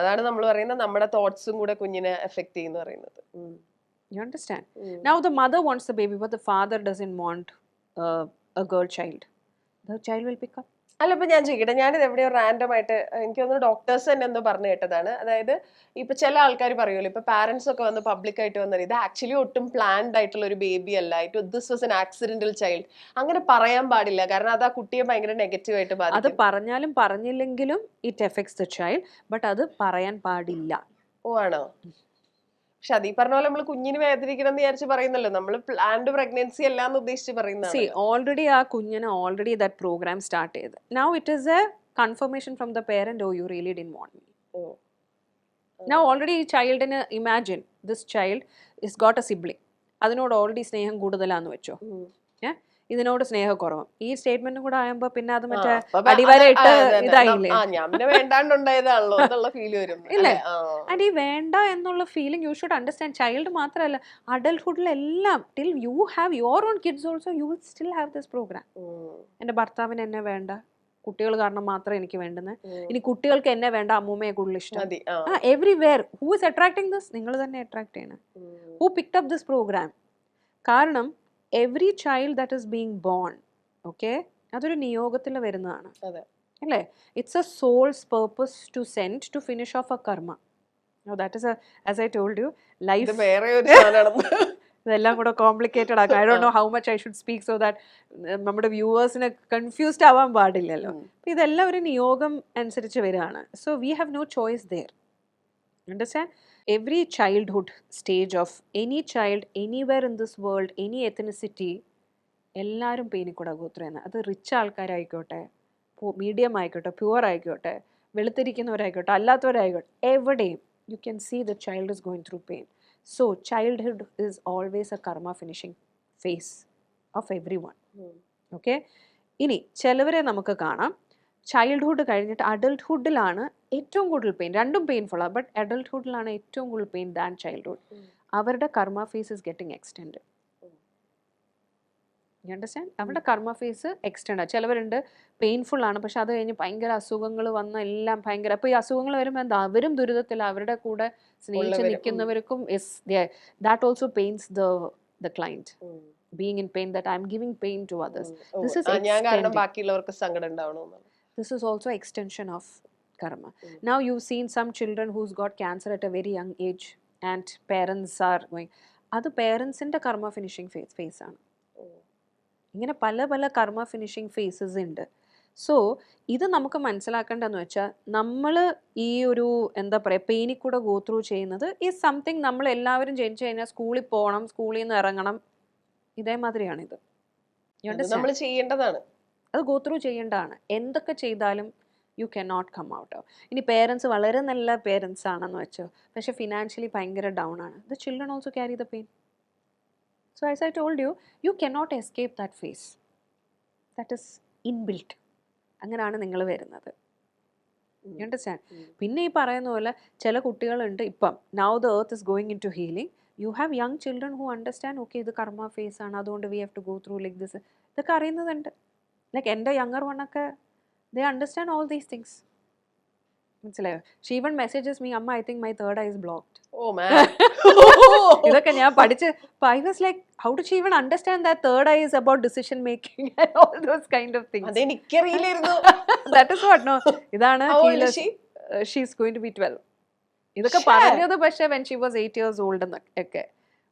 അതാണ് നമ്മൾ പറയുന്നത് നമ്മുടെ തോട്ട്സും കൂടെ കുഞ്ഞിനെ എഫക്ട് ചെയ്യുന്നു പറയുന്നത്. You understand? Now the mother wants the baby, but the father doesn't want a girl child. The child will pick up. അല്ല, ഇപ്പൊ ഞാൻ ചോദിക്കട്ടെ, ഞാനിത് എവിടെയോ റാൻഡം ആയിട്ട് എനിക്ക് തോന്നുന്നു ഡോക്ടേഴ്സ് തന്നെ എന്തോ പറഞ്ഞു കേട്ടതാണ്. അതായത് ഇപ്പൊ ചില ആൾക്കാർ പറയുമല്ലോ, ഇപ്പൊ പാരന്റ്സ് ഒക്കെ വന്ന് പബ്ലിക് ആയിട്ട് വന്നത് ഇത് ആക്ച്വലി ഒട്ടും പ്ലാൻഡ് ആയിട്ടുള്ള ഒരു ബേബി അല്ല, this was an accidental child. അങ്ങനെ പറയാൻ പാടില്ല, കാരണം അത് ആ കുട്ടിയെ ഭയങ്കര നെഗറ്റീവ് ആയിട്ട് ബാധിക്കും. അത് പറഞ്ഞാലും പറഞ്ഞില്ലെങ്കിലും it affects the child, but അത് പറയാൻ പാടില്ല. ആണോ? പക്ഷെ അതീ പറഞ്ഞ പോലെ നമ്മൾ കുഞ്ഞിന് വേദനിക്കണം എന്ന് വിചാരിച്ച് പറയുന്നല്ലോ, നമ്മൾ പ്ലാൻഡ് പ്രഗ്നൻസി അല്ലാന്ന് ഉദ്ദേശിച്ച് പറയുന്നത്. ഓൾറെഡി ആ കുഞ്ഞിന് ഓൾറെഡി ദാറ്റ് പ്രോഗ്രാം സ്റ്റാർട്ട് ചെയ്ത്. Now it is a confirmation from the parent, oh you really didn't want me. Now already ഈ ചൈൽഡിന് imagine this child is got a sibling, അതിനോട് ഓൾറെഡി സ്നേഹം കൂടുതലാന്ന് വെച്ചോ, ഇതിനോട് സ്നേഹക്കുറവ്. ഈ സ്റ്റേറ്റ്മെന്റും കൂടെ ആകുമ്പോ പിന്നെ അത് മറ്റേ അടിവരയിട്ട് ഇതായില്ലേ, ഇല്ലേ? ആൻഡ് ഈ വേണ്ട എന്നുള്ള feeling you should understand. Child മാത്രമല്ല, അഡൽട്ട്ഹുഡിലെല്ലാം till you have your own kids also you will still have this programme. എന്റെ ഭർത്താവിന് എന്നെ വേണ്ട, കുട്ടികൾ കാരണം മാത്രം എനിക്ക് വേണ്ടുന്നത്, ഇനി കുട്ടികൾക്ക് എന്നെ വേണ്ട, അമ്മൂമ്മയെ കൂടുതൽ ഇഷ്ടം. Everywhere who is attracting this? നിങ്ങൾ തന്നെ അട്രാക്ട് ചെയ്യണം. Who picked up this program? കാരണം every child that is being born, okay, അതൊരു നിയോഗത്തിൽ വരുന്നതാണ്, അല്ലേ? It's a soul's purpose to send to finish of a karma. that is a, as I told you, life ഇതെല്ലാം കൂടെ complicated ആക്കാം. I don't know how much I should speak so that നമ്മുടെ വ്യൂവേഴ്സിന് confused ആവാൻ പാടില്ലല്ലോ. അപ്പം ഇതെല്ലാം ഒരു നിയോഗം അനുസരിച്ച് വരികയാണ്. So we have no choice there. Understand? Every childhood stage of any child anywhere in this world, any ethnicity, എല്ലാവരും പെയിനിൽ കൂടെ ഗോത്രയാണ്. അത് റിച്ച് ആൾക്കാരായിക്കോട്ടെ, മീഡിയം ആയിക്കോട്ടെ, പ്യുവർ ആയിക്കോട്ടെ, വെളുത്തിരിക്കുന്നവരായിക്കോട്ടെ, അല്ലാത്തവരായിക്കോട്ടെ, എവിടെയും you can see the child is going through pain. So childhood is always a karma finishing phase of everyone. Okay, ഇനി ചിലവരെ നമുക്ക് കാണാം ചൈൽഡ്ഹുഡ് കഴിഞ്ഞിട്ട് അഡൽട്ട്ഹുഡിലാണ് ഏറ്റവും കൂടുതൽ പെയിൻ. രണ്ടും പെയിൻഫുള്ളാണ്, ബട്ട് അഡൽട്ട്ഹുഡിലാണ് ഏറ്റവും കൂടുതൽ പെയിൻ ദാൻ ചൈൽഡ്ഹുഡ്. അവരുടെ karma phase is getting extend. You understand? അവരുടെ കർമ്മ ഫേസ് എക്സ്റ്റെൻഡ് ആണ്. ചിലവരുണ്ട് പെയിൻഫുൾ ആണ്, പക്ഷെ അത് കഴിഞ്ഞ് ഭയങ്കര അസുഖങ്ങൾ വന്ന എല്ലാം ഭയങ്കര. അപ്പോൾ ഈ അസുഖങ്ങൾ വരുമ്പോൾ എന്താ, അവരും ദുരിതത്തിൽ, അവരുടെ കൂടെ സ്നേഹിച്ച് നിൽക്കുന്നവർക്കും that also pains the client. Being in pain, that I am giving pain to others. This is This is also extension of karma. Now you've seen some children who's got cancer at a very young age and parents are going. Other parents in the karma finishing phase ആണ്. ഇങ്ങനെ പല പല കർമ്മ finishing faces ഉണ്ട്. So ഇത് നമുക്ക് മനസ്സിലാക്കേണ്ടതെന്ന് വെച്ചാൽ നമ്മൾ ഈ ഒരു എന്താ പറയുക പെയിനിൽ കൂടെ ഗോ ത്രൂ ചെയ്യുന്നത് ഈ സംതിങ് നമ്മൾ എല്ലാവരും ജനിച്ചു കഴിഞ്ഞാൽ സ്കൂളിൽ പോകണം, സ്കൂളിൽ നിന്ന് ഇറങ്ങണം, ഇതേമാതിരിയാണിത്. നമ്മൾ ചെയ്യേണ്ടതാണ്, അത് ഗോ ത്രൂ ചെയ്യേണ്ടതാണ്. എന്തൊക്കെ ചെയ്താലും you can not come out. ഇനി പേരൻസ് വളരെ നല്ല പേരൻസ് ആണെന്ന് വെച്ചോ, പക്ഷെ ഫിനാൻഷ്യലി ഭയങ്കര ഡൗൺ ആണ്, the children also carry the pain. So as I told you, you can not escape that phase, that is inbuilt. അങ്ങനെയാണ് നിങ്ങൾ വരുന്നത്. You understand? പിന്നെ ഈ പറയുന്ന പോലെ ചില കുട്ടികളുണ്ട് ഇപ്പം, now the earth is going into healing, you have young children who understand okay ഇത് കർമ്മ ഫേസ് ആണ്, അതുകൊണ്ട് we have to go through like this. ഇതൊക്കെ അറിയുന്നതുണ്ട്. ലൈക്ക് എൻ്റെ യങ്ങർ വണ്ണൊക്കെ ദേ അണ്ടർസ്റ്റാൻഡ് ഓൾ ദീസ് തിങ്സ്. മനസ്സിലായോ? ഷീ ഈവൻ മെസ്സേജസ് മീ, അമ്മ I think my third eye is blocked. ഇതൊക്കെ ഞാൻ പഠിച്ച് I was like, how did she even understand that third eye is about decision making and all those kind of things? അതെനിക്കറിയില്ലായിരുന്നു. That is what, no. ഇതാണ് How old is she? She's going to be 12. ഇതൊക്കെ പറഞ്ഞത് പക്ഷേ when she was 8 years old എന്നൊക്കെ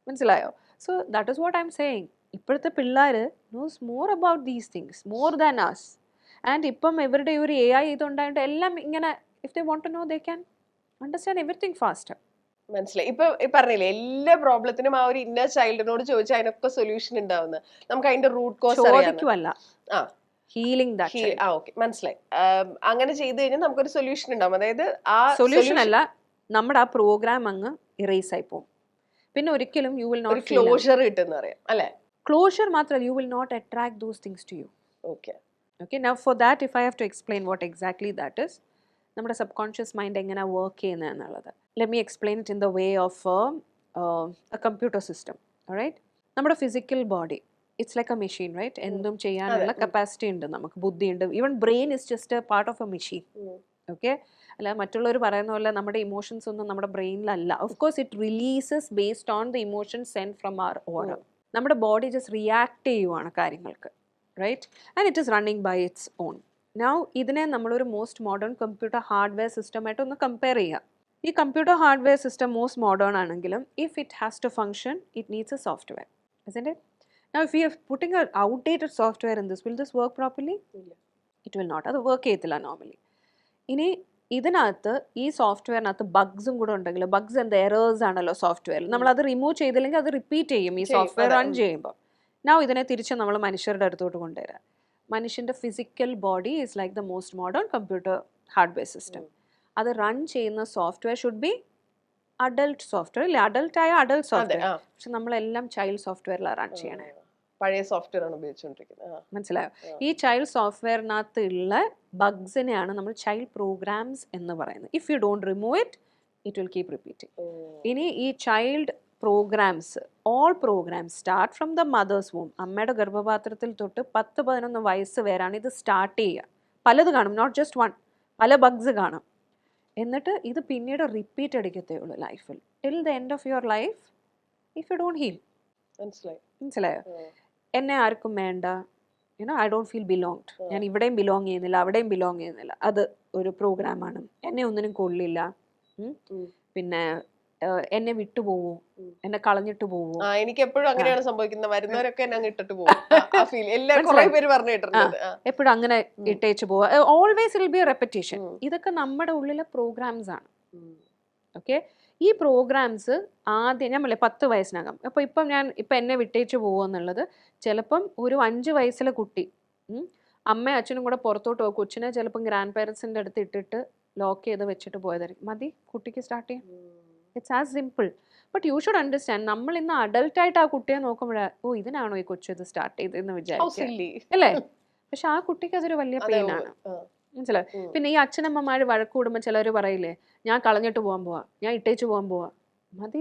മനസ്സിലായോ? So that is what I'm saying. ഇപ്പോഴത്തെ പിള്ളേർ knows more about these things, more than us. And ഇപ്പം ഇവരുടെ ഒരു AI ഇതുണ്ടായിട്ട് എല്ലാം ഇങ്ങനെ if they want to know they can understand everything faster. മനസ്സിലായി. ഇപ്പൊ പറഞ്ഞില്ലേ എല്ലാ പ്രോബ്ലത്തിനും ആ ഒരു ഇന്നർ ചൈൽഡിനോട് ചോദിച്ചാൽ അതിനൊക്കെ സൊല്യൂഷൻ ഉണ്ടാവുന്നത്. നമുക്ക് അതിന്റെ റൂട്ട് കോസ് ചോദിക്കുമല്ല, ഹീലിംഗ് ഓക്കെ മനസ്സിലായി. അങ്ങനെ ചെയ്തു കഴിഞ്ഞാൽ നമുക്കൊരു സൊല്യൂഷൻ ഉണ്ടാവും. അതായത് ആ സൊല്യൂഷൻ അല്ല, നമ്മുടെ ആ പ്രോഗ്രാം അങ്ങ് ഇറേസ് ആയി പോകും. പിന്നെ ഒരിക്കലും യു വിൽ നോട്ട് ക്ലോഷർ കിട്ടുന്ന അറിയാം അല്ലെ? ക്ലോഷർ മാത്രമല്ല, you will not attract those things to you. Okay, now for that if I have to explain what exactly that is, നമ്മുടെ സബ് കോൺഷ്യസ് മൈൻഡ് എങ്ങനെ വർക്ക് ചെയ്യുന്നത് എന്നുള്ളത്. Let me explain it in the way of a computer system. Right? നമ്മുടെ physical body it's like a machine, right? എന്തും ചെയ്യാനുള്ള capacity ഉണ്ട്, നമുക്ക് ബുദ്ധിയുണ്ട്. Even brain is just a part of a machine. Okay? അല്ല മറ്റുള്ളവർ പറയുന്ന പോലെ നമ്മുടെ ഇമോഷൻസ് ഒന്നും നമ്മുടെ ബ്രെയിനിലല്ല. Of course it releases based on the emotions send from our aura. നമ്മുടെ ബോഡി ജസ്റ്റ് റിയാക്ട് ചെയ്യുവാണ് കാര്യങ്ങൾക്ക്, right? And it is running by its own. Now ഇതിനെ നമ്മളൊരു മോസ്റ്റ് മോഡേൺ കമ്പ്യൂട്ടർ ഹാർഡ്വെയർ സിസ്റ്റമായിട്ട് ഒന്ന് കമ്പയർ ചെയ്യുക. ഈ computer hardware system most modern ആണെങ്കിലും if it has to function it needs a software, isn't it? Now if we are putting an outdated software in this, will this work properly? It will not. അത് work ചെയ്യത്തില്ല normally. ഇനി ഇതിനകത്ത് ഈ സോഫ്റ്റ്വെയറിനകത്ത് ബഗ്സും കൂടെ ഉണ്ടെങ്കിൽ, Bugs എന്താ errors ആണല്ലോ സോഫ്റ്റ്വെയറിൽ, നമ്മൾ അത് റിമൂവ് ചെയ്തില്ലെങ്കിൽ അത് റിപ്പീറ്റ് ചെയ്യും ഈ സോഫ്റ്റ്വെയർ റൺ ചെയ്യുമ്പോൾ. നൗ ഇതിനെ തിരിച്ച് നമ്മൾ മനുഷ്യരുടെ അടുത്തോട്ട് കൊണ്ടുവരാം. മനുഷ്യൻ്റെ physical body is like the most modern computer hardware system. അത് റൺ ചെയ്യുന്ന software should be adult software, ഇല്ല അഡൾട്ടായ അഡൾട്ട് സോഫ്റ്റ്വെയർ. പക്ഷെ നമ്മളെല്ലാം ചൈൽഡ് സോഫ്റ്റ്വെയറിലാണ് റൺ ചെയ്യണേ. പഴയ സോഫ്റ്റ്വെയർ ആണ് ഉപയോഗിച്ചുകൊണ്ടിരിക്കുന്നത്. മനസ്സിലായോ? ഈ ചൈൽഡ് സോഫ്റ്റ്വെയറിനകത്ത് ഉള്ള ബഗ്സിനെയാണ് നമ്മൾ ചൈൽഡ് പ്രോഗ്രാംസ് എന്ന് പറയുന്നത്. If you don't remove it, it will keep repeating. ഇനി ഈ child programs, all programs start from the mother's womb, അമ്മയുടെ ഗർഭപാത്രത്തിൽ തൊട്ട് 10-11 വയസ്സ് വരെയാണ് ഇത് സ്റ്റാർട്ട് ചെയ്യുക. പലത് കാണും, നോട്ട് ജസ്റ്റ് വൺ, പല ബഗ്സ് കാണും. എന്നിട്ട് ഇത് പിന്നീട് റിപ്പീറ്റ് അടിക്കത്തേ ഉള്ളൂ ലൈഫിൽ till the end of your life if you don't heal. മനസ്സിലായോ? എന്നെ ആർക്കും വേണ്ട, you know I don't feel belonged, ഞാൻ ഇവിടെയും ബിലോങ് ചെയ്യുന്നില്ല അവിടെയും ബിലോങ് ചെയ്യുന്നില്ല, അത് ഒരു പ്രോഗ്രാമാണ്. എന്നെ ഒന്നിനും കൊള്ളില്ല, പിന്നെ എന്നെ വിട്ടുപോവോ, എന്നെ കളഞ്ഞിട്ട് പോവോ. എനിക്ക് എപ്പോഴും അങ്ങനെയാണ് സംഭവിക്കുന്നത്. വരുന്നവരൊക്കെ എന്നെ അങ്ങ് ഇട്ടിട്ട് പോകും. എപ്പോഴും അങ്ങനെ ഇട്ടേച്ച് പോവാ. Always will be A repetition. ഇതൊക്കെ നമ്മുടെ ഉള്ളിലെ പ്രോഗ്രാംസ് ആണ്. ഓക്കെ? ഈ പ്രോഗ്രാംസ് ആദ്യം ഞാൻ പറയില്ലേ 10 വയസ്സിനകം. അപ്പോൾ ഇപ്പം എന്നെ വിട്ടേച്ച് പോകുമെന്നുള്ളത് ചിലപ്പം ഒരു 5 വയസ്സിലെ കുട്ടി അമ്മയും അച്ഛനും കൂടെ പുറത്തോട്ട് പോകും, കൊച്ചിനെ ചിലപ്പം ഗ്രാൻഡ് പേരൻസിൻ്റെ അടുത്ത് ഇട്ടിട്ട് ലോക്ക് ചെയ്ത് വെച്ചിട്ട് പോയതായിരിക്കും. മതി കുട്ടിക്ക് സ്റ്റാർട്ട് ചെയ്യാം. It's as simple. But you should understand, നമ്മൾ ഇന്ന് അഡൾട്ടായിട്ട് ആ കുട്ടിയെ നോക്കുമ്പോഴാണ് ഓ ഇതിനാണോ ഈ കൊച്ചു ഇത് സ്റ്റാർട്ട് ചെയ്തതെന്ന് വിചാരിക്കും അല്ലേ? പക്ഷെ ആ കുട്ടിക്ക് അതൊരു വലിയ പെയിനാണ്. മനസ്സിലായി? പിന്നെ ഈ അച്ഛനമ്മമാര് വഴക്ക് കൂടുമ്പോൾ ചിലർ പറയില്ലേ, ഞാൻ കളഞ്ഞിട്ട് പോകാൻ പോവാ, ഞാൻ ഇട്ടേച്ച് പോകാൻ പോവാ. മതി,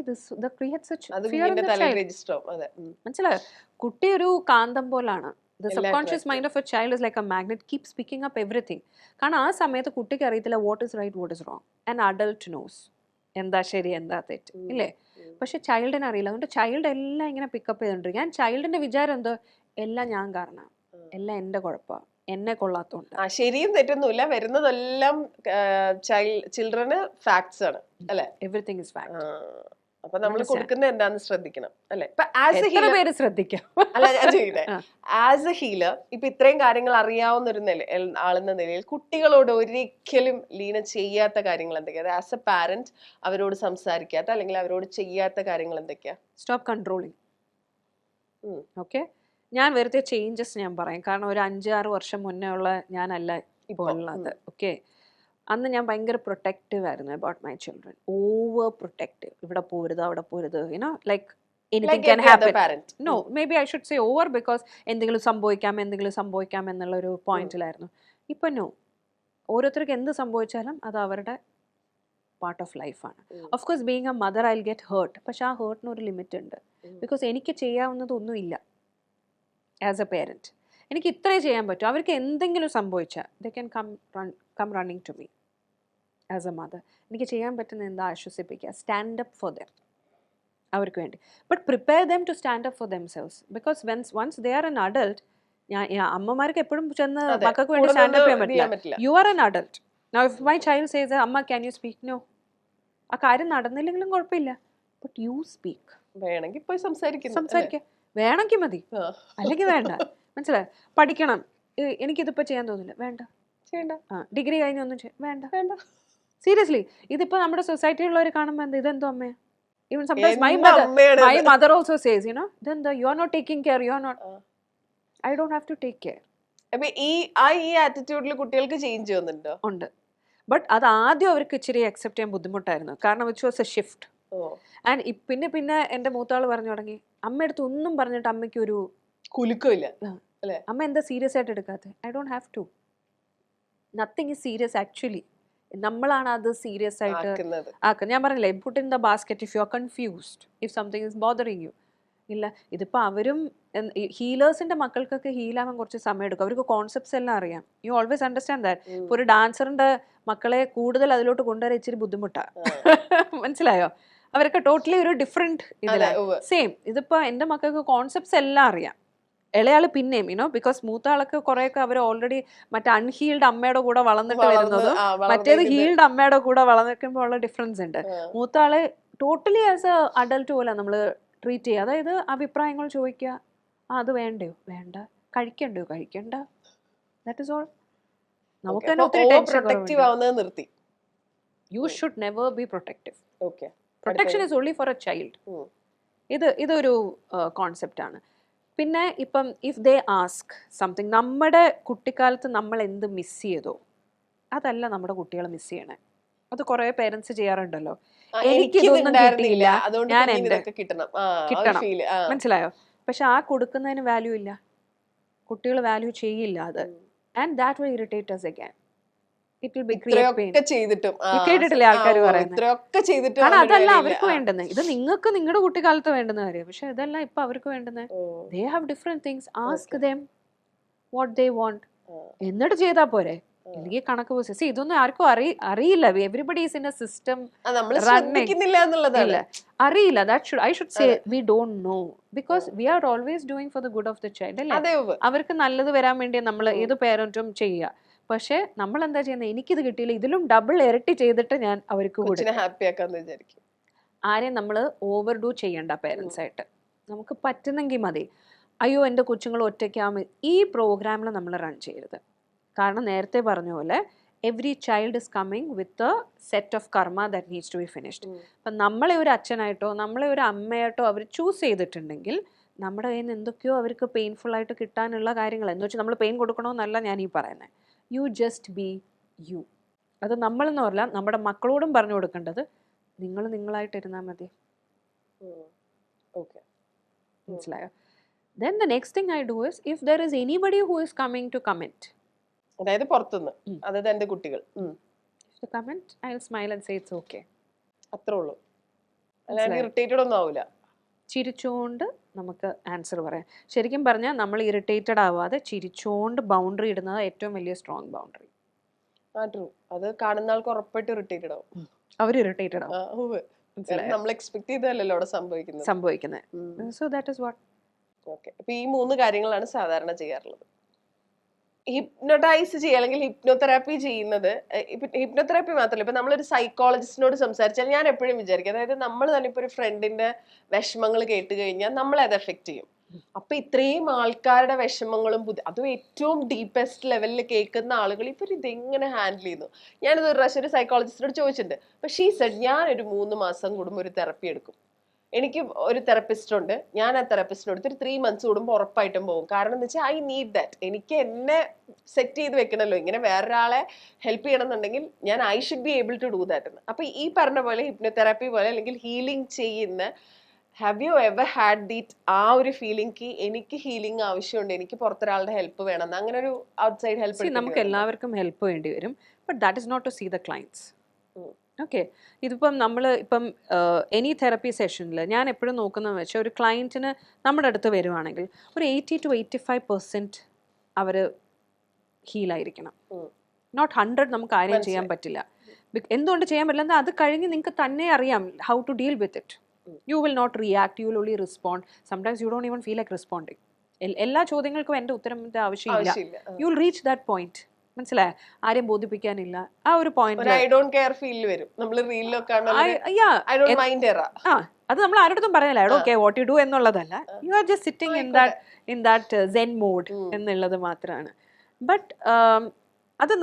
മനസ്സിലായോ? കുട്ടി ഒരു കാന്തം പോലാണ്. The subconscious mind of a child is like a magnet, keeps picking up everything. കാരണം ആ സമയത്ത് കുട്ടിക്ക് അറിയത്തില്ല what is right, what is wrong. An adult knows എന്താ ശരി എന്താ തെറ്റ്, ഇല്ലേ? പക്ഷെ ചൈൽഡിന് അറിയില്ല. അതുകൊണ്ട് ചൈൽഡ് എല്ലാം ഇങ്ങനെ പിക്കപ്പ് ചെയ്തോണ്ടിരിക്കും. ഞാൻ ചൈൽഡിന്റെ വിചാരം എന്തോ, എല്ലാം ഞാൻ കാരണം, എല്ലാം എന്റെ കുഴപ്പമാണ്, എന്നെ കൊള്ളാത്തോണ്ട്. ശരിയും തെറ്റൊന്നുമില്ല, വരുന്നതെല്ലാം ചിൽഡ്രന് ഫാക്ട്സ് ആണ് അല്ലെ? Everything is fact. അപ്പൊ നമ്മൾ കൊടുക്കുന്നത് എന്താന്ന് ശ്രദ്ധിക്കണം അല്ലെ? ഇപ്പൊ ആസ് എ എത്ര ഹീലർ, പേര് ശ്രദ്ധിക്കാം? അല്ല ഞാൻ ചെയ്യട്ടെ, ആ. ആസ് എ ഹീലർ ഇപ്പൊ ഇത്രയും കാര്യങ്ങൾ അറിയാവുന്ന ഒരു ആളെന്ന നിലയിൽ കുട്ടികളോട് ഒരിക്കലും ലീന ചെയ്യാത്ത കാര്യങ്ങൾ എന്തൊക്കെയാ? ആസ് എ പാരന്റ് അവരോട് സംസാരിക്കാത്ത അല്ലെങ്കിൽ അവരോട് ചെയ്യാത്ത കാര്യങ്ങൾ എന്തൊക്കെയാ? Stop controlling. ഉം. ഓക്കെ, ഞാൻ വെറുതെ ചേഞ്ചസ് ഞാൻ പറയും. കാരണം ഒരു 5-6 വർഷം മുന്നേ ഉള്ള ഞാനല്ല ഇപ്പോൾ ഉള്ളത്. ഓക്കെ, അന്ന് ഞാൻ ഭയങ്കര പ്രൊട്ടക്റ്റീവ് ആയിരുന്നു about my children. Over protective. ഇവിടെ പോരുത്, അവിടെ പോരുത്, you know, like anything Like can every other happen. parent. No, maybe I should say over, because എന്തെങ്കിലും സംഭവിക്കാം എന്നുള്ളൊരു പോയിന്റിലായിരുന്നു. ഇപ്പൊ നോ, ഓരോരുത്തർക്ക് എന്ത് സംഭവിച്ചാലും അത് അവരുടെ പാർട്ട് ഓഫ് ലൈഫാണ്. Of course being a mother I will get hurt, പക്ഷെ ആ ഹേർട്ടിന് ഒരു ലിമിറ്റ് ഉണ്ട്. ബിക്കോസ് എനിക്ക് ചെയ്യാവുന്നതൊന്നുമില്ല ആസ് എ പേരൻറ്റ്. എനിക്ക് ഇത്രേ ചെയ്യാൻ പറ്റും. അവർക്ക് എന്തെങ്കിലും സംഭവിച്ചാൽ they can come running to me as a mother. എനിക്ക് ചെയ്യാൻ പറ്റുന്ന എന്താ? ആശ്വസിപ്പിക്കുക, സ്റ്റാൻഡ് അപ്പ് ഫോർ ദം, അവർക്ക് വേണ്ടി. But prepare them to stand up for themselves. Because once they are an adult, അമ്മമാർക്ക് എപ്പോഴും ചെന്ന് മക്കൾക്ക് വേണ്ടി സ്റ്റാൻഡ് അപ്പ് ചെയ്യാൻ പറ്റില്ല. You are an adult. Now if my child says amma can you speak, no, ആ കാര്യം നടന്നില്ലെങ്കിലും കുഴപ്പമില്ല, ബട്ട് യു സ്പീക്ക്. വേണമെങ്കിൽ പോയി സംസാരിക്കുക, വേണമെങ്കിൽ മതി, അല്ലെങ്കിൽ വേണ്ട. മനസ്സിലായോ? പഠിക്കണം, എനിക്കിതിപ്പോ ചെയ്യാൻ തോന്നില്ല, വേണ്ട. ചെയ്യണ്ട. ഡിഗ്രി കഴിഞ്ഞൊന്നും വേണ്ട. സീരിയസ്ലി, ഇതിപ്പോ നമ്മുടെ സൊസൈറ്റിയിലുള്ളവർ കാണുമ്പോൾ എന്താ, ഇതെന്തോ അമ്മയാ? Even sometimes my mother also says, you know, ഇതെന്താ, you are not taking care, you are not, I don't have to take care. അപ്പൊ ഈ ആറ്റിറ്റ്യൂഡിൽ കുട്ടികൾക്ക് ചേഞ്ച് വന്നിട്ടുണ്ടോ? ഉണ്ട്. ബട്ട് അത് ആദ്യം അവർക്ക് ഇച്ചിരി അക്സെപ്റ്റ് ചെയ്യാൻ ബുദ്ധിമുട്ടായിരുന്നു. കാരണം which was A shift. And പിന്നെ എൻ്റെ മൂത്താള് പറഞ്ഞു തുടങ്ങി, അമ്മയടുത്ത് ഒന്നും പറഞ്ഞിട്ട് അമ്മയ്ക്ക് ഒരു കുലുക്കമില്ല. അമ്മ എന്താ സീരിയസ് ആയിട്ട് എടുക്കാത്തത്? I don't have to. Nothing is serious actually. നമ്മളാണ് അത് സീരിയസ് ആയിട്ട് ആക്കുന്നത്. ഞാൻ പറഞ്ഞില്ലേ, put in the basket if you are confused, if something is bothering you. ഇല്ല, ഇതിപ്പോൾ അവരും ഹീലേഴ്സിന്റെ മക്കൾക്കൊക്കെ ഹീലാവാൻ കുറച്ച് സമയം എടുക്കും. അവർക്ക് കോൺസെപ്റ്റ്സ് എല്ലാം അറിയാം. You always understand that. ഇപ്പോൾ ഒരു ഡാൻസറിന്റെ മക്കളെ കൂടുതൽ അതിലോട്ട് കൊണ്ടുവരാൻ ഇച്ചിരി ബുദ്ധിമുട്ടാണ്. മനസ്സിലായോ? അവരൊക്കെ ടോട്ടലി ഒരു ഡിഫറെന്റ് ഇതിലാണ്. സെയിം ഇതിപ്പോൾ എൻ്റെ മക്കൾക്ക് കോൺസെപ്റ്റ്സ് എല്ലാം അറിയാം. ഇളയാള് പിന്നെയും, യുനോ, ബിക്കോസ് മൂത്ത ആളൊക്കെ കുറെയൊക്കെ അവർ ഓൾറെഡി മറ്റേ അൺഹീൽഡ് അമ്മയുടെ കൂടെ വളർന്നിട്ട് വരുന്നതും മറ്റേത് ഹീൽഡ് അമ്മയുടെ കൂടെ വളർന്നിരിക്കുമ്പോൾ ഉള്ള ഡിഫറൻസ് ഉണ്ട്. മൂത്ത ആളെ ടോട്ടലി ആസ് എ അഡൽട്ട് പോലെ നമ്മൾ ട്രീറ്റ് ചെയ്യുക. അതായത് അഭിപ്രായങ്ങൾ ചോദിക്കുക, അത് വേണ്ടയോ, വേണ്ട, കഴിക്കണ്ട, ദാറ്റ് ഇസ് ഓൾ. നമുക്ക് തന്നെ ഒത്തിരി ടെൻഷൻ നിർത്തി. You should never be protective. Protection is only for a child. ഇതൊരു കോൺസെപ്റ്റാണ്. പിന്നെ ഇപ്പം ഇഫ് ദേ ആസ്ക് സംതിങ്, നമ്മുടെ കുട്ടിക്കാലത്ത് നമ്മൾ എന്ത് മിസ് ചെയ്തോ അതല്ല നമ്മുടെ കുട്ടികൾ മിസ് ചെയ്യണേ. അത് കുറെ പേരൻസ് ചെയ്യാറുണ്ടല്ലോ, എനിക്കിതൊന്നും കിട്ടിയില്ല, ഞാൻ എന്റെ കിട്ടണം, മനസ്സിലായോ? പക്ഷെ ആ കൊടുക്കുന്നതിന് വാല്യൂ ഇല്ല, കുട്ടികൾ വാല്യൂ ചെയ്യില്ല അത്. And that will irritate us again. It will be create pain. കേട്ടിട്ടില്ലേ ആൾക്കാർ പറയുന്നത്? കാരണം അതല്ല അവർക്ക് വേണ്ടുന്നത്. ഇത് നിങ്ങൾക്ക് നിങ്ങളുടെ കുട്ടിക്കാലത്ത് വേണ്ടുന്ന കാര്യം, പക്ഷെ ഇതെല്ലാം ഇപ്പൊ അവർക്ക് വേണ്ടുന്നത്. They have different things, ask them what they want, എന്നിട്ട് ചെയ്താൽ പോരെ. അല്ലെങ്കിൽ കണക്ക് പോയി ഇതൊന്നും ആർക്കും അറിയില്ല. Everybody is in a system അറിയില്ല. I should say we don't know, because we are always doing for the good of the child അല്ലേ. അവർക്ക് നല്ലത് വരാൻ വേണ്ടി നമ്മൾ ഏത് പേരന്റും ചെയ്യുക. പക്ഷെ നമ്മൾ എന്താ ചെയ്യുന്നത്, എനിക്കിത് കിട്ടിയില്ല, ഇതിലും ഡബിൾ ഇരട്ടി ചെയ്തിട്ട് ഞാൻ അവർക്ക് വിചാരിക്കും. ആരെയും നമ്മൾ ഓവർ ഡൂ ചെയ്യണ്ട പേരൻസ് ആയിട്ട്. നമുക്ക് പറ്റുന്നെങ്കിൽ മതി. അയ്യോ എൻ്റെ കുഞ്ഞുങ്ങൾ ഒറ്റയ്ക്കാവുമ്പോൾ ഈ പ്രോഗ്രാമിൽ നമ്മൾ റൺ ചെയ്യരുത്. കാരണം നേരത്തെ പറഞ്ഞ പോലെ every child is coming with a set of karma that needs to be finished. അപ്പം നമ്മളെ ഒരു അച്ഛനായിട്ടോ നമ്മളെ ഒരു അമ്മയായിട്ടോ അവർ ചൂസ് ചെയ്തിട്ടുണ്ടെങ്കിൽ നമ്മുടെ കയ്യിൽ നിന്ന് എന്തൊക്കെയോ അവർക്ക് പെയിൻഫുൾ ആയിട്ട് കിട്ടാനുള്ള കാര്യങ്ങൾ, എന്ന് വെച്ചാൽ നമ്മൾ പെയിൻ കൊടുക്കണമെന്നല്ല ഞാൻ ഈ പറയുന്നത്. You just be you. അത് നമ്മളെന്ന് പറഞ്ഞാൽ നമ്മുടെ മക്കളോടും പറഞ്ഞു കൊടുക്കേണ്ടത് നിങ്ങൾ നിങ്ങളായിട്ടിരുന്നാൽ മതി. മനസ്സിലായോ? Then the next thing I do is, if there is anybody who is coming to comment, അതായത് പുറത്തുനിന്ന്, അതായത് എൻ്റെ കുട്ടികൾ to comment, I'll smile and say it's okay. അത്രേ ഉള്ളൂ. അല്ലാണ്ട് ഇറിറ്റേറ്റഡ് ഒന്നും ആവില്ല. ചിരിച്ചുകൊണ്ട് നമുക്ക് ആൻസർ പറയാം. ശരിക്കും പറഞ്ഞാൽ നമ്മൾ ഇറിറ്റേറ്റഡ് ആവാതെ ചിരിച്ചുകൊണ്ട് ബൗണ്ടറി ഇടുന്നത് ഏറ്റവും വലിയ സ്ട്രോങ് ബൗണ്ടറി. അത് കാണുന്ന ആൾക്ക് ഉറപ്പായിട്ട് ഇറിറ്റേറ്റഡ് ആവും. അവർ ഇറിറ്റേറ്റഡ് ആവും. നമ്മൾ എക്സ്പെക്ട് ചെയ്തല്ലോ അവിടെ സംഭവിക്കുന്നത്. So that is what. Okay. അപ്പൊ ഈ 3 കാര്യങ്ങളാണ് സാധാരണ ചെയ്യാറുള്ളത്. ഹിപ്നോട്ടൈസ് ചെയ്യുക അല്ലെങ്കിൽ ഹിപ്നോതെറാപ്പി ചെയ്യുന്നത് ഹിപ്നോതെറാപ്പി മാത്രമല്ല, ഇപ്പൊ നമ്മളൊരു സൈക്കോളജിസ്റ്റിനോട് സംസാരിച്ചാൽ ഞാൻ എപ്പോഴും വിചാരിക്കും, അതായത് നമ്മൾ തന്നെ ഇപ്പൊ ഒരു ഫ്രണ്ടിന്റെ വിഷമങ്ങൾ കേട്ട് കഴിഞ്ഞാൽ നമ്മളെ അത് എഫക്ട് ചെയ്യും. അപ്പൊ ഇത്രയും ആൾക്കാരുടെ വിഷമങ്ങളും അതും ഏറ്റവും ഡീപ്പസ്റ്റ് ലെവലിൽ കേൾക്കുന്ന ആളുകൾ ഇവർ ഇതെങ്ങനെ ഹാൻഡിൽ ചെയ്യുന്നു. ഞാനിത് ഒരു പ്രാവശ്യം ഒരു സൈക്കോളജിസ്റ്റിനോട് ചോദിച്ചിട്ടുണ്ട്. പക്ഷേ ഈ സെഡ് ഞാനൊരു 3 മാസം കൂടുമ്പോൾ ഒരു തെറപ്പി എടുക്കും. എനിക്ക് ഒരു തെറപ്പിസ്റ്റ് ഉണ്ട്, ഞാൻ ആ തെറപ്പിസ്റ്റിനോട് ഒരു 3 മന്ത്സ് കൂടുമ്പോൾ ഉറപ്പായിട്ടും പോകും. കാരണം എന്ന് വെച്ചാൽ ഐ നീഡ് ദാറ്റ്. എനിക്ക് എന്നെ സെറ്റ് ചെയ്ത് വെക്കണമല്ലോ, ഇങ്ങനെ വേറൊരാളെ ഹെൽപ്പ് ചെയ്യണം എന്നുണ്ടെങ്കിൽ ഞാൻ I should be able to do that എന്ന്. അപ്പൊ ഈ പറഞ്ഞ പോലെ ഹിപ്നോതെറാപ്പി പോലെ അല്ലെങ്കിൽ ഹീലിംഗ് ചെയ്യുന്ന, ഹാവ് യു എവർ ഹാഡ് ദീറ്റ് ആ ഒരു ഫീലിംഗ്, എനിക്ക് ഹീലിംഗ് ആവശ്യമുണ്ട്, എനിക്ക് പുറത്തൊരാളുടെ ഹെൽപ്പ് വേണം, അങ്ങനെ ഒരു ഔട്ട്സൈഡ് ഹെൽപ്പ് നമുക്ക് എല്ലാവർക്കും ഹെൽപ്പ് വേണ്ടി വരും. But that is not to see the clients. Okay, ഇതിപ്പം നമ്മൾ ഇപ്പം എനി തെറപ്പി സെഷനിൽ ഞാൻ എപ്പോഴും നോക്കുന്നതെന്ന് വെച്ചാൽ ഒരു ക്ലയൻറ്റിന് നമ്മുടെ അടുത്ത് വരുവാണെങ്കിൽ ഒരു 80 to 85% അവർ ഹീലായിരിക്കണം. നോട്ട് 100 നമുക്ക് ആരെയും ചെയ്യാൻ പറ്റില്ല. എന്തുകൊണ്ട് ചെയ്യാൻ പറ്റില്ല എന്നാൽ അത് കഴിഞ്ഞ് നിങ്ങൾക്ക് തന്നെ അറിയാം how to deal with it. You will not react, you will only respond. Sometimes you don't even feel like responding. എല്ലാ ചോദ്യങ്ങൾക്കും എൻ്റെ ഉത്തരത്തിൻ്റെ ആവശ്യമില്ല. You will reach that point. മനസ്സിലായ, ആരെയും ബോധിപ്പിക്കാനില്ല, ആ ഒരു point I don't care feel വരും. നമ്മൾ റീലിലൊക്കെ അത് നമ്മൾ ആരോടും പറയുന്നില്ല I don't care what you do എന്നുള്ളതല്ല. You are just sitting in that zen mode എന്നുള്ളത് മാത്രമാണ്. ബട്ട് അത്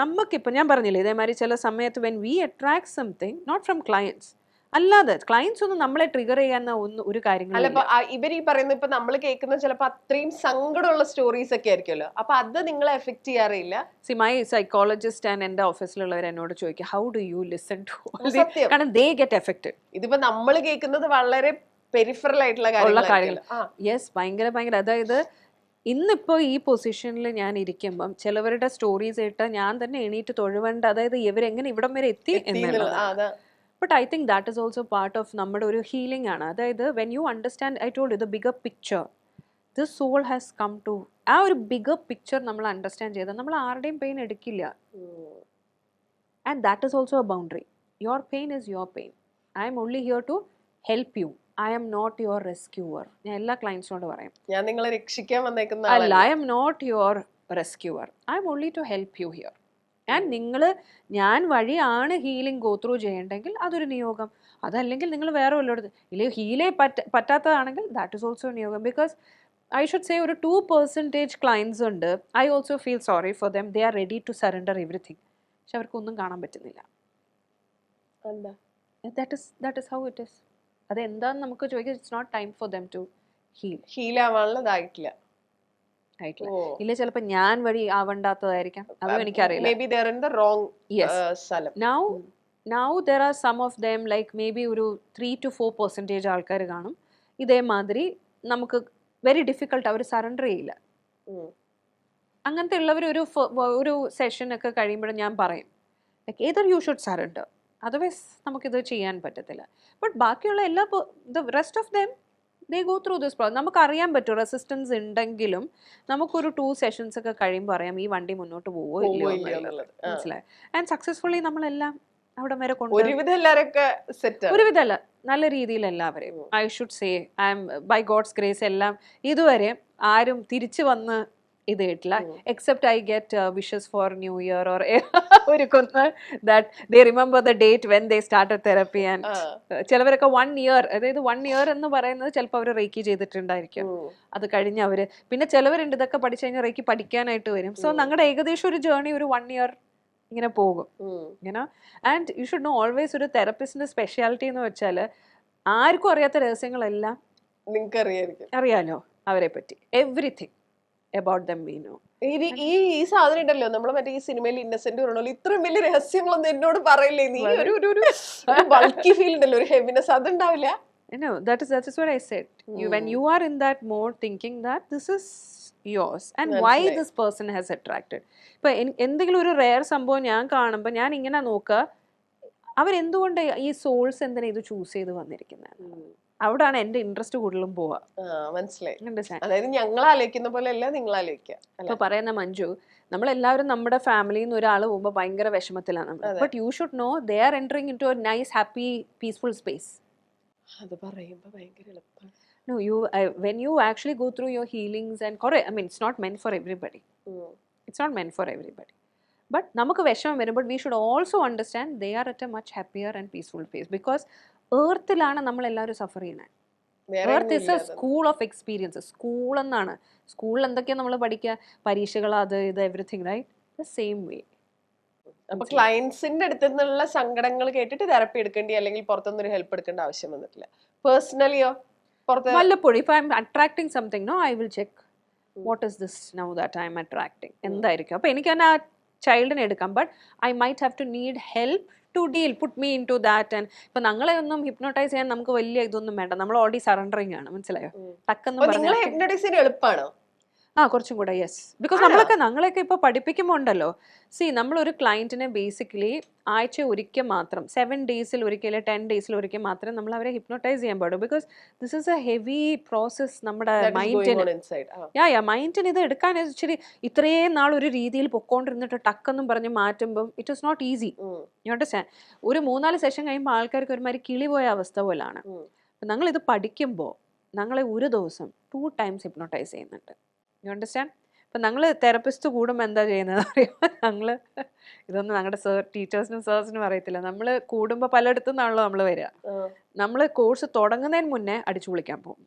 നമുക്കിപ്പോൾ ഞാൻ പറഞ്ഞില്ലേ ഇതേമാതിരി ചില സമയത്ത് when we attract something not from clients, അല്ലാതെ ക്ലയൻസ് ഒന്നും നമ്മളെ ട്രിഗർ ചെയ്യാന്ന ഒരു കാര്യങ്ങളും. ഇവർ ഈ പറയുന്ന ഇപ്പൊ നമ്മൾ കേൾക്കുന്ന ചിലപ്പോൾ അത്രയും സങ്കടമുള്ള സ്റ്റോറീസ് ഒക്കെ ആയിരിക്കുമല്ലോ, അപ്പൊ അത് നിങ്ങളെ എഫക്ട് ചെയ്യാറില്ല? മൈ സൈക്കോളജിസ്റ്റ് ആൻഡ് എന്റെ ഓഫീസിലുള്ളവർ എന്നോട് ചോദിക്കും how do you listen to, കാരണം ദേ ഗെറ്റ് എഫക്റ്റഡ്. ഇതിപ്പോ നമ്മൾ കേൾക്കുന്നത് വളരെ പെരിഫറൽ ആയിട്ടുള്ള കാര്യങ്ങൾ. യെസ്, ഭയങ്കര. അതായത് ഇന്നിപ്പോൾ ഈ പൊസിഷനിൽ ഞാൻ ഇരിക്കുമ്പം ചിലവരുടെ സ്റ്റോറീസ് കേട്ട് ഞാൻ തന്നെ എണീറ്റ് തൊഴുവേണ്ട, അതായത് ഇവരെങ്ങനെ ഇവിടം വരെ എത്തി എന്നുള്ളത്. But I think that is also part of നമ്മുടെ ഒരു ഹീലിംഗ് ആണ്. അതായത് when you understand, I told you the bigger picture, this soul has come to, ആ ഒരു bigger picture നമ്മൾ അണ്ടർസ്റ്റാൻഡ് ചെയ്താൽ നമ്മൾ ആരുടെയും പെയിൻ എടുക്കില്ല. And that is also a boundary. Your pain is your pain. I am only here to help you. I am not your rescuer. ഞാൻ എല്ലാ ക്ലയൻസിനോട് പറയും, ഞാൻ നിങ്ങളെ രക്ഷിക്കാൻ വന്നേക്കുന്ന അല്ല, I am not your rescuer. I am only to help you here. And ഞാൻ വഴിയാണ് ഹീലിംഗ് ഗോ ത്രൂ ചെയ്യേണ്ടെങ്കിൽ അതൊരു നിയോഗം. അതല്ലെങ്കിൽ നിങ്ങൾ വേറെ വല്ലയിടത്ത് ഇല്ലെങ്കിൽ ഹീലേ പറ്റാത്തതാണെങ്കിൽ ദാറ്റ് ഇസ് ഓൾസോ നിയോഗം. ബിക്കോസ് ഐ ഷുഡ് സേ ഒരു 2% ക്ലയൻസ് ഉണ്ട്, I also feel sorry for them. They are ready to surrender everything. പക്ഷെ അവർക്കൊന്നും കാണാൻ പറ്റുന്നില്ല. That is how it is. അതെന്താന്ന് നമുക്ക് ചോദിക്കാം. It's not time for them to heal ആവാനുള്ളതായിട്ടില്ല. ഇല്ല, ചിലപ്പോ ഞാൻ വഴി ആവണ്ടാത്തതായിരിക്കാം, അതും എനിക്കറിയില്ല. Now there are some of them like maybe ഒരു 3 to 4% ആൾക്കാർ കാണും ഇതേമാതിരി നമുക്ക് വെരി ഡിഫിക്കൾട്ട്, അവർ സറണ്ടർ ചെയ്യില്ല. അങ്ങനത്തെ ഉള്ളവർ ഒരു സെഷൻ ഒക്കെ കഴിയുമ്പോഴും ഞാൻ പറയും Ather you should surrender, otherwise നമുക്കിത് ചെയ്യാൻ പറ്റത്തില്ല. ബട്ട് ബാക്കിയുള്ള എല്ലാ the rest of them they go through this process. നമുക്കറിയാൻ പറ്റും റെസിസ്റ്റൻസ് ഉണ്ടെങ്കിലും നമുക്കൊരു 2 സെഷൻസ് ഒക്കെ കഴിയുമ്പോൾ അറിയാം ഈ വണ്ടി മുന്നോട്ട് പോവോ ഇല്ലയോ എന്നുള്ളത്. മനസ്സിലായി. ആൻഡ് സക്സസ്ഫുള്ളി നമ്മളെല്ലാം അവിടെ വരെ ഒരുവിധമല്ല നല്ല രീതിയിൽ എല്ലാവരെയും I should say I am by God's grace എല്ലാം ഇതുവരെ ആരും തിരിച്ചു വന്ന് ഇത് കേട്ടില്ല. Except I get wishes for new year or ഒരു that they remember the date when they started therapy. And ചിലവരൊക്കെ 1 year, അതായത് 1 year എന്ന് പറയുന്നത് ചിലപ്പോൾ അവർ റേക്കി ചെയ്തിട്ടുണ്ടായിരിക്കും. അത് കഴിഞ്ഞ് അവര് പിന്നെ ചിലവരുണ്ട് ഇതൊക്കെ പഠിച്ചു കഴിഞ്ഞാൽ റേക്കി പഠിക്കാനായിട്ട് വരും. സോ ഞങ്ങളുടെ ഏകദേശം ഒരു ജേർണി ഒരു 1 year ഇങ്ങനെ പോകും. ഇങ്ങനെ and you should no always ഒരു തെറപ്പിസ്റ്റിന്റെ സ്പെഷ്യാലിറ്റി എന്ന് വെച്ചാൽ ആർക്കും അറിയാത്ത രഹസ്യങ്ങളെല്ലാം നിങ്ങൾക്ക് അറിയാലോ അവരെ പറ്റി. Everything about them we know. ഈ സാധനം ഉണ്ടല്ലോ നമ്മൾ മറ്റേ ഈ സിനിമയിൽ ഇന്നസെന്റ് പറഞ്ഞല്ലോ ഇത്രയും വലിയ രഹസ്യങ്ങളൊന്നും എന്നോട് പറയില്ലേ നീ, ഒരു ബൾക്കി ഫീൽ ഉണ്ടല്ലോ, ഒരു heaviness അതുണ്ടാവില്ല. No, that is what I said. When you are in that mode thinking that this is yours and why this person has attracted. ഇപ്പൊ എന്തെങ്കിലും ഒരു റെയർ സംഭവം ഞാൻ കാണുമ്പോൾ ഞാൻ ഇങ്ങനെ നോക്കുക അവരെന്തുകൊണ്ട് ഈ സോൾസ് എന്തിനാ ഇത് ചൂസ് ചെയ്ത് വന്നിരിക്കുന്നത്, അവിടാണ് എന്റെ ഇൻട്രസ്റ്റ് കൂടുതലും പോവാ. മനസ്സിലായി. അതായത് ഞങ്ങൾ ആലോചിക്കുന്ന പോലെ അല്ല നിങ്ങൾ ആലോചിക്കുക. ഇപ്പൊ പറയുന്ന മഞ്ജു, നമ്മളെല്ലാവരും നമ്മുടെ ഫാമിലിയിൽ നിന്ന് ഒരാൾ പോകുമ്പോൾ ഭയങ്കര വിഷമത്തിലാണ് നമ്മൾ. But you should know they are entering into a nice happy peaceful space. അത് പറയുമ്പോൾ ഭയങ്കര എളുപ്പമാണ്. No, when you actually go through your healings and I mean it's not meant for everybody. It's not meant for everybody. But നമുക്ക് വിഷമം വരുമ്പോൾ we should also understand they are at a much happier and peaceful phase. Because ഏർത്തിലാണ് നമ്മളെല്ലാവരും suffer ചെയ്യുന്നത്. Earth is a school of experiences. School എന്നാണ്, സ്കൂളിൽ എന്തൊക്കെയാണ് നമ്മൾ പഠിക്കുക, പരീക്ഷകൾ, അത് ഇത് everything, right? The same way. അപ്പൊ ക്ലയൻസിന്റെ അടുത്ത് നിന്നുള്ള സങ്കടങ്ങൾ കേട്ടിട്ട് തെറപ്പി എടുക്കേണ്ടി അല്ലെങ്കിൽ പുറത്തുനിന്നൊരു ഹെൽപ്പ് എടുക്കേണ്ട ആവശ്യം വന്നിട്ടില്ല. പേഴ്സണലിയോ പുറത്ത് വല്ലപ്പോഴും ഇപ്പൊ I'm attracting something, no I will check what is this now that I'm attracting, എന്തായിരിക്കും. അപ്പൊ എനിക്ക് തന്നെ ആ ചൈൽഡിനെ എടുക്കാം. But I might have to need help to deal, put me into that. And ഇപ്പൊ ഞങ്ങളെ ഒന്നും ഹിപ്നോട്ടൈസ് ചെയ്യാൻ നമുക്ക് വലിയ ഇതൊന്നും വേണ്ട, നമ്മൾ ഓൾറെഡി സറണ്ടറിങ് ആണ്, മനസ്സിലായോ? ടക്കെന്ന് നിങ്ങളെ ഹിപ്നോട്ടൈസ് ചെയ്യാൻ എളുപ്പമാണോ? കുറച്ചും കൂടെ, യെസ്. ബിക്കോസ് ഞങ്ങളെയൊക്കെ ഇപ്പോൾ പഠിപ്പിക്കുമ്പോൾ ഉണ്ടല്ലോ, നമ്മളൊരു ക്ലയൻറ്റിനെ ബേസിക്കലി ആഴ്ച ഒരിക്കൽ മാത്രം, 7 days ഒരിക്കൽ, 10 days ഒരിക്കൽ മാത്രമേ നമ്മൾ അവരെ ഹിപ്നോട്ടൈസ് ചെയ്യാൻ പാടുള്ളൂ. Because this is A heavy process നമ്മുടെ മൈൻഡിന്. മൈൻഡിന് ഇത് എടുക്കാൻ ഇച്ചിരി ഇത്രയും നാൾ ഒരു രീതിയിൽ പൊക്കോണ്ടിരുന്നിട്ട് ടക്കെന്നും പറഞ്ഞ് മാറ്റുമ്പം it is not easy. You understand? ഒരു 3-4 സെഷൻ കഴിയുമ്പോൾ ആൾക്കാർക്ക് ഒരുമാതിരി കിളി പോയ അവസ്ഥ പോലാണ്. ഞങ്ങളിത് പഠിക്കുമ്പോൾ ഞങ്ങളെ ഒരു ദിവസം 2 times ഹിപ്നോട്ടൈസ് ചെയ്യുന്നുണ്ട്. You understand? അപ്പം ഞങ്ങൾ തെറപ്പിസ്റ്റ് കൂടുമ്പോൾ എന്താ ചെയ്യുന്നത് അറിയുമ്പോൾ, ഞങ്ങൾ ഇതൊന്നും ഞങ്ങളുടെ ടീച്ചേഴ്സിനും സേഴ്സിനും അറിയത്തില്ല. നമ്മൾ കൂടുമ്പോൾ പലയിടത്തു നിന്നാണല്ലോ നമ്മൾ വരിക. നമ്മൾ കോഴ്സ് തുടങ്ങുന്നതിന് മുന്നേ അടിച്ചു വിളിക്കാൻ പോകും.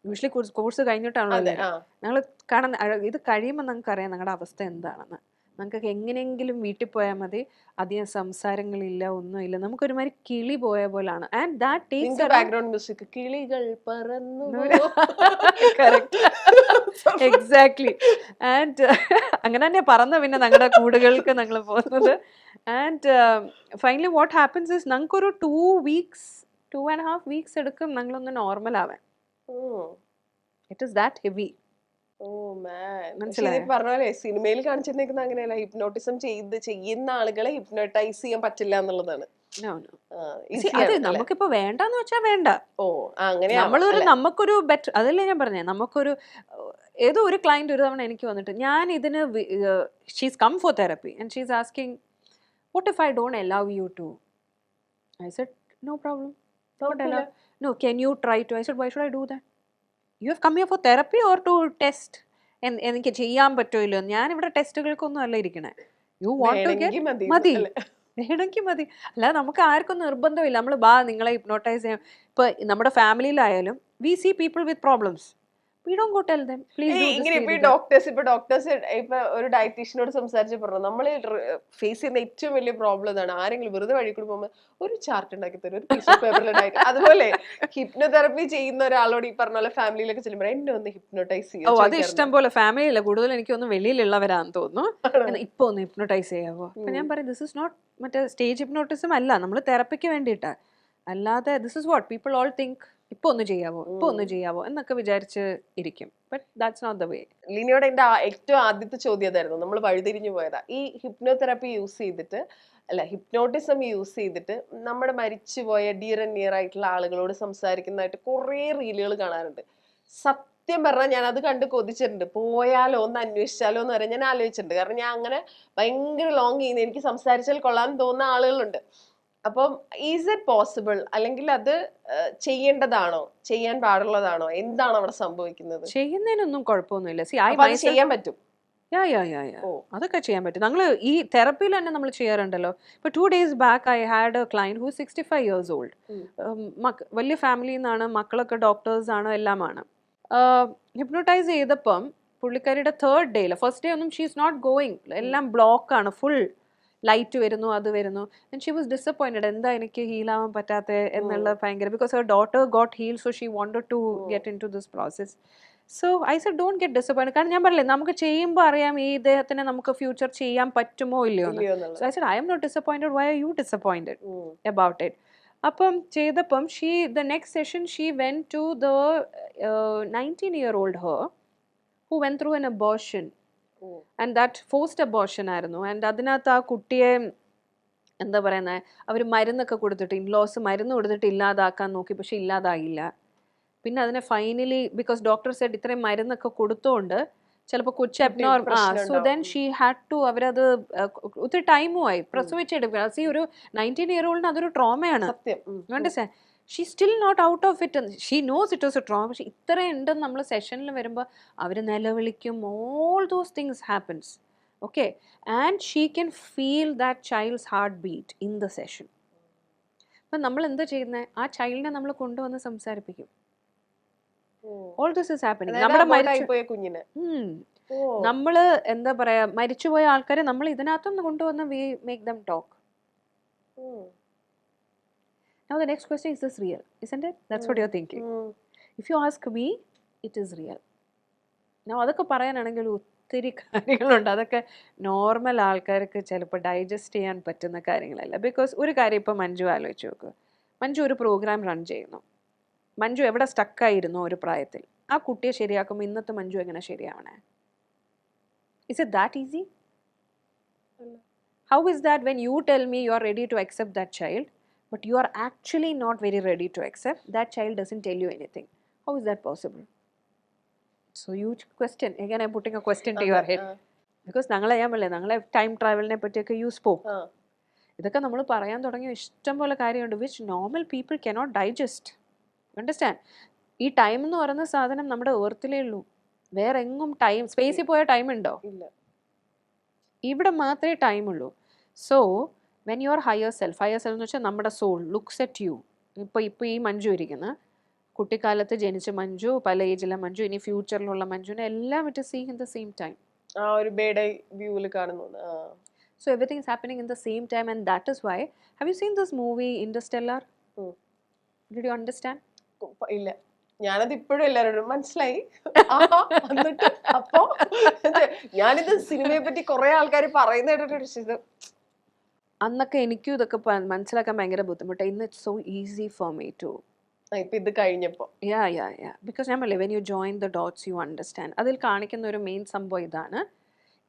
യൂഷ്വലി കോഴ്സ് കഴിഞ്ഞിട്ടാണല്ലോ ഞങ്ങൾ കാണുന്ന. ഇത് കഴിയുമ്പോൾ ഞങ്ങൾക്ക് അറിയാം ഞങ്ങളുടെ അവസ്ഥ എന്താണെന്ന്. ഞങ്ങൾക്ക് എങ്ങനെയെങ്കിലും വീട്ടിൽ പോയാൽ മതി, അധികം സംസാരങ്ങളില്ല, ഒന്നുമില്ല, നമുക്കൊരുമാതിരി കിളി പോയ പോലാണ്. And that takes background music, കിളികൾ പറന്നു. എക്സാക്ട്ലി. ആൻഡ് അങ്ങനെ തന്നെ പറന്ന് പിന്നെ ഞങ്ങളുടെ കൂടുകൾക്ക് ഞങ്ങൾ പോകുന്നത്. And finally what happens is ഞങ്ങൾക്കൊരു 2.5 weeks എടുക്കും ഞങ്ങളൊന്ന് നോർമൽ ആവാൻ. It is that heavy. പറഞ്ഞ പോലെ സിനിമയിൽ കാണിച്ചിരുന്നേക്കുന്ന അങ്ങനെയല്ല, ഹിപ്നോട്ടിസം ചെയ്യുന്ന ആളുകളെ ഹിപ്നോട്ടൈസ് ചെയ്യാൻ പറ്റില്ല എന്നുള്ളതാണ്. നമുക്കിപ്പോ വേണ്ടെന്ന് വെച്ചാൽ വേണ്ട. അങ്ങനെ നമുക്കൊരു ബെറ്റർ, അതല്ലേ ഞാൻ പറഞ്ഞേ, നമുക്കൊരു ഏതോ ഒരു ക്ലയന്റ് ഒരു തവണ എനിക്ക് വന്നിട്ട്, ഞാൻ ഇതിന് she's come for therapy and she's asking what if I don't allow you to. I said no problem, no, can you try to? I said why should I do that? You have come here for therapy or to test? എനിക്ക് ചെയ്യാൻ പറ്റുമല്ലോ, ഞാൻ ഇവിടെ ടെസ്റ്റുകൾക്കൊന്നും അല്ല ഇരിക്കണേ. U want to get മതി, വേണമെങ്കിൽ മതി. അല്ലാതെ നമുക്ക് ആർക്കും നിർബന്ധമില്ല നമ്മൾ നിങ്ങളെ ഹിപ്നോട്ടൈസ് ചെയ്യാം. ഇപ്പൊ നമ്മുടെ ഫാമിലിയിലായാലും we see people with problems, we don't go tell them please do this. ഇങ്ങനെ ഇപ്പൊ ഡോക്ടേഴ്സ് ഇപ്പൊ ഒരു ഡയറ്റീഷ്യനോട് സംസാരിച്ച് പറഞ്ഞു, നമ്മൾ ഫേസ് ചെയ്യുന്ന ഏറ്റവും വലിയ പ്രോബ്ലം ഇതാണ്. ആരെങ്കിലും വെറുതെ വഴി കൂടി പോകുമ്പോൾ ഒരു ചാർട്ട് ഉണ്ടാക്കി തരും, ഒരു പീസ് ഓഫ് പേപ്പറിൽ ഡയറ്റ്. അതുപോലെ ഹിപ്നോതെറപ്പി ചെയ്യുന്ന ഒരാളോട് ഈ പറഞ്ഞ പോലെ ഫാമിലിയിലൊക്കെ ചെല്ലുമ്പോൾ എന്നെ ഒന്ന് ഹിപ്നോട്ടൈസ് ചെയ്യാം. അത് ഇഷ്ടം പോലെ ഫാമിലിയില്ല, കൂടുതൽ എനിക്കൊന്ന് വെളിയിലുള്ളവരാന്ന് തോന്നുന്നു. ഇപ്പൊ ഒന്ന് ഹിപ്നോട്ടൈസ് ചെയ്യാവോ? അപ്പൊ ഞാൻ പറയും ദിസ് ഇസ് നോട്ട് മറ്റേ സ്റ്റേജ് ഹിപ്നോട്ടിസം അല്ല, നമ്മൾ തെറപ്പിക്ക് വേണ്ടിയിട്ടാ. അല്ലാതെ this is what people all think, ഇപ്പൊ ഒന്ന് ചെയ്യാവോ എന്നൊക്കെ വിചാരിച്ച് ഇരിക്കും. But that's not the way. ലിനിയോട് എന്റെ ഏറ്റവും ആദ്യത്തെ ചോദ്യം അതായിരുന്നു, നമ്മൾ വഴിതിരിഞ്ഞു പോയതാ. ഈ ഹിപ്നോതെറപ്പി യൂസ് ചെയ്തിട്ട്, അല്ല ഹിപ്നോട്ടിസം യൂസ് ചെയ്തിട്ട് നമ്മുടെ മരിച്ചുപോയ ഡിയർ ആൻഡ് നിയർ ആയിട്ടുള്ള ആളുകളോട് സംസാരിക്കുന്നതായിട്ട് കുറേ റീലുകൾ കാണാറുണ്ട്. സത്യം പറഞ്ഞാൽ ഞാൻ അത് കണ്ട് കൊതിച്ചിട്ടുണ്ട്. പോയാലോ ഒന്ന് അന്വേഷിച്ചാലോ എന്ന് പറയാൻ ഞാൻ ആലോചിച്ചിട്ടുണ്ട്. കാരണം ഞാൻ അങ്ങനെ ഭയങ്കര ലോങ് ചെയ്യുന്ന, എനിക്ക് സംസാരിച്ചാൽ കൊള്ളാൻ തോന്നുന്ന ആളുകളുണ്ട്. അപ്പം ഈസ് ഇറ്റ് പോസിബിൾ, അല്ലെങ്കിൽ അത് ചെയ്യേണ്ടതാണോ, ചെയ്യാൻ പാടുള്ളതാണോ, എന്താണ് അവിടെ സംഭവിക്കുന്നത്? ചെയ്യുന്നതിനൊന്നും കുഴപ്പമൊന്നുമില്ല. ചെയ്യാൻ പറ്റും, അതൊക്കെ ചെയ്യാൻ പറ്റും. ഞങ്ങൾ ഈ തെറപ്പിയിൽ തന്നെ നമ്മൾ ചെയ്യാറുണ്ടല്ലോ. ഇപ്പൊ 2 days back I had A client who 65 years old. വലിയ ഫാമിലിയിൽ നിന്നാണ്, മക്കളൊക്കെ ഡോക്ടേഴ്സ് ആണ്, എല്ലാമാണ്. ഹിപ്നോട്ടൈസ് ചെയ്തപ്പം പുള്ളിക്കാരിയുടെ 3rd day, ഫസ്റ്റ് ഡേ ഒന്നും ഷീ ഈസ് നോട്ട് ഗോയിങ്, എല്ലാം ബ്ലോക്കാണ്, ഫുൾ ലൈറ്റ് വരുന്നു, അത് വരുന്നു. ആൻഡ് ഷീ വാസ് ഡിസപ്പോയിന്റഡ്, എന്താ എനിക്ക് ഹീലാവാൻ പറ്റാത്ത എന്നുള്ള ഭയങ്കര. Because her daughter got heal, so she wanted to get into this process. So I said don't get disappointed. കാരണം ഞാൻ പറഞ്ഞില്ലേ, നമുക്ക് ചെയ്യുമ്പോൾ അറിയാം ഈ ഇദ്ദേഹത്തിന് നമുക്ക് ഫ്യൂച്ചർ ചെയ്യാൻ പറ്റുമോ ഇല്ലയോ എന്ന്. So I said I'm not disappointed, why are you disappointed about it? അപ്പം ചെയ്തപ്പം the next session she went to the 19-year-old her who went through an abortion. And that forced abortion ആയിരുന്നു. And അതിനകത്ത് ആ കുട്ടിയെ എന്താ പറയുന്നത്, അവർ മരുന്നൊക്കെ കൊടുത്തിട്ട്, ഇൻലോസ് മരുന്ന് കൊടുത്തിട്ട് ഇല്ലാതാക്കാൻ നോക്കി, പക്ഷെ ഇല്ലാതായില്ല. പിന്നെ അതിനെ ഫൈനലി, ബിക്കോസ് ഡോക്ടർ സെഡ് ഇത്രയും മരുന്നൊക്കെ കൊടുത്തോണ്ട് ചിലപ്പോൾ കൊച്ചു abnormal, so then she had to, അവരത് ഒത്തിരി ടൈമുമായി പ്രസവിച്ചെടുക്കുക. ഒരു 19-year-old അതൊരു ട്രോമയാണ്. വേണ്ട, she still not out of it. She knows it was a trauma. പക്ഷെ ഇത്ര ഉണ്ടെന്ന് നമ്മൾ സെഷനിൽ വരുമ്പോൾ അവർ നിലവിളിക്കും, all those things happens. Okay, and she can feel that child's heartbeat in the session. അപ്പം നമ്മൾ എന്താ ചെയ്യുന്നത്, ആ ചൈൽഡിനെ നമ്മൾ കൊണ്ടുവന്ന് സംസാരിപ്പിക്കും. All this is happening. നമ്മുടെ അബോർട്ടായിപ്പോയ കുഞ്ഞിനെ നമ്മൾ എന്താ പറയാ, മരിച്ചുപോയ ആൾക്കാരെ നമ്മൾ ഇതിനകത്തൊന്ന് കൊണ്ടുവന്ന് we make them talk. Now the next question, is this real? Isn't it? That's what you're thinking. If you ask me, it is real. Now അതൊക്കെ പറയാനാണെങ്കിൽ ഒത്തിരി കാര്യങ്ങളുണ്ട്. അതൊക്കെ നോർമൽ ആൾക്കാർക്ക് ചിലപ്പോൾ ഡൈജസ്റ്റ് ചെയ്യാൻ പറ്റുന്ന കാര്യങ്ങളല്ല. ബിക്കോസ് ഒരു കാര്യം ഇപ്പോൾ മഞ്ജു ആലോചിച്ച് നോക്കുക. മഞ്ജു ഒരു പ്രോഗ്രാം റൺ ചെയ്യുന്നു. മഞ്ജു എവിടെ സ്റ്റക്കായിരുന്നു ഒരു പ്രായത്തിൽ, ആ കുട്ടിയെ ശരിയാക്കുമ്പോൾ ഇന്നത്തെ മഞ്ജു എങ്ങനെ ശരിയാവണേ? Is it that easy? How is that when you tell me you are ready to accept that child, but you are actually not very ready to accept, that child doesn't tell you anything? How is that possible? So huge question. Again, I'm putting a question to your head. Because ഞങ്ങളെ time ട്രാവലിനെ പറ്റിയൊക്കെ use പോകും. ഇതൊക്കെ നമ്മൾ പറയാൻ തുടങ്ങിയ ഇഷ്ടം പോലെ കാര്യമുണ്ട് which normal people cannot digest. Understand? ഈ ടൈം എന്ന് പറയുന്ന സാധനം നമ്മുടെ എർത്തിലേ ഉള്ളൂ. വേറെ എങ്ങും ടൈം, സ്പേസിൽ പോയ ടൈം ഉണ്ടോ? ഇല്ല, ഇവിടെ മാത്രമേ ടൈം ഉള്ളൂ. So when your higher self എന്ന് വെച്ചാൽ നമ്മുടെ സോൾ ലുക്സ് അറ്റ് യു. ഇപ്പോൾ ഈ മഞ്ജു ഇരിക്കുന്ന കുട്ടിക്കാലത്ത് ജനിച്ച മഞ്ജു, പല ഏജിലെ മഞ്ജു, ഇനി ഫ്യൂച്ചറിലുള്ള മഞ്ജുവിനെ എല്ലാം it is seeing in the same time. ആ ഒരു ബേഡ് ഐ വ്യൂവിൽ കാണുന്നു. So everything is happening in the same time, and that is why, have you seen this movie Interstellar? Did you understand? ഇല്ല, ഞാനത് ഇപ്പോഴും എല്ലാവരോടും മനസ്സിലായി. എന്നിട്ട് അപ്പോ ഞാനിത് സിനിമയെ പറ്റി കുറെ ആൾക്കാർ പറയുന്ന കേട്ടിട്ട് അന്നൊക്കെ എനിക്കും ഇതൊക്കെ മനസ്സിലാക്കാൻ ഭയങ്കര ബുദ്ധിമുട്ടാണ്. ഇന്ന് it's so easy for me to. ഇപ്പൊ ഇത് കഴിഞ്ഞപ്പോ ബിക്കോസ് ഞാൻ പറയില്ലേ, when you join the dots you understand. അതിൽ കാണിക്കുന്ന ഒരു മെയിൻ സംഭവം ഇതാണ്: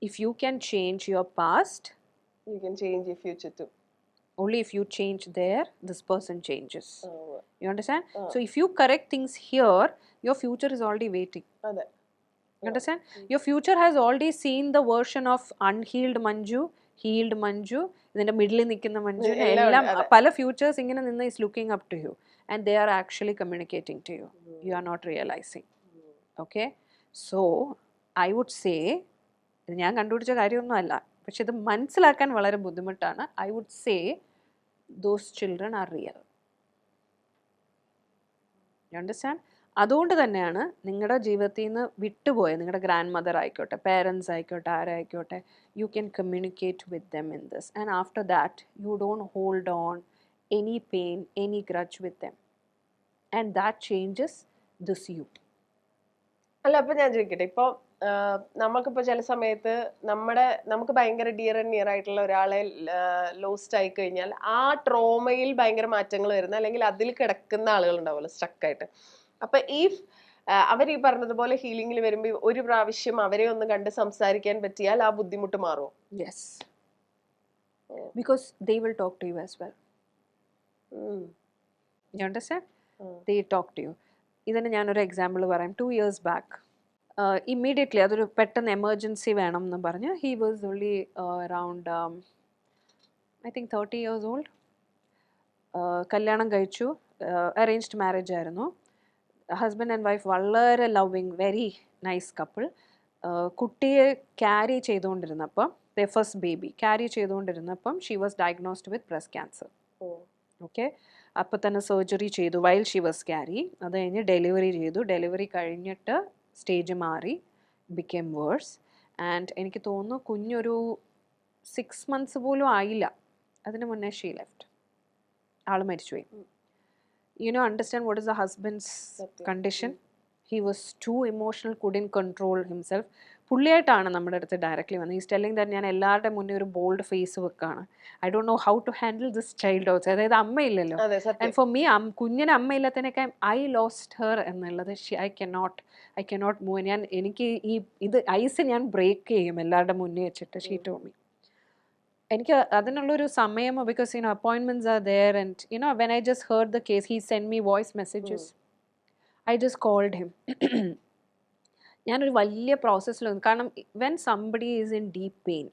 if you can change your past, you can change your future too. Only if you change there, this person changes. You understand? So if you correct things here, your future is already waiting. Ade. You understand? Your future has already seen the version of unhealed Manju, healed Manju, ഇതിന്റെ middle നിൽക്കുന്ന മഞ്ജു, എല്ലാം പല futures ഇങ്ങനെ നിന്ന് is looking up to you and they are actually communicating to you. You are not realizing. Okay? So I would say, ഇത് ഞാൻ കണ്ടുപിടിച്ച കാര്യമൊന്നും അല്ല, പക്ഷെ ഇത് മനസ്സിലാക്കാൻ വളരെ ബുദ്ധിമുട്ടാണ്. I would say those children are real. You understand? അതുകൊണ്ട് തന്നെയാണ് നിങ്ങളുടെ ജീവിതത്തിൽ നിന്ന് വിട്ടുപോയ നിങ്ങളുടെ ഗ്രാൻഡ് മദർ ആയിക്കോട്ടെ, പേരൻസ് ആയിക്കോട്ടെ, ആരായിക്കോട്ടെ, you can communicate with them in this, and after that you don't hold on any pain, any grudge with them, and that changes this you. അല്ല, അപ്പൊ ഞാൻ ചോദിക്കട്ടെ, ഇപ്പൊ നമുക്കിപ്പോ ചില സമയത്ത് നമുക്ക് ഭയങ്കര ഡിയർ ആൻഡ് നിയർ ആയിട്ടുള്ള ഒരാളെ ലോസ്റ്റ് ആയി കഴിഞ്ഞാൽ ആ ട്രോമയിൽ ഭയങ്കര മാറ്റങ്ങൾ വരുന്ന, അല്ലെങ്കിൽ അതിൽ കിടക്കുന്ന ആളുകൾ ഉണ്ടാവുമല്ലോ സ്റ്റക്കായിട്ട്. അപ്പൊ ഈ അവർ ഈ പറഞ്ഞതുപോലെ ഹീലിംഗിൽ വരുമ്പോ ഒരു പ്രാവശ്യം അവരെ ഒന്ന് കണ്ട് സംസാരിക്കാൻ പറ്റിയാൽ ആ ബുദ്ധിമുട്ട് മാറുമോ? Yes, because they will talk to you as well. You understand? They talk to you. ഇതിന് ഞാനൊരു എക്സാമ്പിൾ പറയാം. 2 years ബാക്ക് ഇമ്മീഡിയറ്റ്ലി അതൊരു പെട്ടെന്ന് എമർജൻസി വേണം എന്ന് പറഞ്ഞ്, he was only around I think 30 years old. കല്യാണം കഴിച്ചു, അറേഞ്ച്ഡ് മാരേജ് ആയിരുന്നു. ഹസ്ബൻഡ് ആൻഡ് വൈഫ് വളരെ ലവിങ്, വെരി നൈസ് കപ്പിൾ. കുട്ടിയെ ക്യാരി ചെയ്തുകൊണ്ടിരുന്നപ്പം, ഫസ്റ്റ് ബേബി ക്യാരി ചെയ്തുകൊണ്ടിരുന്നപ്പം she was diagnosed with breast cancer. Okay, അപ്പോൾ തന്നെ സർജറി ചെയ്തു വൈൽ ഷീ വാസ് ക്യാരി. അത് കഴിഞ്ഞ് ഡെലിവറി ചെയ്തു. ഡെലിവറി കഴിഞ്ഞിട്ട് സ്റ്റേജ് മാറി, ബിക്കേം വേഴ്സ്. ആൻഡ് എനിക്ക് തോന്നുന്നു കുഞ്ഞൊരു 6 months പോലും ആയില്ല, അതിന് മുന്നേ ഷീ ലെഫ്റ്റ്. ആൾ മരിച്ചുപോയി. You know, understand what is the husband's condition? He was too emotional, couldn't control himself. പുള്ളിയായിട്ടാണ് നമ്മുടെ അടുത്ത് ഡയറക്റ്റ്ലി വന്നത്. ഈസ് ടെല്ലിങ് ദാറ്റ് ഞാൻ എല്ലാവരുടെ മുന്നേ ഒരു ബോൾഡ് ഫേസ് വെക്കാണ്, I don't know how to handle this child also. അതായത് അമ്മയില്ലല്ലോ. ആൻഡ് ഫോർ മീ, കുഞ്ഞിന് അമ്മയില്ലാത്തതിനൊക്കെ ഐ ലോസ്റ്റ് ഹെർ എന്നുള്ളത്, ഐ കനോട്ട് മൂവ്. എനിക്ക് ഇത് ഐസ് ഞാൻ ബ്രേക്ക് ചെയ്യും എല്ലാവരുടെ മുന്നേ വെച്ചിട്ട്. She told me. എനിക്ക് അതിനുള്ളൊരു സമയം, because appointments are there. And when I just heard the case, he send me voice messages. I just called him. ഞാനൊരു വലിയ പ്രോസസ്സിലൊന്നും, കാരണം when somebody is in deep pain,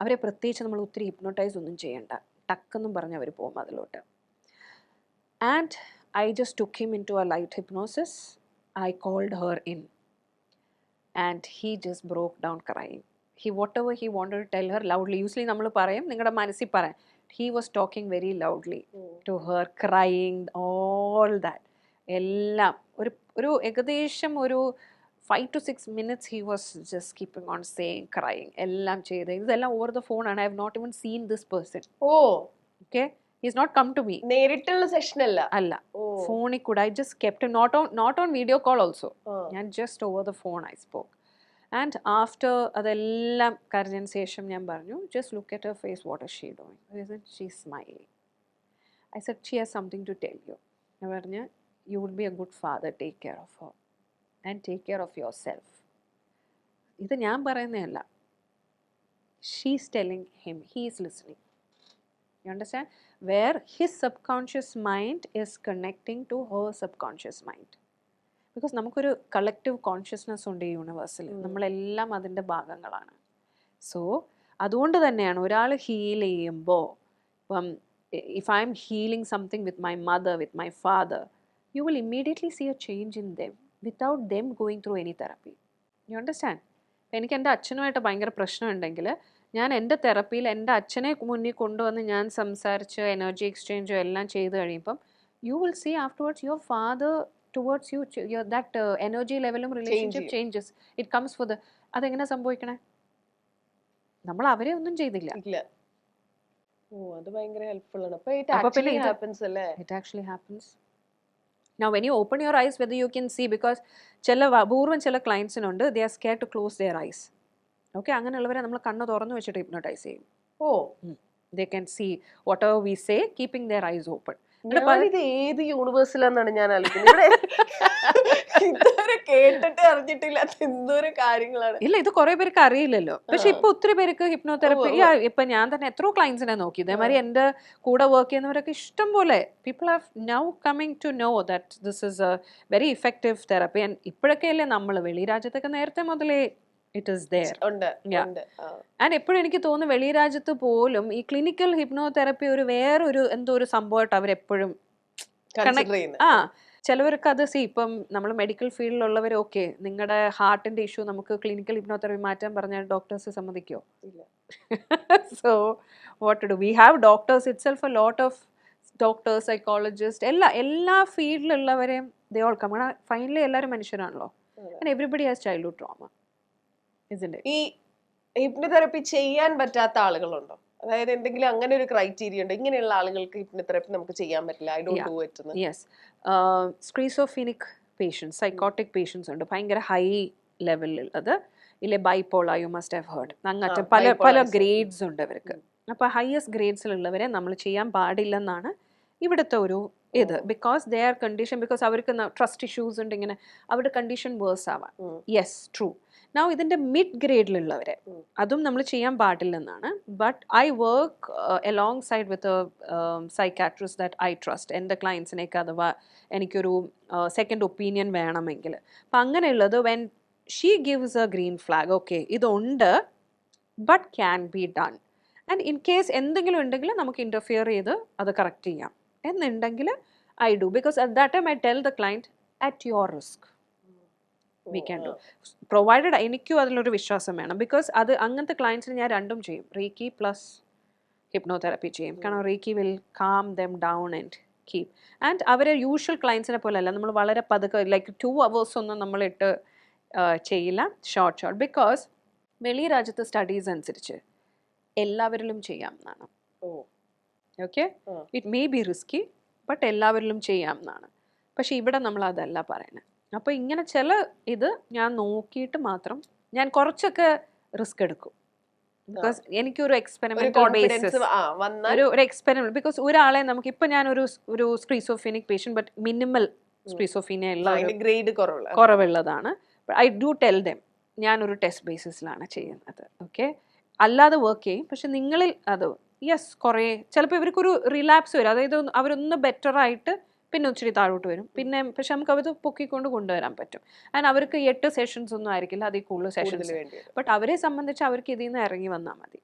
അവരെ പ്രത്യേകിച്ച് നമ്മൾ ഒത്തിരി ഹിപ്നോട്ടൈസ് ഒന്നും ചെയ്യണ്ട, ടക്കെന്നും പറഞ്ഞ് അവർ പോകും അതിലോട്ട്. And I just took him into a light hypnosis. I called her in and he just broke down crying. whatever he wanted to tell her loudly. Usually നമ്മൾ പറയും നിങ്ങളുടെ മനസ്സിൽ പറയാം. He was talking very loudly to her, crying, all that. എല്ലാം ഒരു ഏകദേശം ഒരു 5 to 6 minutes he was just keeping on saying, crying. എല്ലാം ചെയ്ത് ഇതെല്ലാം over the phone and I have not even seen this person. Okay? He's not come to me. നേരിട്ടുള്ള session അല്ല. അല്ല, ഫോണിൽ കൂടെ. I just kept him, not on video call also. ഞാൻ just over the phone I spoke. And after അതെല്ലാം കഴിഞ്ഞതിന് ശേഷം ഞാൻ പറഞ്ഞു, just look at her face, what is she doing? I said, she's smiling. I said, she has something to tell you. ഞാൻ പറഞ്ഞു, you will be a good father, take care of her and take care of yourself. ഇത് ഞാൻ പറയുന്നതല്ല. She's telling him, he is listening. You understand? Where his subconscious mind is connecting to her subconscious mind. Because നമുക്കൊരു collective consciousness ഉണ്ട് ഈ യൂണിവേഴ്സിൽ. നമ്മളെല്ലാം അതിൻ്റെ ഭാഗങ്ങളാണ്. So അതുകൊണ്ട് തന്നെയാണ് ഒരാൾ ഹീൽ ചെയ്യുമ്പോൾ, ഇപ്പം if I'm healing something with my mother, with my father, you will immediately see a change in them without them going through any therapy. You understand? എനിക്ക് എൻ്റെ അച്ഛനുമായിട്ട് ഭയങ്കര പ്രശ്നമുണ്ടെങ്കിൽ ഞാൻ എൻ്റെ തെറപ്പിയിൽ എൻ്റെ അച്ഛനെ മുന്നിൽ കൊണ്ടുവന്ന് ഞാൻ സംസാരിച്ച് എനർജി എക്സ്ചേഞ്ചോ എല്ലാം ചെയ്ത് കഴിയുമ്പം you will see afterwards your father towards you that energy ലെവലും relationship changes. It comes for the. അതെങ്ങനെ സംഭവിക്കണേ? നമ്മൾ അവരെ ഒന്നും ചെയ്തില്ല. അത് ഭയങ്കര ഹെൽപ്ഫുൾ ആണ്. It actually happens. Now when you open your eyes, whether you can see, because ചില അപൂർവം ചില ക്ലയൻസിനുണ്ട്, they are scared to close their eyes. Okay, അങ്ങനെയുള്ളവരെ നമ്മൾ കണ്ണ് തുറന്നു വെച്ചിട്ട് ഹിപ്നോട്ടൈസ് ചെയ്യും. They can see whatever we say, keeping their eyes open. ഇത് ഏത് യൂണിവേഴ്സിലാന്നാണ് ഞാൻ ആലോചിക്കുന്നത്. ഇതുവരെ കേട്ടിട്ട് അറിഞ്ഞിട്ടില്ല എന്തോരം കാര്യങ്ങളാണ്. ഇല്ല, ഇത് കുറെ പേർക്ക് അറിയില്ലല്ലോ. പക്ഷെ ഇപ്പൊ ഒത്തിരി പേർക്ക് ഹിപ്നോതെറപ്പി, ഇപ്പൊ ഞാൻ തന്നെ എത്രയോ ക്ലയൻസിനെ നോക്കി. ഇതേമാതിരി എന്റെ കൂടെ വർക്ക് ചെയ്യുന്നവരൊക്കെ ഇഷ്ടം പോലെ people have now coming to know that this is a very effective therapy. And ഇപ്പോഴൊക്കെ അല്ലേ നമ്മൾ വെളി രാജ്യത്തൊക്കെ നേരത്തെ മുതലേ it is there. ആൻഡ് എപ്പോഴും എനിക്ക് തോന്നുന്നു വെളി രാജ്യത്ത് പോലും ഈ ക്ലിനിക്കൽ ഹിപ്നോതെറപ്പി ഒരു വേറൊരു എന്തോ ഒരു സംഭവമായിട്ട് അവരെപ്പോഴും ചിലവർക്ക് അത് ഇപ്പം നമ്മൾ മെഡിക്കൽ ഫീൽഡിലുള്ളവർ ഓക്കെ, നിങ്ങളുടെ ഹാർട്ടിന്റെ ഇഷ്യൂ നമുക്ക് ക്ലിനിക്കൽ ഹിപ്നോതെറപ്പി മാറ്റാൻ പറഞ്ഞാൽ ഡോക്ടേഴ്സ് സമ്മതിക്കോ? So what to do? We have doctors itself, a lot of doctors, psychologist, എല്ലാ ഫീൽഡിലുള്ളവരെയും ദേ ഓൾ കം. ഫൈനലി എല്ലാവരും മനുഷ്യരാണല്ലോ. And everybody has childhood trauma. ഈ ഹിപ്നോതെറപ്പി ചെയ്യാൻ പറ്റാത്ത ആളുകളുണ്ടോ? അതായത് എന്തെങ്കിലും അങ്ങനെ ഒരു ക്രൈറ്റീരിയ ഉണ്ടോ, ഇങ്ങനെയുള്ള ആളുകൾക്ക് ഹിപ്നോതെറപ്പി നമുക്ക് ചെയ്യാൻ പറ്റില്ല, ഐ ഡോണ്ട് ഡു ഇറ്റ് എന്ന്? യെസ്, സ്ക്രീസോഫീനിക് പേഷ്യൻസ്, സൈക്കോട്ടിക് പേഷ്യൻസ് ഉണ്ട്, ഭയങ്കര ഹൈ ലെവലിൽ. അത് ഇല്ലേ, bipolar, you must have heard. അങ്ങനത്തെ പല ഗ്രേഡ്സ് ഉണ്ട് അവർക്ക്. അപ്പോൾ ഹയസ്റ്റ് ഗ്രേഡ്സിലുള്ളവരെ നമ്മൾ ചെയ്യാൻ പാടില്ലെന്നാണ് ഇവിടുത്തെ ഒരു ഇത്. Because they are condition, because അവർക്ക് ട്രസ്റ്റ് ഇഷ്യൂസ് ഉണ്ട്, ഇങ്ങനെ അവരുടെ കണ്ടീഷൻ വേഴ്സ് ആവാം. Yes, true. നൗ ഇതിൻ്റെ മിഡ് ഗ്രേഡിലുള്ളവരെ അതും നമ്മൾ ചെയ്യാൻ പാടില്ലെന്നാണ്. But I work alongside with psychiatrist that I trust. എൻ്റെ ക്ലയൻസിനേക്ക് അഥവാ എനിക്കൊരു സെക്കൻഡ് ഒപ്പീനിയൻ വേണമെങ്കിൽ, അപ്പം അങ്ങനെയുള്ളത് when she gives a green flag, okay ഇതുണ്ട് but can be done, and in case എന്തെങ്കിലും ഉണ്ടെങ്കിൽ നമുക്ക് ഇൻ്റർഫിയർ ചെയ്ത് അത് കറക്റ്റ് ചെയ്യാം എന്നുണ്ടെങ്കിൽ I do. Because at that time I tell the client at your risk we can do, provided എനിക്കും അതിലൊരു വിശ്വാസം വേണം. ബിക്കോസ് അത് അങ്ങനത്തെ ക്ലയൻസിന് ഞാൻ രണ്ടും ചെയ്യും, റീക്കി പ്ലസ് ഹിപ്നോതെറപ്പി ചെയ്യും. കാരണം റീക്കി will calm them down and keep. And അവരെ യൂഷ്വൽ ക്ലയൻസിനെ പോലെ അല്ല, നമ്മൾ വളരെ പതുക്കെ ലൈക്ക് 2 hours ഒന്നും നമ്മളിട്ട് ചെയ്യില്ല, ഷോർട്ട്. ബിക്കോസ് വെളി രാജ്യത്തെ സ്റ്റഡീസ് അനുസരിച്ച് എല്ലാവരിലും ചെയ്യാം എന്നാണ്. Okay, it may be risky but എല്ലാവരിലും ചെയ്യാം എന്നാണ്. പക്ഷെ ഇവിടെ നമ്മൾ അതല്ല പറയുന്നത്. അപ്പോൾ ഇങ്ങനെ ചില ഇത് ഞാൻ നോക്കിയിട്ട് മാത്രം ഞാൻ കുറച്ചൊക്കെ റിസ്ക് എടുക്കും. ബിക്കോസ് എനിക്കൊരു എക്സ്പെരിമെന്റൽ ബേസിസ്, ഒരു എക്സ്പെരിമെന്റ്. ബിക്കോസ് ഒരാളെ നമുക്ക് ഇപ്പം ഞാനൊരു schizophrenic patient but minimal schizophrenia grade കുറവുള്ളതാണ്. ഐ ഡു ടെൽ ദം ഞാനൊരു ടെസ്റ്റ് ബേസിസിലാണ് ചെയ്യുന്നത്. ഓക്കെ, അല്ലാതെ വർക്ക് ചെയ്യും. പക്ഷെ നിങ്ങളിൽ അത് യെസ് കുറേ ചിലപ്പോൾ ഇവർക്കൊരു റിലാപ്സ് വരും, അതായത് അവരൊന്ന് ബെറ്റർ ആയിട്ട് പിന്നെ ഒത്തിരി താഴോട്ട് വരും. പിന്നെ പക്ഷെ നമുക്ക് അത് പൊക്കിക്കൊണ്ട് കൊണ്ടുവരാൻ പറ്റും. ആൻഡ് അവർക്ക് 8 സെഷൻസ് ഒന്നും ആയിരിക്കില്ല, അതിൽ കൂടുതൽ സെഷൻസ്. ബട്ട് അവരെ സംബന്ധിച്ച് അവർക്ക് ഇതിൽ നിന്ന് ഇറങ്ങി വന്നാൽ മതി.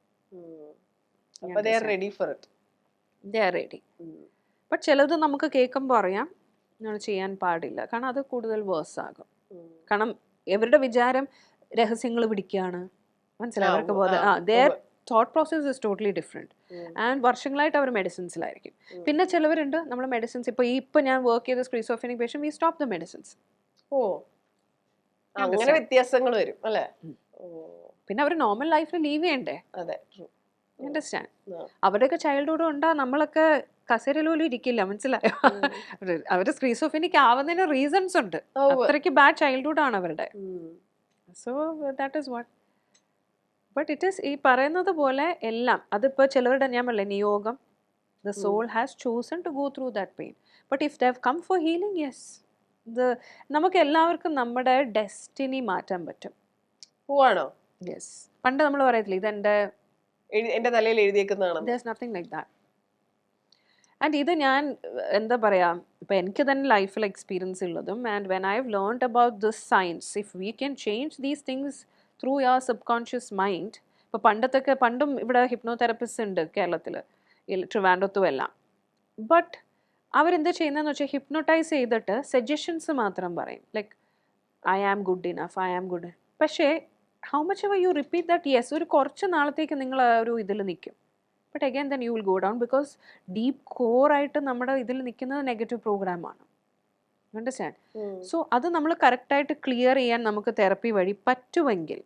ദേ ആർ റെഡി. ബട്ട് ചിലത് നമുക്ക് കേൾക്കുമ്പോൾ അറിയാം നമ്മൾ ചെയ്യാൻ പാടില്ല, കാരണം അത് കൂടുതൽ വേഴ്സ് ആകും. കാരണം ഇവരുടെ വിചാരം രഹസ്യങ്ങൾ പിടിക്കുകയാണ്, മനസ്സിലായി അവർക്ക് their thought process is totally different. And വർഷങ്ങളായിട്ട് അവർ മെഡിസിൻസിലായിരിക്കും. പിന്നെ ചിലവരുണ്ട് നമ്മൾ മെഡിസിൻസ് ഇപ്പൊ ഞാൻ വർക്ക് ചെയ്ത schizophrenic patient we stop the medicines. അങ്ങനെ വ്യത്യാസങ്ങൾ വരും അല്ലേ? പിന്നെ അവർ നോർമൽ ലൈഫിൽ ലീവ് ചെയ്യണ്ടേ? അതെ, അണ്ടർസ്റ്റാൻഡ്. അവരുടെയൊക്കെ ചൈൽഡ്ഹുഡ് ഉണ്ടാ നമ്മളൊക്കെ കസേരയിൽ പോലും ഇരിക്കില്ല, മനസ്സിലായോ? അവര് സ്ക്രീസോഫ്രീനിക് ആവുന്നതിന് റീസൺസ് ഉണ്ട്. അത്രയ്ക്ക് ബാഡ് ചൈൽഡ്ഹുഡ് ആണ് അവരുടെ. So that is what. But it is ഈ പറയുന്നത് പോലെ എല്ലാം അതിപ്പോൾ ചിലവരുടെ ഞാൻ പറഞ്ഞില്ലേ നിയോഗം, the soul has chosen to go through that pain. But if they have come for healing, yes, നമുക്ക് എല്ലാവർക്കും നമ്മുടെ ഡെസ്റ്റിനി മാറ്റാൻ പറ്റും. പോവാണോ? യെസ്. പണ്ട് നമ്മൾ പറയത്തില്ല ഇതെന്റെ തലയിൽ എഴുതിയേക്കുന്നതാണ്. there's nothing like that. And ഇത് ഞാൻ എന്താ പറയുക, ഇപ്പം എനിക്ക് തന്നെ ലൈഫിൽ എക്സ്പീരിയൻസ് ഉള്ളതും and when I have learned about this science, if we can change these things through your sub conscious mind. ഇപ്പോൾ പണ്ടും ഇവിടെ ഹിപ്നോതെറപ്പിസ്റ്റ് ഉണ്ട് കേരളത്തിൽ, ട്രിവാൻഡ്രത്തും എല്ലാം. ബട്ട് അവരെന്താ ചെയ്യുന്നതെന്ന് വെച്ചാൽ ഹിപ്നോട്ടൈസ് ചെയ്തിട്ട് സജഷൻസ് മാത്രം പറയും, like I am good enough, I am good. പക്ഷേ how much ever you repeat that, yes, ഒരു കുറച്ച് നാളത്തേക്ക് നിങ്ങൾ ആ ഒരു ഇതിൽ നിൽക്കും. But again then you will go down, because deep കോറായിട്ട് നമ്മുടെ ഇതിൽ നിൽക്കുന്നത് നെഗറ്റീവ് പ്രോഗ്രാമാണ്. അണ്ടർസ്റ്റാൻഡ്? സോ അത് നമ്മൾ കറക്റ്റായിട്ട് ക്ലിയർ ചെയ്യാൻ നമുക്ക് തെറപ്പി വഴി പറ്റുമെങ്കിൽ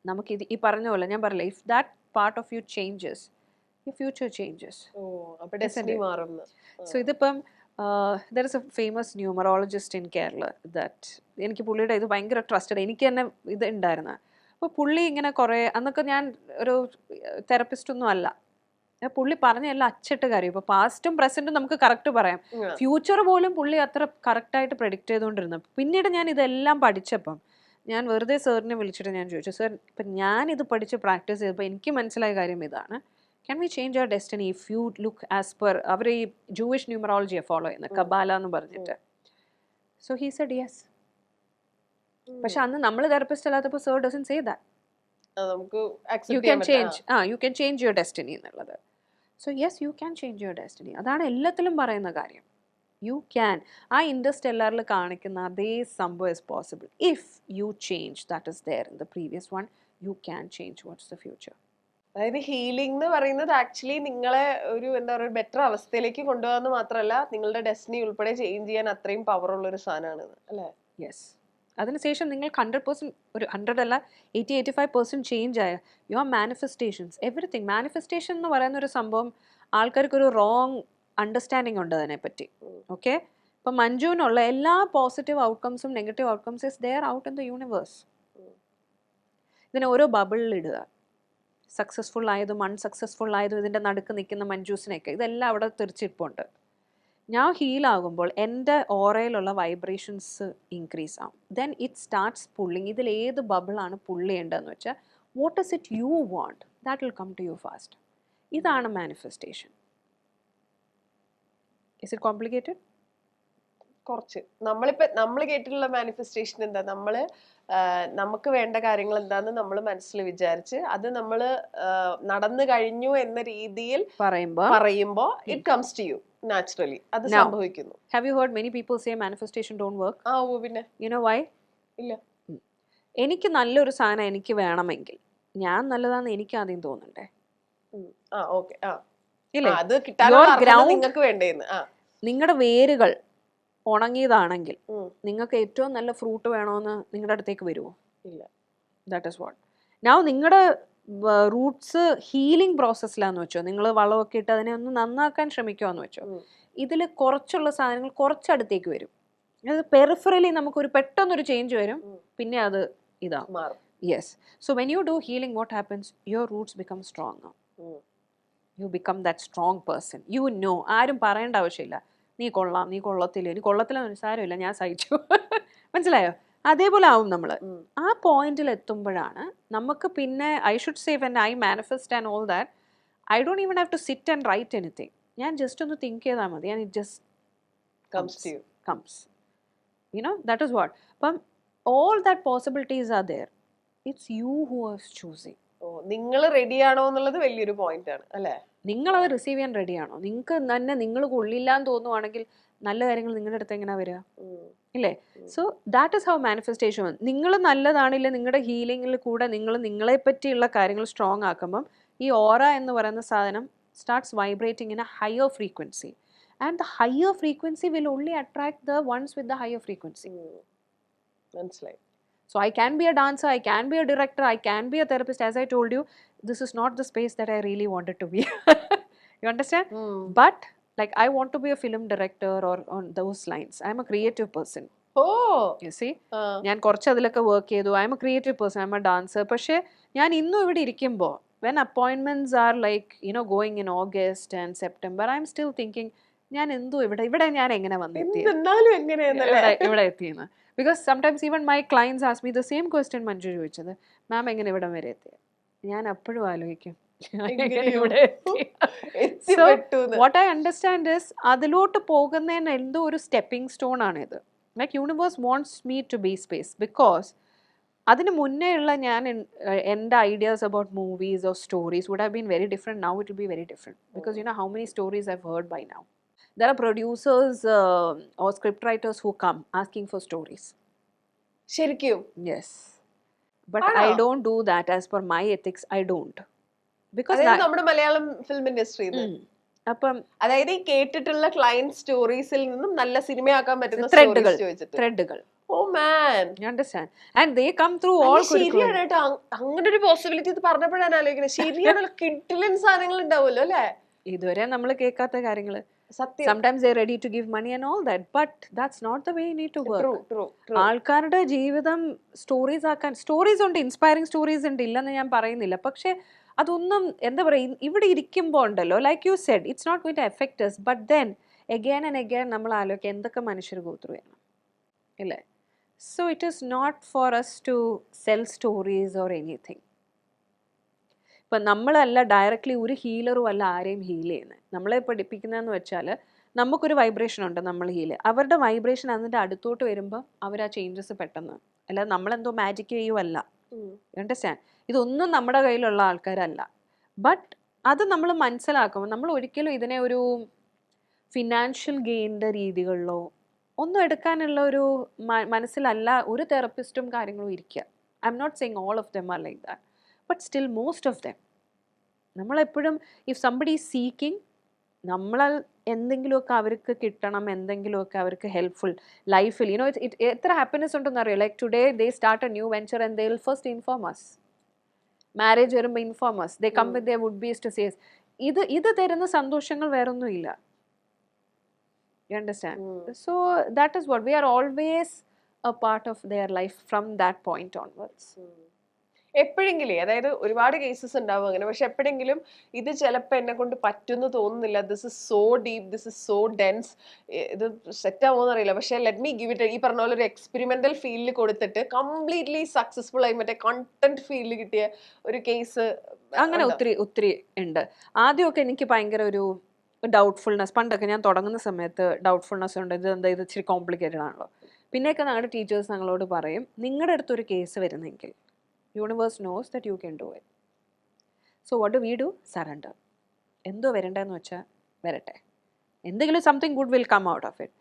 നമുക്കിത് ഈ പറഞ്ഞ പോലെ ഞാൻ പറയില്ല, if that part of you changes, your future changes. So ഇതിപ്പം there is a famous numerologist in Kerala that, എനിക്ക് പുള്ളിയുടെ ഇത് ഭയങ്കര ട്രസ്റ്റഡ്, എനിക്ക് തന്നെ ഇത് ഉണ്ടായിരുന്ന. അപ്പോൾ പുള്ളി ഇങ്ങനെ കുറേ, അന്നൊക്കെ ഞാൻ ഒരു തെറപ്പിസ്റ്റൊന്നും അല്ല, പുള്ളി പറഞ്ഞ എല്ലാം അച്ചിട്ട് കാര്യം. ഇപ്പോൾ പാസ്റ്റും പ്രസൻറ്റും നമുക്ക് കറക്റ്റ് പറയാം, ഫ്യൂച്ചർ പോലും പുള്ളി അത്ര കറക്റ്റായിട്ട് പ്രെഡിക്റ്റ് ചെയ്തുകൊണ്ടിരുന്നു. പിന്നീട് ഞാൻ ഇതെല്ലാം പഠിച്ചപ്പം ഞാൻ വെറുതെ സാറിനെ വിളിച്ചിട്ട് ഞാൻ ചോദിച്ചു, സാർ ഇപ്പം ഞാനിത് പഠിച്ച് പ്രാക്ടീസ് ചെയ്തപ്പോൾ എനിക്ക് മനസ്സിലായ കാര്യം ഇതാണ്, can we change our destiny if you look as per our ഈ ജൂയിഷ് ന്യൂമറോളജിയെ ഫോളോ ചെയ്യുന്ന കബാല എന്ന് പറഞ്ഞിട്ട്. So he said yes. പക്ഷെ അന്ന് നമ്മൾ തെറപ്പിസ്റ്റ് അല്ലാത്തപ്പോൾ sir doesn't say that you can change you can change your destiny എന്നുള്ളത്. So yes, you can change your destiny. അതാണ് എല്ലാത്തിലും പറയുന്ന കാര്യം. You can. ആ ഇൻഡർസ്റ്റെല്ലാറിൽ കാണിക്കുന്ന അതേ സംഭവം is possible if you change that is there in the previous one. You can change what's the future. അതായത് ഹീലിംഗ് എന്ന് പറയുന്നത് ആക്ച്വലി നിങ്ങളെ ഒരു എന്താ പറയുക ബെറ്റർ അവസ്ഥയിലേക്ക് കൊണ്ടുപോകാന്ന് മാത്രമല്ല, നിങ്ങളുടെ ഡെസ്റ്റിനി ഉൾപ്പെടെ ചേഞ്ച് ചെയ്യാൻ അത്രയും പവർ ഉള്ള ഒരു സാധനമാണ് അല്ലേ? യെസ്. അതിനുശേഷം നിങ്ങൾക്ക് 100%, ഒരു 100 അല്ല 80-85% ചേഞ്ച് ആയ യുവർ മാനിഫെസ്റ്റേഷൻസ്, എവറിത്തിങ്. മാനിഫെസ്റ്റേഷൻ എന്ന് പറയുന്ന ഒരു സംഭവം ആൾക്കാർക്കൊരു റോങ് അണ്ടർസ്റ്റാൻഡിങ് ഉണ്ട് അതിനെപ്പറ്റി. ഓക്കെ, ഇപ്പം മഞ്ജുവിനുള്ള എല്ലാ പോസിറ്റീവ് ഔട്ട്കംസും negative outcomes is there out in the universe. ഇതിനെ ഓരോ ബബിളിൽ ഇടുക, സക്സസ്ഫുൾ ആയതും അൺസക്സസ്ഫുൾ ആയതും ഇതിൻ്റെ നടുക്ക് നിൽക്കുന്ന മഞ്ജൂസിനെയൊക്കെ ഇതെല്ലാം അവിടെ തിരിച്ചിരിപ്പുണ്ട്. ഞാൻ ഹീലാകുമ്പോൾ എൻ്റെ ഓറയിലുള്ള വൈബ്രേഷൻസ് ഇൻക്രീസ് ആവും. Then it starts pulling. ഇതിൽ ഏത് ബബിളാണ് പുള്ളി ചെയ്യേണ്ടതെന്ന് വെച്ചാൽ what is it you want, that will come to you fast. ഇതാണ് മാനിഫെസ്റ്റേഷൻ. Is it complicated? കുറച്ച്. നമ്മൾ കേട്ടിട്ടുള്ള മാനിഫെസ്റ്റേഷൻ എന്താ, നമുക്ക് വേണ്ട കാര്യങ്ങൾ എന്താന്ന് നമ്മൾ മനസ്സിൽ വിചാരിച്ച് അത് നമ്മൾ നടന്നു കഴിഞ്ഞു എന്ന രീതിയിൽ പറയുമ്പോ it comes to you naturally. അത് സംഭവിക്കുന്നു. Have you heard many people say manifestation don't work? പിന്നെ യു നോ വൈ? ഇല്ല. എനിക്ക് നല്ലൊരു സാധനം എനിക്ക് വേണമെങ്കിൽ ഞാൻ നല്ലതാന്ന് എനിക്ക് ആദ്യം തോന്നണ്ടേ? നിങ്ങളുടെ വേരുകൾ ഉണങ്ങിയതാണെങ്കിൽ നിങ്ങൾക്ക് ഏറ്റവും നല്ല ഫ്രൂട്ട് വേണമെന്ന് നിങ്ങളുടെ അടുത്തേക്ക് വരുമോ? ഇല്ല. That is what. നൗ നിങ്ങളുടെ റൂട്ട്സ് ഹീലിംഗ് പ്രോസസ്സിലാന്ന് വെച്ചോ, നിങ്ങൾ വളമൊക്കെ ഇട്ട് അതിനെ ഒന്ന് നന്നാക്കാൻ ശ്രമിക്കുമെന്ന് വെച്ചോ, ഇതിൽ കുറച്ചുള്ള സാധനങ്ങൾ കുറച്ചടുത്തേക്ക് വരും. അത് പെറിഫറലി നമുക്കൊരു പെട്ടെന്നൊരു ചേഞ്ച് വരും, പിന്നെ അത് ഇതാവും. Yes. So when you do healing what happens, your Roots become strong. You become that strong person. You know, ആരും പറയേണ്ട ആവശ്യമില്ല നീ കൊള്ളാം, നീ കൊള്ളത്തില്ല, നീ കൊള്ളത്തില്ലെന്ന് സാരമില്ല, ഞാൻ സഹിച്ചു. മനസ്സിലായോ? അതേപോലെ ആവും നമ്മൾ. ആ പോയിന്റിൽ എത്തുമ്പോഴാണ് നമുക്ക് പിന്നെ I should say when I manifest and all that, I don't even have to sit and write anything. ഞാൻ ജസ്റ്റ് ഒന്ന് തിങ്ക് ചെയ്താൽ മതി and it just comes. You know, that is what. അപ്പം all that possibilities are there. It's you who are choosing. നിങ്ങൾ റെഡിയാണോ എന്നുള്ളത് വലിയൊരു point ആണ് അല്ലേ? നിങ്ങളത് റിസീവ് ചെയ്യാൻ റെഡിയാണോ? നിങ്ങൾക്ക് തന്നെ നിങ്ങൾ കൊള്ളില്ലാന്ന് തോന്നുവാണെങ്കിൽ നല്ല കാര്യങ്ങൾ നിങ്ങളുടെ അടുത്ത് എങ്ങനെയാ വരിക? ഇല്ലേ? So that is how manifestation. നിങ്ങൾ നല്ലതാണില്ല, നിങ്ങളുടെ ഹീലിംഗിൽ കൂടെ നിങ്ങൾ നിങ്ങളെ പറ്റിയുള്ള കാര്യങ്ങൾ സ്ട്രോങ് ആക്കുമ്പം ഈ ഓറ എന്ന് പറയുന്ന സാധനം starts vibrating in A higher frequency. And the higher frequency will only attract the ones with the higher frequency. മനസ്സിലായി. So I can be a dancer, I can be a director, I can be a therapist. As I told you, this is not the space that I really wanted to be. You understand? But like I want to be a film director or on those lines. I'm a creative person. Oh. You see? ഞാൻ കുറച്ച് അതിലൊക്കെ work ചെയ്തു. I am A creative person, I am A dancer. പക്ഷേ ഞാൻ ഇന്നും ഇവിടെ ഇരിക്കുമ്പോൾ when appointments are like, you know, going in August and September, I'm still thinking ഞാൻ എന്തോ ഇവിടെ ഞാൻ എങ്ങനെ വന്നെത്തി ഇവിടെ എത്തിയെന്ന്. Because sometimes even my clients ask me the same question Manju ചോദിച്ചത്, മാം എങ്ങനെ ഇവിടെ വരെ എത്തി? ഞാൻ അപ്പോഴും ആലോചിക്കും what I understand is അതിലോട്ട് പോകുന്നതിന് എന്തോ ഒരു സ്റ്റെപ്പിംഗ് സ്റ്റോൺ ആണിത്. Like universe wants me to be space. Because അതിന് മുന്നേ ഉള്ള ഞാൻ എൻ്റെ ideas about movies or stories would have been very different. Now it will be very different. Because you know how many stories I have heard by now. There are producers or script writers who come asking for stories. ശരിക്കും? Yes. But I don't do that as per my ethics. I don't. Because നമ്മുടെ Malayalam film ഇൻഡസ്ട്രിയിൽ അപ്പം അതായത് ഈ കേട്ടിട്ടുള്ള client സ്റ്റോറീസിൽ നിന്നും നല്ല സിനിമയാക്കാൻ പറ്റുന്ന ത്രെഡുകൾ. Oh man. You understand? And they come through all ശരിയാണ് കേട്ടോ. അങ്ങനെ ഒരു പോസിബിലിറ്റി ഇത് പറഞ്ഞപ്പോഴാണ് ആലോചിക്കുന്നത്. ശരിയാണ്, കിട്ടിലൻ സാധനങ്ങൾ ഉണ്ടാവുമല്ലോ അല്ലേ? ഇതുവരെ നമ്മൾ കേൾക്കാത്ത കാര്യങ്ങൾ. സത്യം. Sometimes they're ready to give money and all that, but that's not the way you need to work. True. ആൾക്കാരുടെ ജീവിതം സ്റ്റോറീസ് ആക്കാൻ, സ്റ്റോറീസ് ഉണ്ട്, ഇൻസ്പയറിംഗ് സ്റ്റോറീസ് ഉണ്ട്, ഇല്ലെന്ന് ഞാൻ പറയുന്നില്ല. പക്ഷെ അതൊന്നും എന്താ പറയുക, ഇവിടെ ഇരിക്കുമ്പോൾ ഉണ്ടല്ലോ, like you said, it's not going to effect us. But then again and again നമ്മൾ ആലോചിക്കുക എന്തൊക്കെ മനുഷ്യർ ഗോ ത്രൂ ചെയ്യണം ഇല്ലേ? So it is not for us to sell stories or anything. ഇപ്പം നമ്മളല്ല ഡയറക്റ്റ്ലി ഒരു ഹീലറും അല്ല ആരെയും ഹീൽ ചെയ്യുന്നത്. നമ്മളെ പഠിപ്പിക്കുന്നതെന്ന് വെച്ചാൽ നമുക്കൊരു വൈബ്രേഷൻ ഉണ്ട്, നമ്മൾ ഹീൽ, അവരുടെ വൈബ്രേഷൻ അതിൻ്റെ അടുത്തോട്ട് വരുമ്പോൾ അവർ ആ ചേഞ്ചസ് പെട്ടെന്ന്, അല്ലാതെ നമ്മളെന്തോ മാജിക് ചെയ്യുമല്ല. അണ്ടർസ്റ്റാൻഡ്? ഇതൊന്നും നമ്മുടെ കയ്യിലുള്ള ആൾക്കാരല്ല. ബട്ട് അത് നമ്മൾ മനസ്സിലാക്കുമ്പോൾ നമ്മൾ ഒരിക്കലും ഇതിനെ ഒരു ഫിനാൻഷ്യൽ ഗെയിൻ്റെ രീതികളിലോ ഒന്നും എടുക്കാനുള്ള ഒരു മനസ്സിലല്ല ഒരു തെറപ്പിസ്റ്റും കാര്യങ്ങളും ഇരിക്കുക. I'm not saying all of them are like that, but still most of them നമ്മളെപ്പോഴും ഇഫ് സംബഡി ഈസ് സീക്കിംഗ്, നമ്മളാൽ എന്തെങ്കിലുമൊക്കെ അവർക്ക് കിട്ടണം, എന്തെങ്കിലുമൊക്കെ അവർക്ക് ഹെൽപ്ഫുൾ ലൈഫിൽ, യുനോ എത്ര ഹാപ്പിനെസ് ഉണ്ടെന്ന് അറിയോ? Like today they start a new venture and they will first inform us. Marriage വരുമ്പോൾ inform us. They come with their would bes to says. ഇത് തരുന്ന സന്തോഷങ്ങൾ വേറൊന്നുമില്ല. You understand? So that is what we are always a part of their life from that point onwards. എപ്പോഴെങ്കിലും, അതായത് ഒരുപാട് cases ഉണ്ടാവും അങ്ങനെ, പക്ഷെ എപ്പോഴെങ്കിലും ഇത് ചിലപ്പോൾ എന്നെ കൊണ്ട് പറ്റുമെന്ന് തോന്നുന്നില്ല, this is so deep, this is so dense, ഇത് സെറ്റ് ആവുമെന്ന് അറിയില്ല, പക്ഷെ ലെറ്റ് മീ ഗിവ് ഇറ്റ്, ഈ പറഞ്ഞ പോലെ ഒരു എക്സ്പെരിമെന്റൽ ഫീൽഡിൽ കൊടുത്തിട്ട് കംപ്ലീറ്റ്ലി സക്സസ്ഫുൾ ആയി മറ്റേ കണ്ടന്റ് ഫീൽഡിൽ കിട്ടിയ ഒരു കേസ് അങ്ങനെ ഒത്തിരി ഉണ്ട്. ആദ്യമൊക്കെ എനിക്ക് ഭയങ്കര ഒരു ഡൗട്ട്ഫുൾനെസ്, പണ്ടൊക്കെ ഞാൻ തുടങ്ങുന്ന സമയത്ത് ഡൗട്ട്ഫുൾനെസ് ഉണ്ട്, ഇത് ഇച്ചിരി കോംപ്ലിക്കേറ്റഡ് ആണല്ലോ. പിന്നെയൊക്കെ ഞങ്ങളുടെ ടീച്ചേഴ്സ് ഞങ്ങളോട് പറയും, നിങ്ങളുടെ അടുത്തൊരു കേസ് വരുന്നെങ്കിൽ universe knows that you can do it. So what do we do? Surrender. എന്തോ വരണ്ടെന്ന് വെച്ചാൽ വരട്ടെ, എന്തെങ്കിലും something good will come out of it.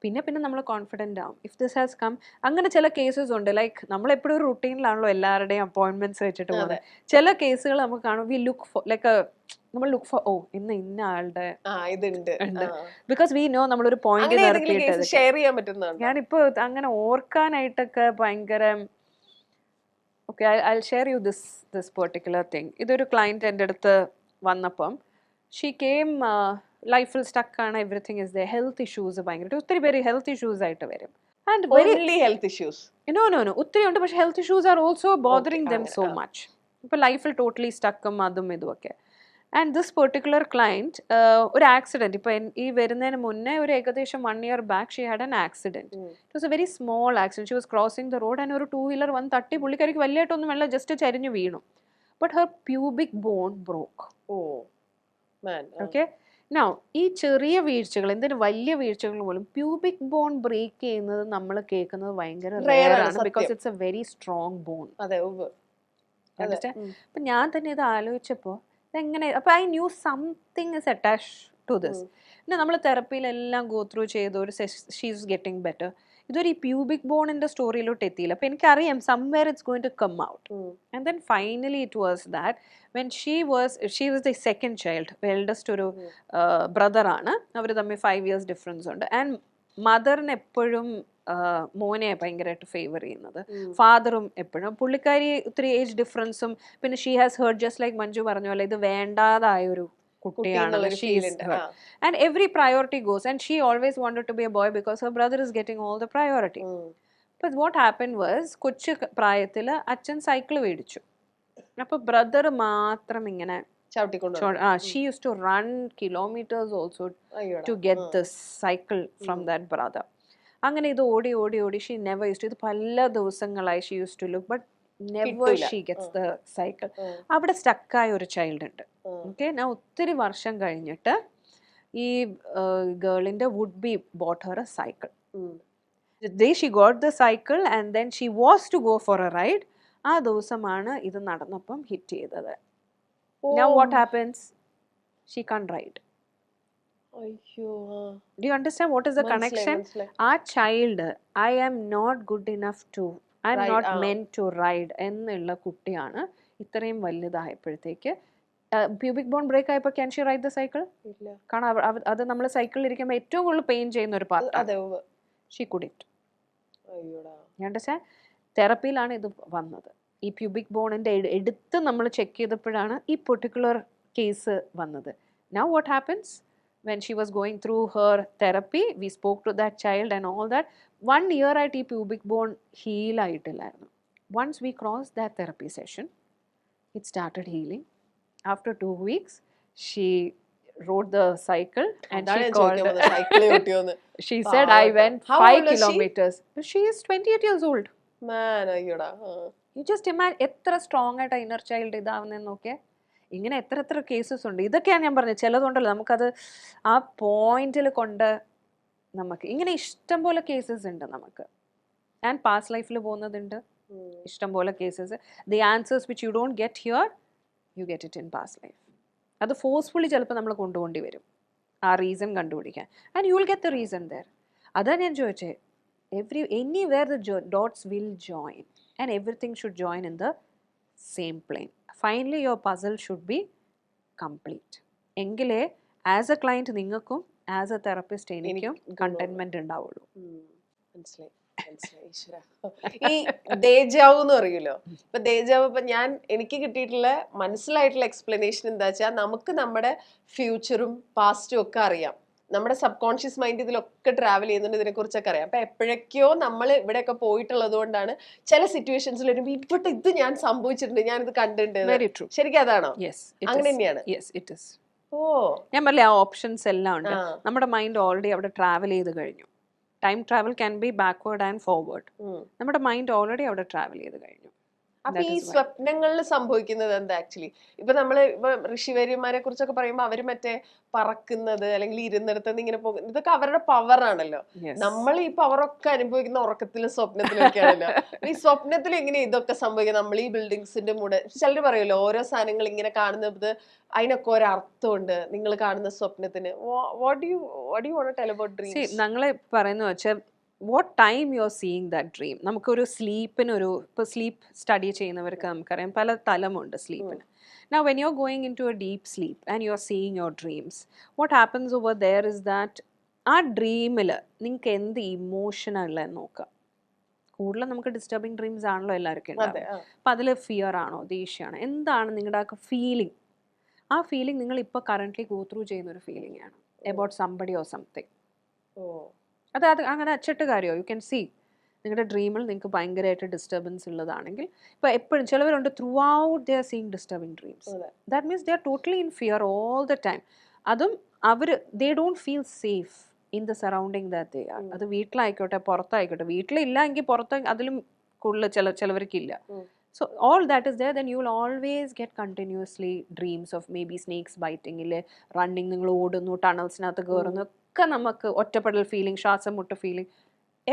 പിന്നെ നമ്മൾ കോൺഫിഡൻ്റ് ആവും ഇഫ് ദിസ് ഹാസ് കം. അങ്ങനെ ചില കേസസ് ഉണ്ട്. ലൈക്ക് നമ്മളെപ്പോഴും ഒരു റുട്ടീനിലാണല്ലോ എല്ലാവരുടെയും അപ്പോയിൻമെന്റ്സ് വെച്ചിട്ട് പോകുന്നത്. ചില കേസുകൾ നമുക്ക് കാണും, വി ലുക്ക് ഫോർ ലൈക്ക് നമ്മൾ ലുക്ക് ഫോർ ഇന്ന ആളുടെ ഉണ്ട്, ബിക്കോസ് വി നോ നമ്മളൊരു പോയിന്റ് നിർത്തിയിട്ട്. ഞാനിപ്പോ അങ്ങനെ ഓർക്കാനായിട്ടൊക്കെ ഭയങ്കര okay, I'll share you this particular thing. ഇതൊരു ക്ലയൻറ്റ് എൻ്റെ അടുത്ത് വന്നപ്പം ഷീ കെയിം, ലൈഫിൽ സ്റ്റക്കാണ്, everything is the health issues ഭയങ്കര, ഒത്തിരി പേര് ഹെൽത്ത് ഇഷ്യൂസ് ആയിട്ട് വരും. And only health issues? No, ഒത്തിരി ഉണ്ട്, പക്ഷെ health issues are also bothering them so much. ഇപ്പൊ ലൈഫിൽ ടോട്ടലി സ്റ്റക്കും അതും ഇതുമൊക്കെ. ആൻഡ് ദിസ് പെർട്ടിക്കുലർ ക്ലയൻറ്റ് ഒരു ആക്സിഡൻറ്റ്, ഇപ്പം ഈ വരുന്നതിന് മുന്നേ ഒരു ഏകദേശം 1 year back she had an accident. It was A very small accident. She was crossing the road and ഒരു 2-wheeler വന്ന് തട്ടി. പുള്ളിക്കാരിക്ക് വലിയായിട്ടൊന്നും വെള്ളം, ജസ്റ്റ് ചരിഞ്ഞു വീണു. But her pubic bone broke. Okay, now ഈ ചെറിയ വീഴ്ചകൾ, എന്തിനു വലിയ വീഴ്ചകൾ പോലും പ്യൂബിക് ബോൺ ബ്രേക്ക് ചെയ്യുന്നത് നമ്മൾ കേൾക്കുന്നത് ഭയങ്കര റെയർ ആണ്, because it's a very strong bone. അപ്പം ഞാൻ തന്നെ ഇത് ആലോചിച്ചപ്പോൾ എങ്ങനെ, അപ്പോൾ I knew something is attached to this. പിന്നെ നമ്മൾ തെറപ്പിയിലെല്ലാം ഗോ ത്രൂ ചെയ്ത് ഒരു ഷീ ഈസ് ഗെറ്റിംഗ് ബെറ്റർ. ഇതൊരു ഈ പ്യൂബിക് ബോണിന്റെ സ്റ്റോറിയിലോട്ട് എത്തിയില്ല. അപ്പൊ എനിക്കറിയാം somewhere it's going to come out. And then finally it was that when she was the second child, eldest ഒരു ബ്രദറാണ്. അവർ തമ്മിൽ 5 years ഡിഫറൻസ് ഉണ്ട്. ആൻഡ് മദറിന് എപ്പോഴും മോനെ ഭയങ്കരമായിട്ട് ഫേവർ ചെയ്യുന്നത്, ഫാദറും എപ്പോഴും. പുള്ളിക്കാരി ഒത്തിരി ഏജ് ഡിഫറൻസും പിന്നെ she has heard, just like Manju പറഞ്ഞ പോലെ, ഇത് വേണ്ടാതായ ഒരു കുട്ടിയാണ്. And every priority goes, and she always wanted to be a boy because her brother is getting all the priority. But what happened was, കൊച്ചു പ്രായത്തില് അച്ഛൻ സൈക്കിൾ മേടിച്ചു. അപ്പൊ ബ്രദർ മാത്രം ഇങ്ങനെ she used to run kilometers also to get this cycle from that brother. അങ്ങനെ ഇത് ഓടി ഓടി ഓടി she never used to, ഇത് പല ദിവസങ്ങളായി she used to look but never she gets the cycle. അവിടെ സ്റ്റക്കായ ഒരു ചൈൽഡ് ഉണ്ട്. ഓക്കെ, ഞാൻ ഒത്തിരി വർഷം കഴിഞ്ഞിട്ട് ഈ ഗേളിന്റെ would be bought her a cycle. she got the cycle and then she was to go for a ride. ആ ദിവസമാണ് ഇത് നടന്നപ്പം ഹിറ്റ് ചെയ്തത്. Now what happens? She can't ride. Do you understand what is the connection? ആ child I am not good enough to, I am not meant to ride എന്നുള്ള കുട്ടിയാണ് ഇത്രയും വലുതായപ്പോഴത്തേക്ക് pubic bone break ആയപ്പോൾ can she ride the cycle? കാരണം അത് നമ്മൾ സൈക്കിളിൽ ഇരിക്കുമ്പോൾ ഏറ്റവും കൂടുതൽ പെയിൻ ചെയ്യുന്ന ഒരു പാർട്ട്. She couldn't. അണ്ടർസ്റ്റാൻഡ്? തെറപ്പിയിലാണ് ഇത് വന്നത്. ഈ പ്യൂബിക് ബോണിന്റെ എടുത്ത് നമ്മൾ ചെക്ക് ചെയ്തപ്പോഴാണ് ഈ പെർട്ടിക്കുലർ കേസ് വന്നത്. Now what happens? When she was going through her therapy, we spoke to that child and all that. 1 year ആയിട്ട് ഈ പ്യൂബിക് ബോൺ ഹീൽ ആയിട്ടില്ലായിരുന്നു. Once we crossed that therapy session, it started healing. After 2 weeks, she rode the cycle and she called. She said, I went 5 kilometers. She is 28 years old. Man, ayyada. You just imagine എത്ര strong ആയിട്ട് inner child ഇതാവുന്നതെന്നൊക്കെ. ഇങ്ങനെ എത്ര cases ഉണ്ട്. ഇതൊക്കെയാണ് ഞാൻ പറഞ്ഞത്. ചിലതുണ്ടല്ലോ നമുക്കത് ആ പോയിന്റിൽ കൊണ്ട് നമുക്ക് ഇങ്ങനെ ഇഷ്ടം പോലെ കേസസ് ഉണ്ട് നമുക്ക്. ആൻഡ് പാസ്റ്റ് ലൈഫിൽ പോകുന്നതുണ്ട് ഇഷ്ടം പോലെ cases. The answers which you don't get here, you get it in past life. അത് ഫോഴ്സ്ഫുള്ളി ചിലപ്പോൾ നമ്മൾ കൊണ്ടുപോണ്ടി വരും ആ റീസൺ കണ്ടുപിടിക്കാൻ. And you will get the reason there. അതാ ഞാൻ ചോദിച്ചേ, anywhere the dots will join and everything should join in the same plane. Finally your puzzle should be complete. എങ്കിലേ ആസ് എ ക്ലയൻറ്റ് നിങ്ങൾക്കും ആസ് എ തെറപ്പിസ്റ്റ് എനിക്കും contentment ഉണ്ടാവുള്ളൂ. മനസ്സിലായി. ഈ ദേജാവ് എന്ന് പറയൂലോ. ഇപ്പൊ ദേജാവ് ഇപ്പൊ എനിക്ക് കിട്ടിയിട്ടുള്ള മനസ്സിലായിട്ടുള്ള എക്സ്പ്ലനേഷൻ എന്താ വെച്ചാൽ, നമുക്ക് നമ്മുടെ ഫ്യൂച്ചറും പാസ്റ്റും ഒക്കെ അറിയാം. നമ്മുടെ സബ് കോൺഷ്യസ് മൈൻഡ് ഇതിലൊക്കെ ട്രാവൽ ചെയ്യുന്നുണ്ട്, ഇതിനെ കുറിച്ചൊക്കെ അറിയാം. അപ്പൊ എപ്പോഴൊക്കെയോ നമ്മൾ ഇവിടെയൊക്കെ പോയിട്ടുള്ളത് കൊണ്ടാണ് ചില സിറ്റുവേഷൻസിൽ വരുമ്പോൾ ഇവിടെ ഇത് ഞാൻ സംഭവിച്ചിട്ടുണ്ട്, ഞാൻ ഇത് കണ്ടിട്ടുണ്ട്. ശരിക്കും അതാണോ? അങ്ങനെ തന്നെയാണ്. ഞാൻ പറഞ്ഞില്ലേ ആ ഓപ്ഷൻസ് എല്ലാം ഉണ്ട്. നമ്മുടെ മൈൻഡ് ഓൾറെഡി അവിടെ ട്രാവൽ ചെയ്ത് കഴിഞ്ഞു. Time travel can be backward and forward. നമ്മുടെ മൈൻഡ് ഓൾറെഡി അവിടെ ട്രാവൽ ചെയ്ത് കഴിഞ്ഞു. അപ്പൊ ഈ സ്വപ്നങ്ങളിൽ സംഭവിക്കുന്നത് എന്താ ആക്ച്വലി? ഇപ്പൊ നമ്മള് ഇപ്പൊ ഋഷിവര്യന്മാരെ കുറിച്ചൊക്കെ പറയുമ്പോ അവര് മറ്റേ പറക്കുന്നത് അല്ലെങ്കിൽ ഇരുന്നിടത്ത് ഇങ്ങനെ പോകുന്നത്, ഇതൊക്കെ അവരുടെ പവർ ആണല്ലോ. നമ്മൾ ഈ പവറൊക്കെ അനുഭവിക്കുന്ന ഉറക്കത്തിലും സ്വപ്നത്തിലും ഒക്കെയാണല്ലോ. ഈ സ്വപ്നത്തിൽ എങ്ങനെയാ ഇതൊക്കെ സംഭവിക്കുന്നത്? നമ്മൾ ഈ ബിൽഡിങ്സിന്റെ മൂടെ ചിലര് പറയുമല്ലോ ഓരോ സാധനങ്ങൾ ഇങ്ങനെ കാണുന്നത് അതിനൊക്കെ ഒരു അർത്ഥമുണ്ട് നിങ്ങൾ കാണുന്ന സ്വപ്നത്തിന്. What you want to tell about dreams? ഞങ്ങളെ പറയുന്ന വെച്ചാൽ what time you're seeing that dream. നമുക്കൊരു സ്ലീപ്പിനൊരു, ഇപ്പോൾ സ്ലീപ്പ് സ്റ്റഡി ചെയ്യുന്നവർക്ക് നമുക്കറിയാം പല തലമുണ്ട് സ്ലീപ്പിന്. Now when you're going into a deep sleep and you're seeing your dreams, what happens over there is that ആ ഡ്രീമിൽ നിങ്ങൾക്ക് എന്ത് ഇമോഷനാണുള്ളതെന്ന് നോക്കുക. കൂടുതലും നമുക്ക് ഡിസ്റ്റർബിങ് ഡ്രീംസ് ആണല്ലോ എല്ലാവർക്കും ഉണ്ടാവും. അപ്പം അതിൽ ഫിയർ ആണോ ദേഷ്യമാണോ എന്താണ് നിങ്ങളുടെ ആ ഫീലിംഗ്? ആ ഫീലിംഗ് നിങ്ങൾ ഇപ്പോൾ കറൻ്റ്ലി ഗോ ത്രൂ ചെയ്യുന്ന ഒരു ഫീലിംഗ് ആണ് അബൌട്ട് സംബഡി ഓർ സംതിങ്. അത് അങ്ങനെ അച്ചട്ട് കാര്യമോ? യു ക്യാൻ സീ നിങ്ങളുടെ ഡ്രീമിൽ നിങ്ങൾക്ക് ഭയങ്കരമായിട്ട് ഡിസ്റ്റർബൻസ് ഉള്ളതാണെങ്കിൽ, ഇപ്പോൾ എപ്പോഴും ചിലവരുണ്ട് throughout they are seeing disturbing dreams. That means they are totally in fear all the time. അതും they don't feel safe in the surrounding that they are. അത് വീട്ടിലായിക്കോട്ടെ പുറത്തായിക്കോട്ടെ. വീട്ടിലില്ല എങ്കിൽ പുറത്ത് അതിലും കൂടുതൽ ചിലവർക്കില്ല. So all that is there, then you will always get continuously dreams of maybe snakes biting, running, നിങ്ങൾ ഓടുന്നു, ടണൽസിനകത്ത് കയറുന്നു, ഒക്കെ നമുക്ക് ഒറ്റപ്പെടൽ ഫീലിംഗ്, ശ്വാസം മുട്ട feeling,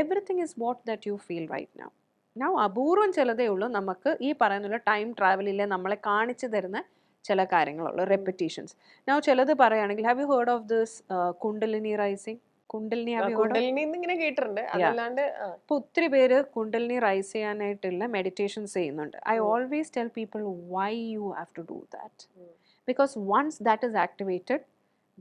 everything is what that you feel right now. Now അപൂർവം ചിലതേ ഉള്ളൂ നമുക്ക് ഈ പറയുന്ന ടൈം ട്രാവലിലെ നമ്മളെ കാണിച്ചു തരുന്ന ചില കാര്യങ്ങളുള്ളൂ, റെപ്പിറ്റീഷൻസ്. നൗ ചിലത് പറയുകയാണെങ്കിൽ have you heard of this kundalini rising? Kundalini have you heard of? Kundalini ഇങ്ങനെ കേട്ടിട്ടുണ്ട്, അതല്ലാണ്ട് ഇപ്പൊ ഒത്തിരി പേര് കുണ്ടലിനി റൈസ് ചെയ്യാനായിട്ടുള്ള മെഡിറ്റേഷൻസ് ചെയ്യുന്നുണ്ട്. I always tell people why you have to do that. Because once that is activated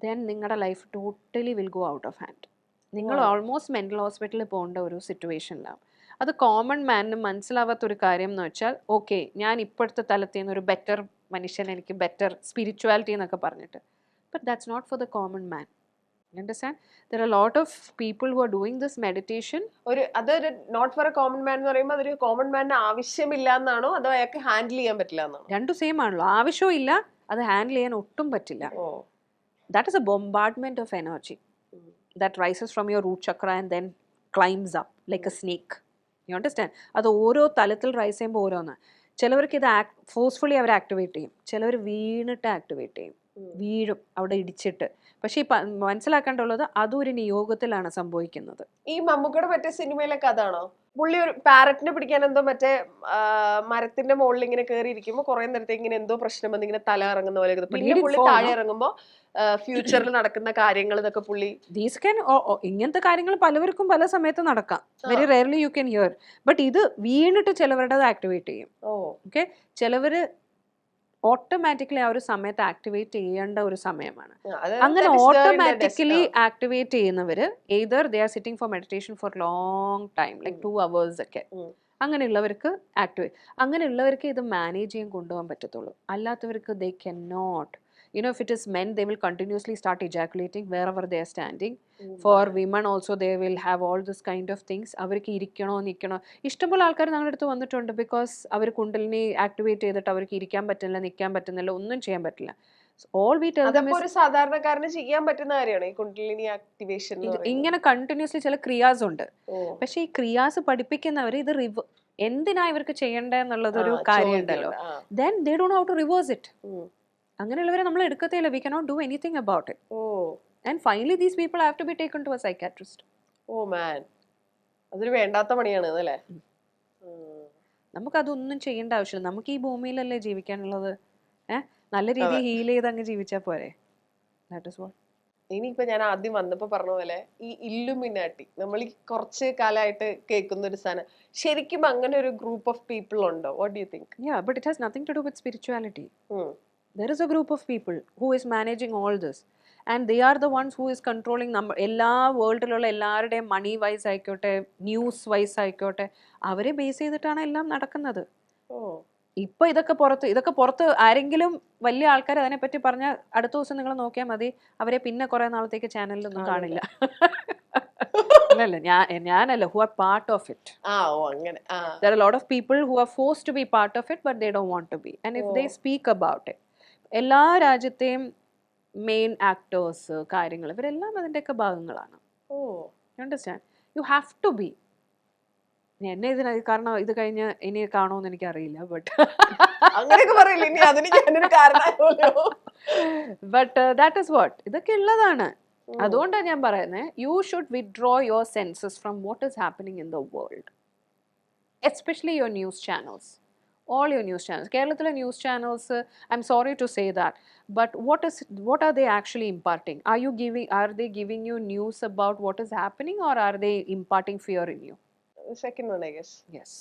then നിങ്ങളുടെ life totally will go out of hand. നിങ്ങൾ ഓൾമോസ്റ്റ് മെൻ്റൽ ഹോസ്പിറ്റലിൽ പോകേണ്ട ഒരു സിറ്റുവേഷനിലാണ്. അത് കോമൺ മാനിന് മനസ്സിലാവാത്തൊരു കാര്യം എന്ന് വെച്ചാൽ, ഓക്കെ ഞാൻ ഇപ്പോഴത്തെ തലത്തിൽ നിന്ന് ഒരു ബെറ്റർ മനുഷ്യൻ, എനിക്ക് ബെറ്റർ സ്പിരിച്വാലിറ്റി എന്നൊക്കെ പറഞ്ഞിട്ട്, but that's not for the common man. You understand? There are a lot of people who are doing this meditation. അതൊരു not for a common man എന്ന് പറയുമ്പോൾ അതൊരു കോമൺ മാനിന് ആവശ്യമില്ല എന്നാണോ, അതോ അയാൾക്ക് ഹാൻഡിൽ ചെയ്യാൻ പറ്റില്ല എന്നാണോ? രണ്ടും സെയിം ആണല്ലോ. ആവശ്യമില്ല, അത് ഹാൻഡിൽ ചെയ്യാൻ ഒട്ടും പറ്റില്ല. That is a bombardment of energy that rises from your root chakra and then climbs up like a snake. You understand? അത് ഓരോ തലത്തിൽ റൈസ് ചെയ്യുമ്പോൾ ഓരോന്ന്. ചിലവർക്ക് ഇത് ഫോഴ്സ്ഫുള്ളി അവർ ആക്ടിവേറ്റ് ചെയ്യും, ചിലവർ വീണിട്ട് ആക്ടിവേറ്റ് ചെയ്യും, വീഴും അവിടെ ഇടിച്ചിട്ട്. പക്ഷെ ഈ മനസ്സിലാക്കേണ്ടുള്ളത് അതും ഒരു നിയോഗത്തിലാണ് സംഭവിക്കുന്നത്. ഈ മമ്മൂക്കയുടെ മറ്റേ സിനിമയിലൊക്കെ അതാണോ? പുള്ളി ഒരു പാരറ്റിനെ പിടിക്കാൻ എന്തോ മറ്റേ മരത്തിന്റെ മുകളിൽ ഇങ്ങനെ കയറി ഇരിക്കുമ്പോ കുറെ നേരത്തേക്ക് ഇങ്ങനെ എന്തോ പ്രശ്നം വന്ന് ഇങ്ങനെ തല ഇറങ്ങുന്ന പോലെ, പിന്നെ പുള്ളി താഴെ ഇറങ്ങുമ്പോ ഫ്യൂച്ചറിൽ നടക്കുന്ന കാര്യങ്ങൾ ഇതൊക്കെ പുള്ളി ഇങ്ങനത്തെ കാര്യങ്ങൾ പലവർക്കും പല സമയത്ത് നടക്കാം. Very rarely you can hear. But ഇത് വീണിട്ട് ചിലവരുടെ ആക്ടിവേറ്റ് ചെയ്യും. ഓക്കെ, ചിലവര് ഓട്ടോമാറ്റിക്കലി ആ ഒരു സമയത്ത് ആക്ടിവേറ്റ് ചെയ്യേണ്ട ഒരു സമയമാണ്. അങ്ങനെ ഓട്ടോമാറ്റിക്കലി ആക്ടിവേറ്റ് ചെയ്യുന്നവര് either they are sitting for meditation for long time like 2 hours ഒക്കെ, അങ്ങനെയുള്ളവർക്ക് അങ്ങനെയുള്ളവർക്ക് ഇത് മാനേജ് ചെയ്യാൻ കൊണ്ടുപോകാൻ പറ്റത്തുള്ളൂ. അല്ലാത്തവർക്ക് they cannot. You know, if it is men, they will continuously start ejaculating wherever they are standing. For women also, they will have all this kind of things. അവർക്ക് ഇരിക്കണോ നിൽക്കണോ, ഇഷ്ടംപോലെ ആൾക്കാർ ഞങ്ങളുടെ അടുത്ത് വന്നിട്ടുണ്ട്. ബിക്കോസ് അവർ കുണ്ടലിനി ആക്ടിവേറ്റ് ചെയ്തിട്ട് അവർക്ക് ഇരിക്കാൻ പറ്റില്ല, നിൽക്കാൻ പറ്റുന്നില്ല, ഒന്നും ചെയ്യാൻ പറ്റില്ല. All we tell them is ഒരു സാധാരണക്കാരന് ചെയ്യാൻ പറ്റുന്ന കാര്യമാണ് ഈ കുണ്ടലിനി ആക്ടിവേഷൻ. ഇങ്ങനെ കണ്ടിന്യൂസ്ലി ചില ക്രിയാസ് ഉണ്ട്. പക്ഷെ ഈ ക്രിയാസ് പഠിപ്പിക്കുന്നവർ ഇത് എന്തിനാ ഇവർക്ക് ചെയ്യേണ്ടതെന്നുള്ളതൊരു കാര്യം ഉണ്ടല്ലോ. Then they don't know how to reverse it. അങ്ങനെയുള്ളവരെ നമ്മൾ എടുക്കത്തില്ല. We cannot do anything about it. And finally these people have to be taken to a psychiatrist. Oh man, അതൊരു വേണ്ടാത്ത പണിയാണ് അല്ലേ? നമുക്കതൊന്നും ചെയ്യേണ്ട ആവശ്യമില്ല. നമുക്ക് ഈ ഭൂമിയിലല്ലേ ജീവിക്കാനുള്ളത്. നല്ല രീതിയിൽ ഹീൽ ചെയ്ത് അങ്ങ് ജീവിച്ചാൽ പോരെ. That is what. ഇനിയിപ്പോ ഞാൻ ആദ്യം വന്നപ്പോ പറഞ്ഞ പോലെ ഈ ഇല്ലുമിനാട്ടി നമ്മൾ ഈ കുറച്ച് കാലമായിട്ട് കേൾക്കുന്ന ഒരു സാധനം, ശരിക്കും അങ്ങനെ ഒരു ഗ്രൂപ്പ് ഓഫ് പീപ്പിൾ ഉണ്ടോ? What do you think? Yeah, but it has nothing to do with spirituality. There is a group of people who is managing all this, and they are the ones who is controlling എല്ലാ വേൾഡിലുള്ള എല്ലാവരുടെയും മണി vice ആയിക്കോട്ടെ, news vice ആയിക്കോട്ടെ, അവരെ base ചെയ്തിട്ടാണ് എല്ലാം നടക്കുന്നത്. ഇപ്പൊ ഇതൊക്കെ പുറത്ത് ആരെങ്കിലും വലിയ ആൾക്കാർ അതിനെപ്പറ്റി പറഞ്ഞാൽ അടുത്ത ദിവസം നിങ്ങൾ നോക്കിയാൽ മതി, അവരെ പിന്നെ കുറെ നാളത്തേക്ക് ചാനലിലൊന്നും കാണില്ല. അല്ലല്ല, ഞാനല്ല, who are part of it. There are a lot of people who are forced to be part of it, but they don't want to be. And if they speak about it, എല്ലാ രാജ്യത്തെയും main actors കാര്യങ്ങൾ ഇവരെല്ലാം അതിൻ്റെയൊക്കെ ഭാഗങ്ങളാണ്. Understand? You have to be. എന്നെ കാരണം ഇത് കഴിഞ്ഞ് ഇനി കാണുമെന്ന് എനിക്കറിയില്ല, ബട്ട് ദാറ്റ് ഇസ് വാട്ട്. ഇതൊക്കെ ഉള്ളതാണ്. അതുകൊണ്ടാണ് ഞാൻ പറയുന്നത്, you should withdraw your census from what is happening in the world, especially your news channels. All your news channels, Kerala news channels, I'm sorry to say that, but what are they actually imparting? Are they giving you news about what is happening, or are they imparting fear in you? The second one, I guess. Yes,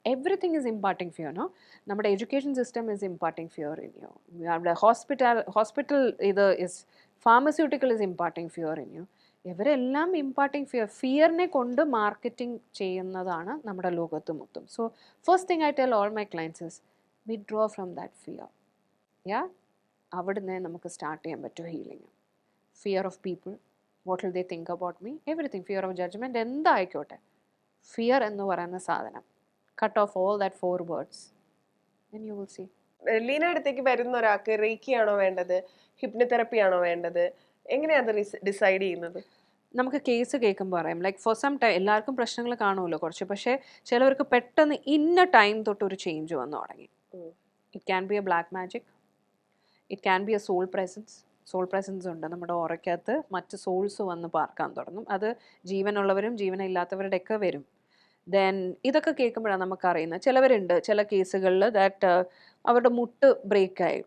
everything is imparting fear, no? നമ്മുടെ education system is imparting fear in you. Our hospital either is pharmaceutical is imparting fear in you. ഇവരെല്ലാം imparting ഫിയറിനെ കൊണ്ട് marketing ചെയ്യുന്നതാണ് നമ്മുടെ ലോകത്ത് മൊത്തം. So first thing I tell all my clients is withdraw from that fear. അവിടുന്ന് നമുക്ക് start ചെയ്യാൻ പറ്റും healing. Fear of people, what will they think about me, everything. Fear of judgment, എന്തായിക്കോട്ടെ, ഫിയർ എന്ന് പറയുന്ന സാധനം cut off all that 4 words and you will see. Leena അടുത്തേക്ക് വരുന്ന ഒരാൾക്ക് റേക്കി ആണോ വേണ്ടത്, ഹിപ്നോതെറപ്പി ആണോ വേണ്ടത്, എങ്ങനെയാണ് ഡിസൈഡ് ചെയ്യുന്നത്? നമുക്ക് കേസ് കേൾക്കുമ്പോൾ പറയാം, ലൈക്ക് ഫോർ സം ടൈം എല്ലാവർക്കും പ്രശ്നങ്ങൾ കാണുമല്ലോ കുറച്ച്, പക്ഷേ ചിലവർക്ക് പെട്ടെന്ന് ഇന്ന ടൈം തൊട്ട് ഒരു ചേഞ്ച് വന്നു തുടങ്ങി. It can be a black magic, it can be a soul presence ഉണ്ട് നമ്മുടെ ഓറയ്ക്കകത്ത്. മറ്റ് സോൾസ് വന്ന് പാർക്കാൻ തുടങ്ങും. അത് ജീവനുള്ളവരും ജീവനില്ലാത്തവരുടെയൊക്കെ വരും. ദെൻ ഇതൊക്കെ കേൾക്കുമ്പോഴാണ് നമുക്കറിയുന്നത്. ചിലവരുണ്ട് ചില കേസുകളിൽ ദാറ്റ് അവരുടെ മുട്ട് ബ്രേക്കായി,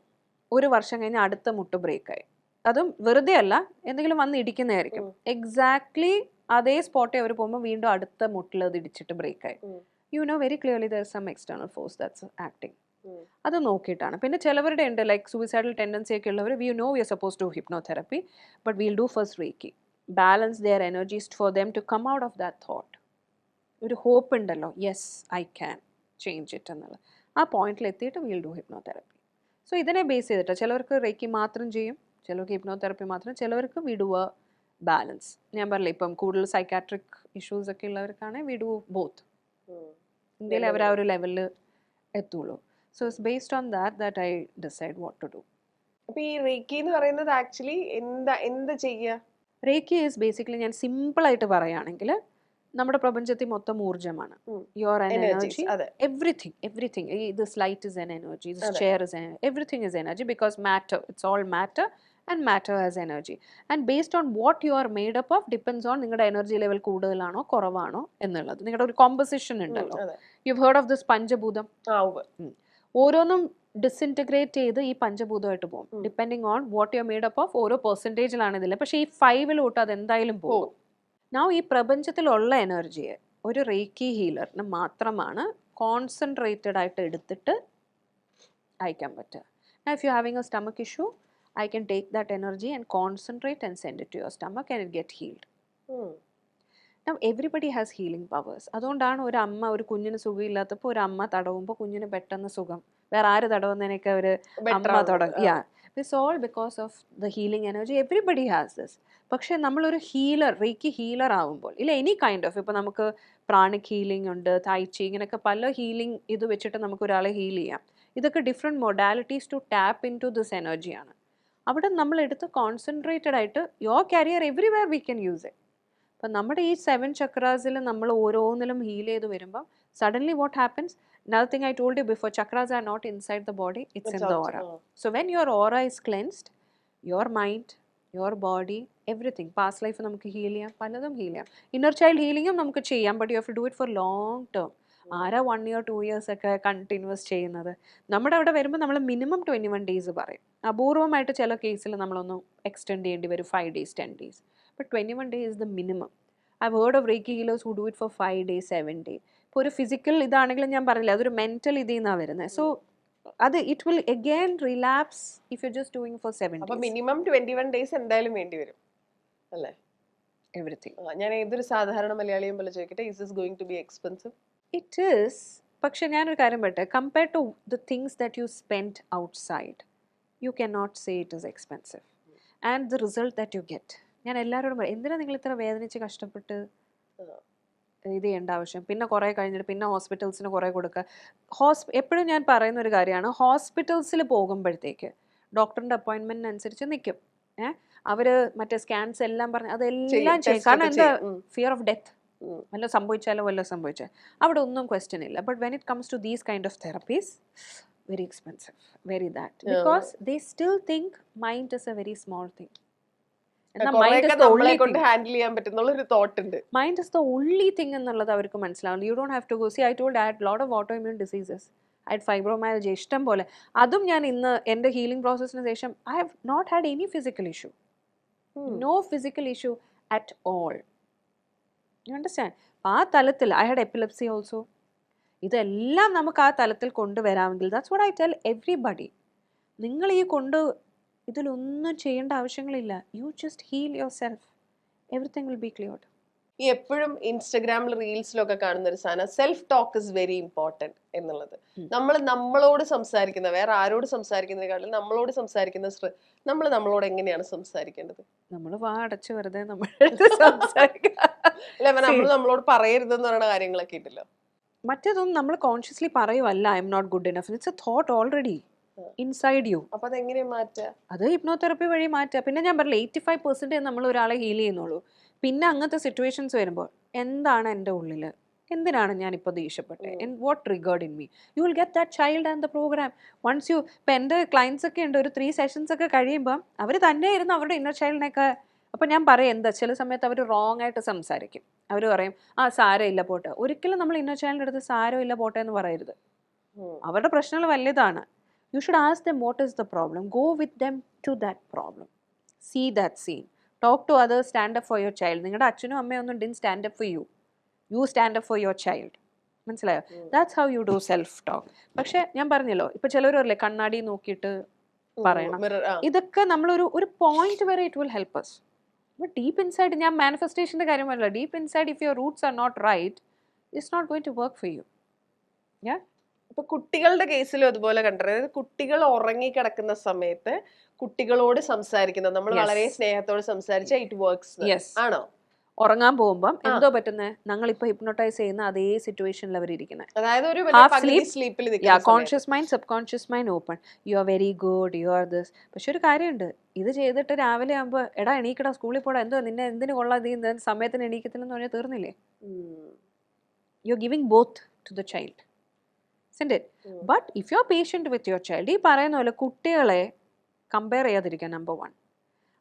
1 വർഷം കഴിഞ്ഞ് അടുത്ത മുട്ട് ബ്രേക്കായി. അതും വെറുതെ അല്ല, എന്തെങ്കിലും വന്ന് ഇടിക്കുന്നതായിരിക്കും. എക്സാക്ട്ലി അതേ സ്പോട്ടിൽ അവർ പോകുമ്പോൾ വീണ്ടും അടുത്ത മുട്ടിൽ അത് ഇടിച്ചിട്ട് ബ്രേക്കായി. You know very clearly there is some external force that's acting. അത് നോക്കിയിട്ടാണ്. പിന്നെ ചിലവരുടെ ഉണ്ട് ലൈക്ക് സൂയിസൈഡൽ ടെൻഡൻസി ഒക്കെ ഉള്ളവർ, we know we are suppose to hypnotherapy, but will do first reiki. Balance their energies for them to come out of that thought. ഒരു hope ഉണ്ടല്ലോ, yes I can change it എന്നുള്ളത്. ആ പോയിന്റിൽ എത്തിയിട്ട് will do hypnotherapy. So ഇതിനെ base ചെയ്തിട്ട് ചിലവർക്ക് reiki മാത്രം ചെയ്യും, ചിലർക്ക് ഹിപ്നോതെറപ്പി മാത്രം, ചിലവർക്ക് വി ഡു എ ബാലൻസ്. ഞാൻ പറഞ്ഞില്ല, ഇപ്പം കൂടുതൽ സൈക്കാട്രിക് ഇഷ്യൂസ് ഒക്കെ ഉള്ളവർക്കാണെങ്കിൽ വി ഡു ബോത്ത്. ഇന്ത്യയിൽ അവർ ആ ഒരു ലെവലിൽ എത്തുള്ളൂ. So it's based on that I decide what to do. അപ്പൊ ഈ റേക്കി എന്ന് പറയുന്നത് ആക്ച്വലി എന്താ ചെയ്യുക? റേക്കി ഈസ് ബേസിക്കലി, ഞാൻ സിമ്പിൾ ആയിട്ട് പറയുകയാണെങ്കിൽ, നമ്മുടെ പ്രപഞ്ചത്തിൽ മൊത്തം ഊർജ്ജമാണ്. Your energy, everything. This light is an energy, this chair is energy, everything is energy, because matter, it's all matter and matter has energy. And based on what you are made up of depends on നിങ്ങളുടെ energy level കൂടുതലാണോ കുറവാണോ എന്നുള്ളത്. നിങ്ങളുടെ ഒരു composition ഉണ്ടല്ലോ. You heard of this പഞ്ചഭൂതം. ഓരോന്നും disintegrate ചെയ്ത് ഈ പഞ്ചഭൂതമായിട്ട് പോകും, depending on what you are made up of. ഓരോ പെർസെൻറ്റേജിലാണ് ഇതിൽ. പക്ഷേ ഈ 5 അതെന്തായാലും പോകും. നൗ ഈ പ്രപഞ്ചത്തിലുള്ള എനർജിയെ ഒരു റേക്കി ഹീലറിന് മാത്രമാണ് കോൺസെൻട്രേറ്റഡ് ആയിട്ട് എടുത്തിട്ട് അയക്കാൻ പറ്റുക. Now if you're having a stomach issue, I can take that energy and concentrate and send it to your stomach and it get healed. Now everybody has healing powers. അതുകൊണ്ടാണ് ഒരു അമ്മ ഒരു കുഞ്ഞിന് സുഖമില്ലാത്തപ്പോൾ ഒരു അമ്മ തടവുമ്പോൾ കുഞ്ഞിന് പെട്ടെന്ന് സുഖം. വേറെ ആര് തടവുന്നതിനൊക്കെ ഒരു അമ്മ തുടങ്ങും. It's all because of the healing energy. Everybody has this. പക്ഷേ നമ്മളൊരു ഹീലർ, റേക്കി ഹീലർ ആവുമ്പോൾ, ഇല്ല എനി കൈൻഡ് ഓഫ്, ഇപ്പോൾ നമുക്ക് പ്രാണിക് ഹീലിംഗ് ഉണ്ട്, തൈച്ചി, ഇങ്ങനെയൊക്കെ പല ഹീലിംഗ് ഇത് വെച്ചിട്ട് നമുക്ക് ഒരാളെ ഹീൽ ചെയ്യാം. ഇതൊക്കെ different modalities to tap into this എനർജിയാണ്. അവിടെ നമ്മളെടുത്ത് കോൺസെൻട്രേറ്റഡ് ആയിട്ട് your career everywhere we can use it. അപ്പം നമ്മുടെ ഈ 7 ചക്രാസിൽ നമ്മൾ ഓരോന്നിലും ഹീൽ ചെയ്ത് വരുമ്പോൾ suddenly what happens? Another thing I told you before, chakras are not inside the body, it's in the aura. So when your aura is cleansed, your mind, your body, everything, past life നമുക്ക് heal ചെയ്യാം, പലതും heal ചെയ്യാം. Inner child ഹീലിംഗും നമുക്ക് ചെയ്യാം, but you have to do it for long term. ആരാ 1 year 2 years ഒക്കെ continuous ചെയ്യുന്നത്? നമ്മുടെ അവിടെ വരുമ്പോൾ നമ്മൾ മിനിമം 21 days പറയും. അപൂർവമായിട്ട് ചില കേസിൽ നമ്മളൊന്ന് എക്സ്റ്റെൻഡ് ചെയ്യേണ്ടി വരും, 5 days 10 days, but 21 days is the minimum. I've heard of Reiki healers who do it for 5 days 7 days. ഇപ്പോൾ ഒരു ഫിസിക്കൽ ഇതാണെങ്കിലും ഞാൻ പറഞ്ഞില്ല, അതൊരു മെന്റൽ ഇതിൽ നിന്നാണ് വരുന്നത്. സോ അത് it will again relapse if you just doing four 7 days. അപ്പോൾ മിനിമം 21 days എന്തായാലും വേണ്ടി വരും അല്ലേ? എവറിത്തിങ്. ഞാൻ ഏതൊരു സാധാരണ മലയാളിയും പോലെ ചോദിക്കട്ടെ, is this going to be expensive? It is. പക്ഷെ ഞാനൊരു കാര്യം പറയട്ടെ, compare to the things that you spend outside, you can not say it is expensive. And the result that you get, ഞാൻ എല്ലാവരോടും പറയും, എന്തിനാണ് നിങ്ങൾ ഇത്ര വേദനിച്ച് കഷ്ടപ്പെട്ട് ഇത് ചെയ്യേണ്ട ആവശ്യം? പിന്നെ കുറേ കഴിഞ്ഞിട്ട് പിന്നെ ഹോസ്പിറ്റൽസിന് കുറേ കൊടുക്കുക. എപ്പോഴും ഞാൻ പറയുന്ന ഒരു കാര്യമാണ്, ഹോസ്പിറ്റൽസിൽ പോകുമ്പോഴത്തേക്ക് ഡോക്ടറിൻ്റെ അപ്പോയിൻമെൻറ്റിന് അനുസരിച്ച് നിൽക്കും. അവർ മറ്റേ സ്കാൻസ് എല്ലാം പറഞ്ഞ് അതെല്ലാം ചെയ്യും. കാരണം എന്താ? ഫിയർ ഓഫ് ഡെത്ത്, വല്ല സംഭവിച്ചാലോ വല്ല സംഭവിച്ചാൽ. അവിടെ ഒന്നും ക്വസ്റ്റ്യൻ ഇല്ല. But when it comes to these kind of therapies, very expensive, very that, because they still think mind is a very small thing. Mind is the only thing എന്നുള്ളത് അവർക്ക് മനസ്സിലാവുന്നു. You don't have to go. See I told I had lot of autoimmune diseases, I had fibromyalgia, ഇഷ്ടം പോലെ. അതും ഞാൻ ഇന്ന് എൻ്റെ healing പ്രോസസ്സിന് ശേഷം I have not had any physical issue, no physical issue at all. You understand? ആ തലത്തിൽ ഐ ഹാഡ് എപ്പിലെപ്സി ഓൾസോ. ഇതെല്ലാം നമുക്ക് ആ തലത്തിൽ കൊണ്ടുവരാമെങ്കിൽ, that's what I tell everybody. നിങ്ങൾ ഈ ഇതിലൊന്നും ചെയ്യേണ്ട ആവശ്യങ്ങളില്ല. You just heal yourself, everything will be cleared. ഈ എപ്പോഴും ഇൻസ്റ്റഗ്രാമിൽ റീൽസിലൊക്കെ കാണുന്ന ഒരു സാധനം, self talk is very important എന്നുള്ളത്. നമ്മളോട് സംസാരിക്കുന്ന, വേറെ ആരോട് സംസാരിക്കുന്നതിനെക്കാളും നമ്മളോട് സംസാരിക്കുന്ന, നമ്മൾ നമ്മളോട് എങ്ങനെയാണ് സംസാരിക്കേണ്ടത്? നമ്മൾ വാ അടച്ച് വെറുതെ സംസാരിക്കുക, നമ്മൾ നമ്മളോട് പറയരുതെന്ന് പറയുന്ന കാര്യങ്ങളൊക്കെ ഉണ്ടല്ലോ. മറ്റേതൊന്നും നമ്മൾ കോൺഷ്യസ്ലി പറയുമല്ല, I'm not good enough. It's a thought already inside you. അപ്പൊ അതെങ്ങനെയാ മാറ്റുക? അത് ഹിപ്നോതെറപ്പി വഴി മാറ്റുക. പിന്നെ ഞാൻ പറഞ്ഞില്ല, 85% നമ്മൾ ഒരാളെ ഹീൽ ചെയ്യുന്നുള്ളൂ. പിന്നെ അങ്ങനത്തെ സിറ്റുവേഷൻസ് വരുമ്പോൾ, എന്താണ് എൻ്റെ ഉള്ളിൽ, എന്തിനാണ് ഞാനിപ്പോൾ ദേഷ്യപ്പെട്ടത്, what triggered in me, you will get that child and the program. Once you, ഇപ്പം എൻ്റെ ക്ലയൻസ് ഒക്കെ ഉണ്ട്, ഒരു 3 sessions ഒക്കെ കഴിയുമ്പം അവർ തന്നെ ഇരുന്ന് അവരുടെ ഇന്നർ ചൈൽഡിനെയൊക്കെ. അപ്പം ഞാൻ പറയും, എന്താ ചില സമയത്ത് അവർ റോങ് ആയിട്ട് സംസാരിക്കും. അവർ പറയും, സാരമില്ല പോട്ടെ. ഒരിക്കലും നമ്മൾ ഇന്നർ ചൈൽഡിൻ്റെ അടുത്ത് സാരമില്ല പോട്ടെ എന്ന് പറയരുത്. അവരുടെ പ്രശ്നങ്ങൾ വലുതാണ്. You should ask them what is the problem. Go with them to that problem. see that scene, talk to others, stand up for your child. നിങ്ങളുടെ അച്ഛനും അമ്മയും ഒന്നും didn't stand up for you, you stand up for your child. മനസ്സിലായോ? That's how you do self talk. പക്ഷെ ഞാൻ പറഞ്ഞല്ലോ, ഇപ്പൊ ചിലർ പറയില്ലേ കണ്ണാടി നോക്കിയിട്ട് പറയണം. ഇതൊക്കെ നമ്മളൊരു പോയിന്റ് വരെ it will help us. But deep inside, ഞാൻ മാനിഫെസ്റ്റേഷൻ്റെ കാര്യം പറഞ്ഞില്ല, deep inside if your roots are not right, it's not going to work for you. Yeah, ഇപ്പൊ കുട്ടികളുടെ കേസിലും അതുപോലെ കണ്ടത്, അതായത് കുട്ടികൾ ഉറങ്ങിക്കിടക്കുന്ന സമയത്ത് കുട്ടികളോട് സംസാരിക്കുന്നത് നമ്മൾ വളരെ സ്നേഹത്തോട് സംസാരിച്ചാൽ ഇറ്റ് വർക്ക്സ് ആണോ? ഉറങ്ങാൻ പോകുമ്പോൾ എന്തോ പറ്റുന്നത്, ഞങ്ങളിപ്പോ ഹിപ്നോട്ടൈസ് ചെയ്യുന്ന അതേ സിറ്റുവേഷനിൽ അവർ ഇരിക്കുന്നത്. അതായത് ഒരു conscious mind, sub conscious mind open, you are very good, you are this. പക്ഷെ ഒരു കാര്യമുണ്ട്, ഇത് ചെയ്തിട്ട് രാവിലെ ആകുമ്പോൾ എടാ എണീക്കടാ സ്കൂളിൽ പോടാ, എന്തോ നിന്നെ എന്തിനു കൊള്ളാം, നീ സമയത്തിന് എണീക്കത്തില്ലെന്ന് പറഞ്ഞാൽ തീർന്നില്ലേ? You are giving both to the child, isn't it? But if you are patient with your child, ഈ പറയുന്ന പോലെ കുട്ടികളെ കമ്പയർ ചെയ്യാതിരിക്കുക. നമ്പർ 1,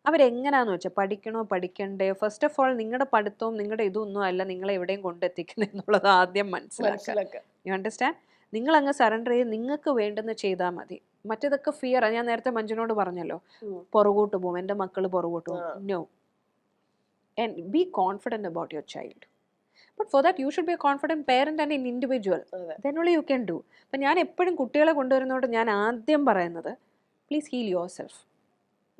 അവരെങ്ങനെയാണെന്ന് വെച്ചാൽ പഠിക്കണോ പഠിക്കണ്ടേ, ഫസ്റ്റ് ഓഫ് ഓൾ നിങ്ങളുടെ പഠിത്തവും നിങ്ങളുടെ ഇതൊന്നും അല്ല നിങ്ങളെ എവിടെയും കൊണ്ടെത്തിക്കുന്നത് എന്നുള്ളത് ആദ്യം മനസ്സിലാക്കുക. You understand? നിങ്ങൾ അങ്ങ് സറണ്ടർ ചെയ്ത് നിങ്ങൾക്ക് വേണ്ടെന്ന് ചെയ്താൽ മതി. മറ്റേതൊക്കെ ഫിയർ. ഞാൻ നേരത്തെ മഞ്ജുനോട് പറഞ്ഞല്ലോ, പുറകോട്ട് പോകും, എൻ്റെ മക്കൾ പുറകോട്ട് പോകും. No, and be confident about your child. But for that you should be a confident parent and an individual. Then only you can do. അപ്പം ഞാൻ എപ്പോഴും കുട്ടികളെ കൊണ്ടുവരുന്നതുകൊണ്ട് ഞാൻ ആദ്യം പറയുന്നത്, please heal yourself,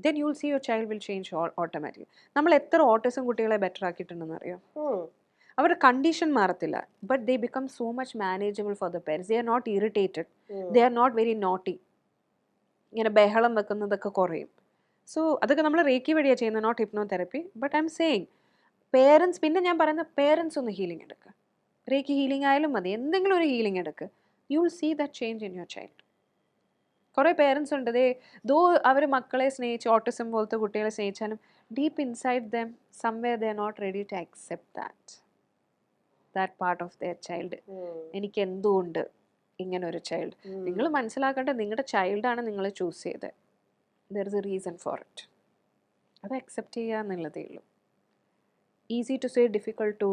then you will see your child will change automatically. നമ്മൾ എത്ര autism കുട്ടികളെ ബെറ്റർ ആക്കിയിട്ടുണ്ടെന്ന് അറിയാം. അവരുടെ കണ്ടീഷൻ മാറത്തില്ല, but they become so much manageable for the parents. They are not irritated, they are not very naughty. ഇങ്ങനെ ബഹളം വെക്കുന്നതൊക്കെ കുറയും. So അതൊക്കെ നമ്മൾ റേക്കി വഴിയാണ് ചെയ്യുന്നത്, not hypnotherapy. But I'm saying parents, പിന്നെ ഞാൻ പറയുന്ന പേരൻസ് ഒന്ന് ഹീലിംഗ് എടുക്കുക. റേക്കി ഹീലിംഗ് ആയാലും മതി, എന്തെങ്കിലും ഒരു ഹീലിംഗ് എടുക്കുക. You will see that change in your child. കുറേ പേരൻസ് ഉണ്ട്, ദോ അവർ മക്കളെ സ്നേഹിച്ച് ഓട്ടിസം പോലത്തെ കുട്ടികളെ സ്നേഹിച്ചാലും deep inside them somewhere they are not ready to accept that part of their child. എനിക്ക് എന്തുകൊണ്ട് ഇങ്ങനെ ഒരു ചൈൽഡ്? നിങ്ങൾ മനസ്സിലാക്കേണ്ടത് നിങ്ങളുടെ ചൈൽഡാണ് നിങ്ങൾ ചൂസ് ചെയ്തത്. There is A reason for it. അത് അക്സെപ്റ്റ് ചെയ്യുക എന്നുള്ളതേ ഉള്ളൂ. Easy to say, difficult to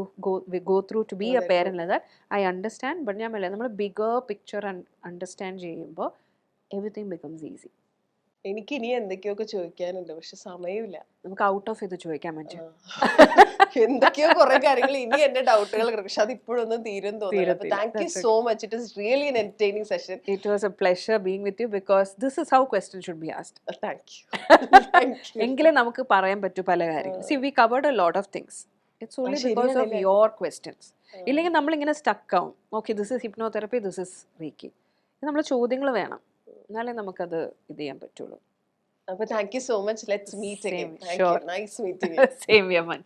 go through to be a parent like that. I understand, but ഞാൻ പറയാം, നമ്മൾ ബിഗർ പിക്ചർ അണ്ടർസ്റ്റാൻഡ് ചെയ്യുമ്പോൾ everything becomes easy. എനിക്ക് ഇനി എന്തൊക്കെയൊക്കെ ചോദിക്കാനുണ്ട്, പക്ഷെ സമയമില്ല. നമുക്ക് ഔട്ട് ഓഫ് ഇത് ചോദിക്കാൻ പറ്റും. എന്തൊക്കെയോ കുറെ കാര്യങ്ങൾ ഇനി എന്റെ ഡൗട്ടുകൾ, പക്ഷെ അത് ഇപ്പോഴൊന്നും തീരും തോന്നുന്നു. Thank you so much. It is really an entertaining session. It was a pleasure being with you because this is how questions should be asked. Thank you. Thank you. എങ്കിലേ നമുക്ക് പറയാൻ പറ്റൂ പല കാര്യങ്ങൾ. See, we covered a lot of things. It's only because of your questions. ഇല്ലെങ്കിൽ നമ്മളിങ്ങനെ stuck ആവും. Okay, this is hypnotherapy, this is Reiki. നമ്മൾ ചോദ്യങ്ങൾ വേണം, എന്നാലേ നമുക്കത് ഇത് ചെയ്യാൻ പറ്റുള്ളൂ. അപ്പോൾ thank you so much. Let's meet again. Thank you. Nice meeting you. Same here, Manju.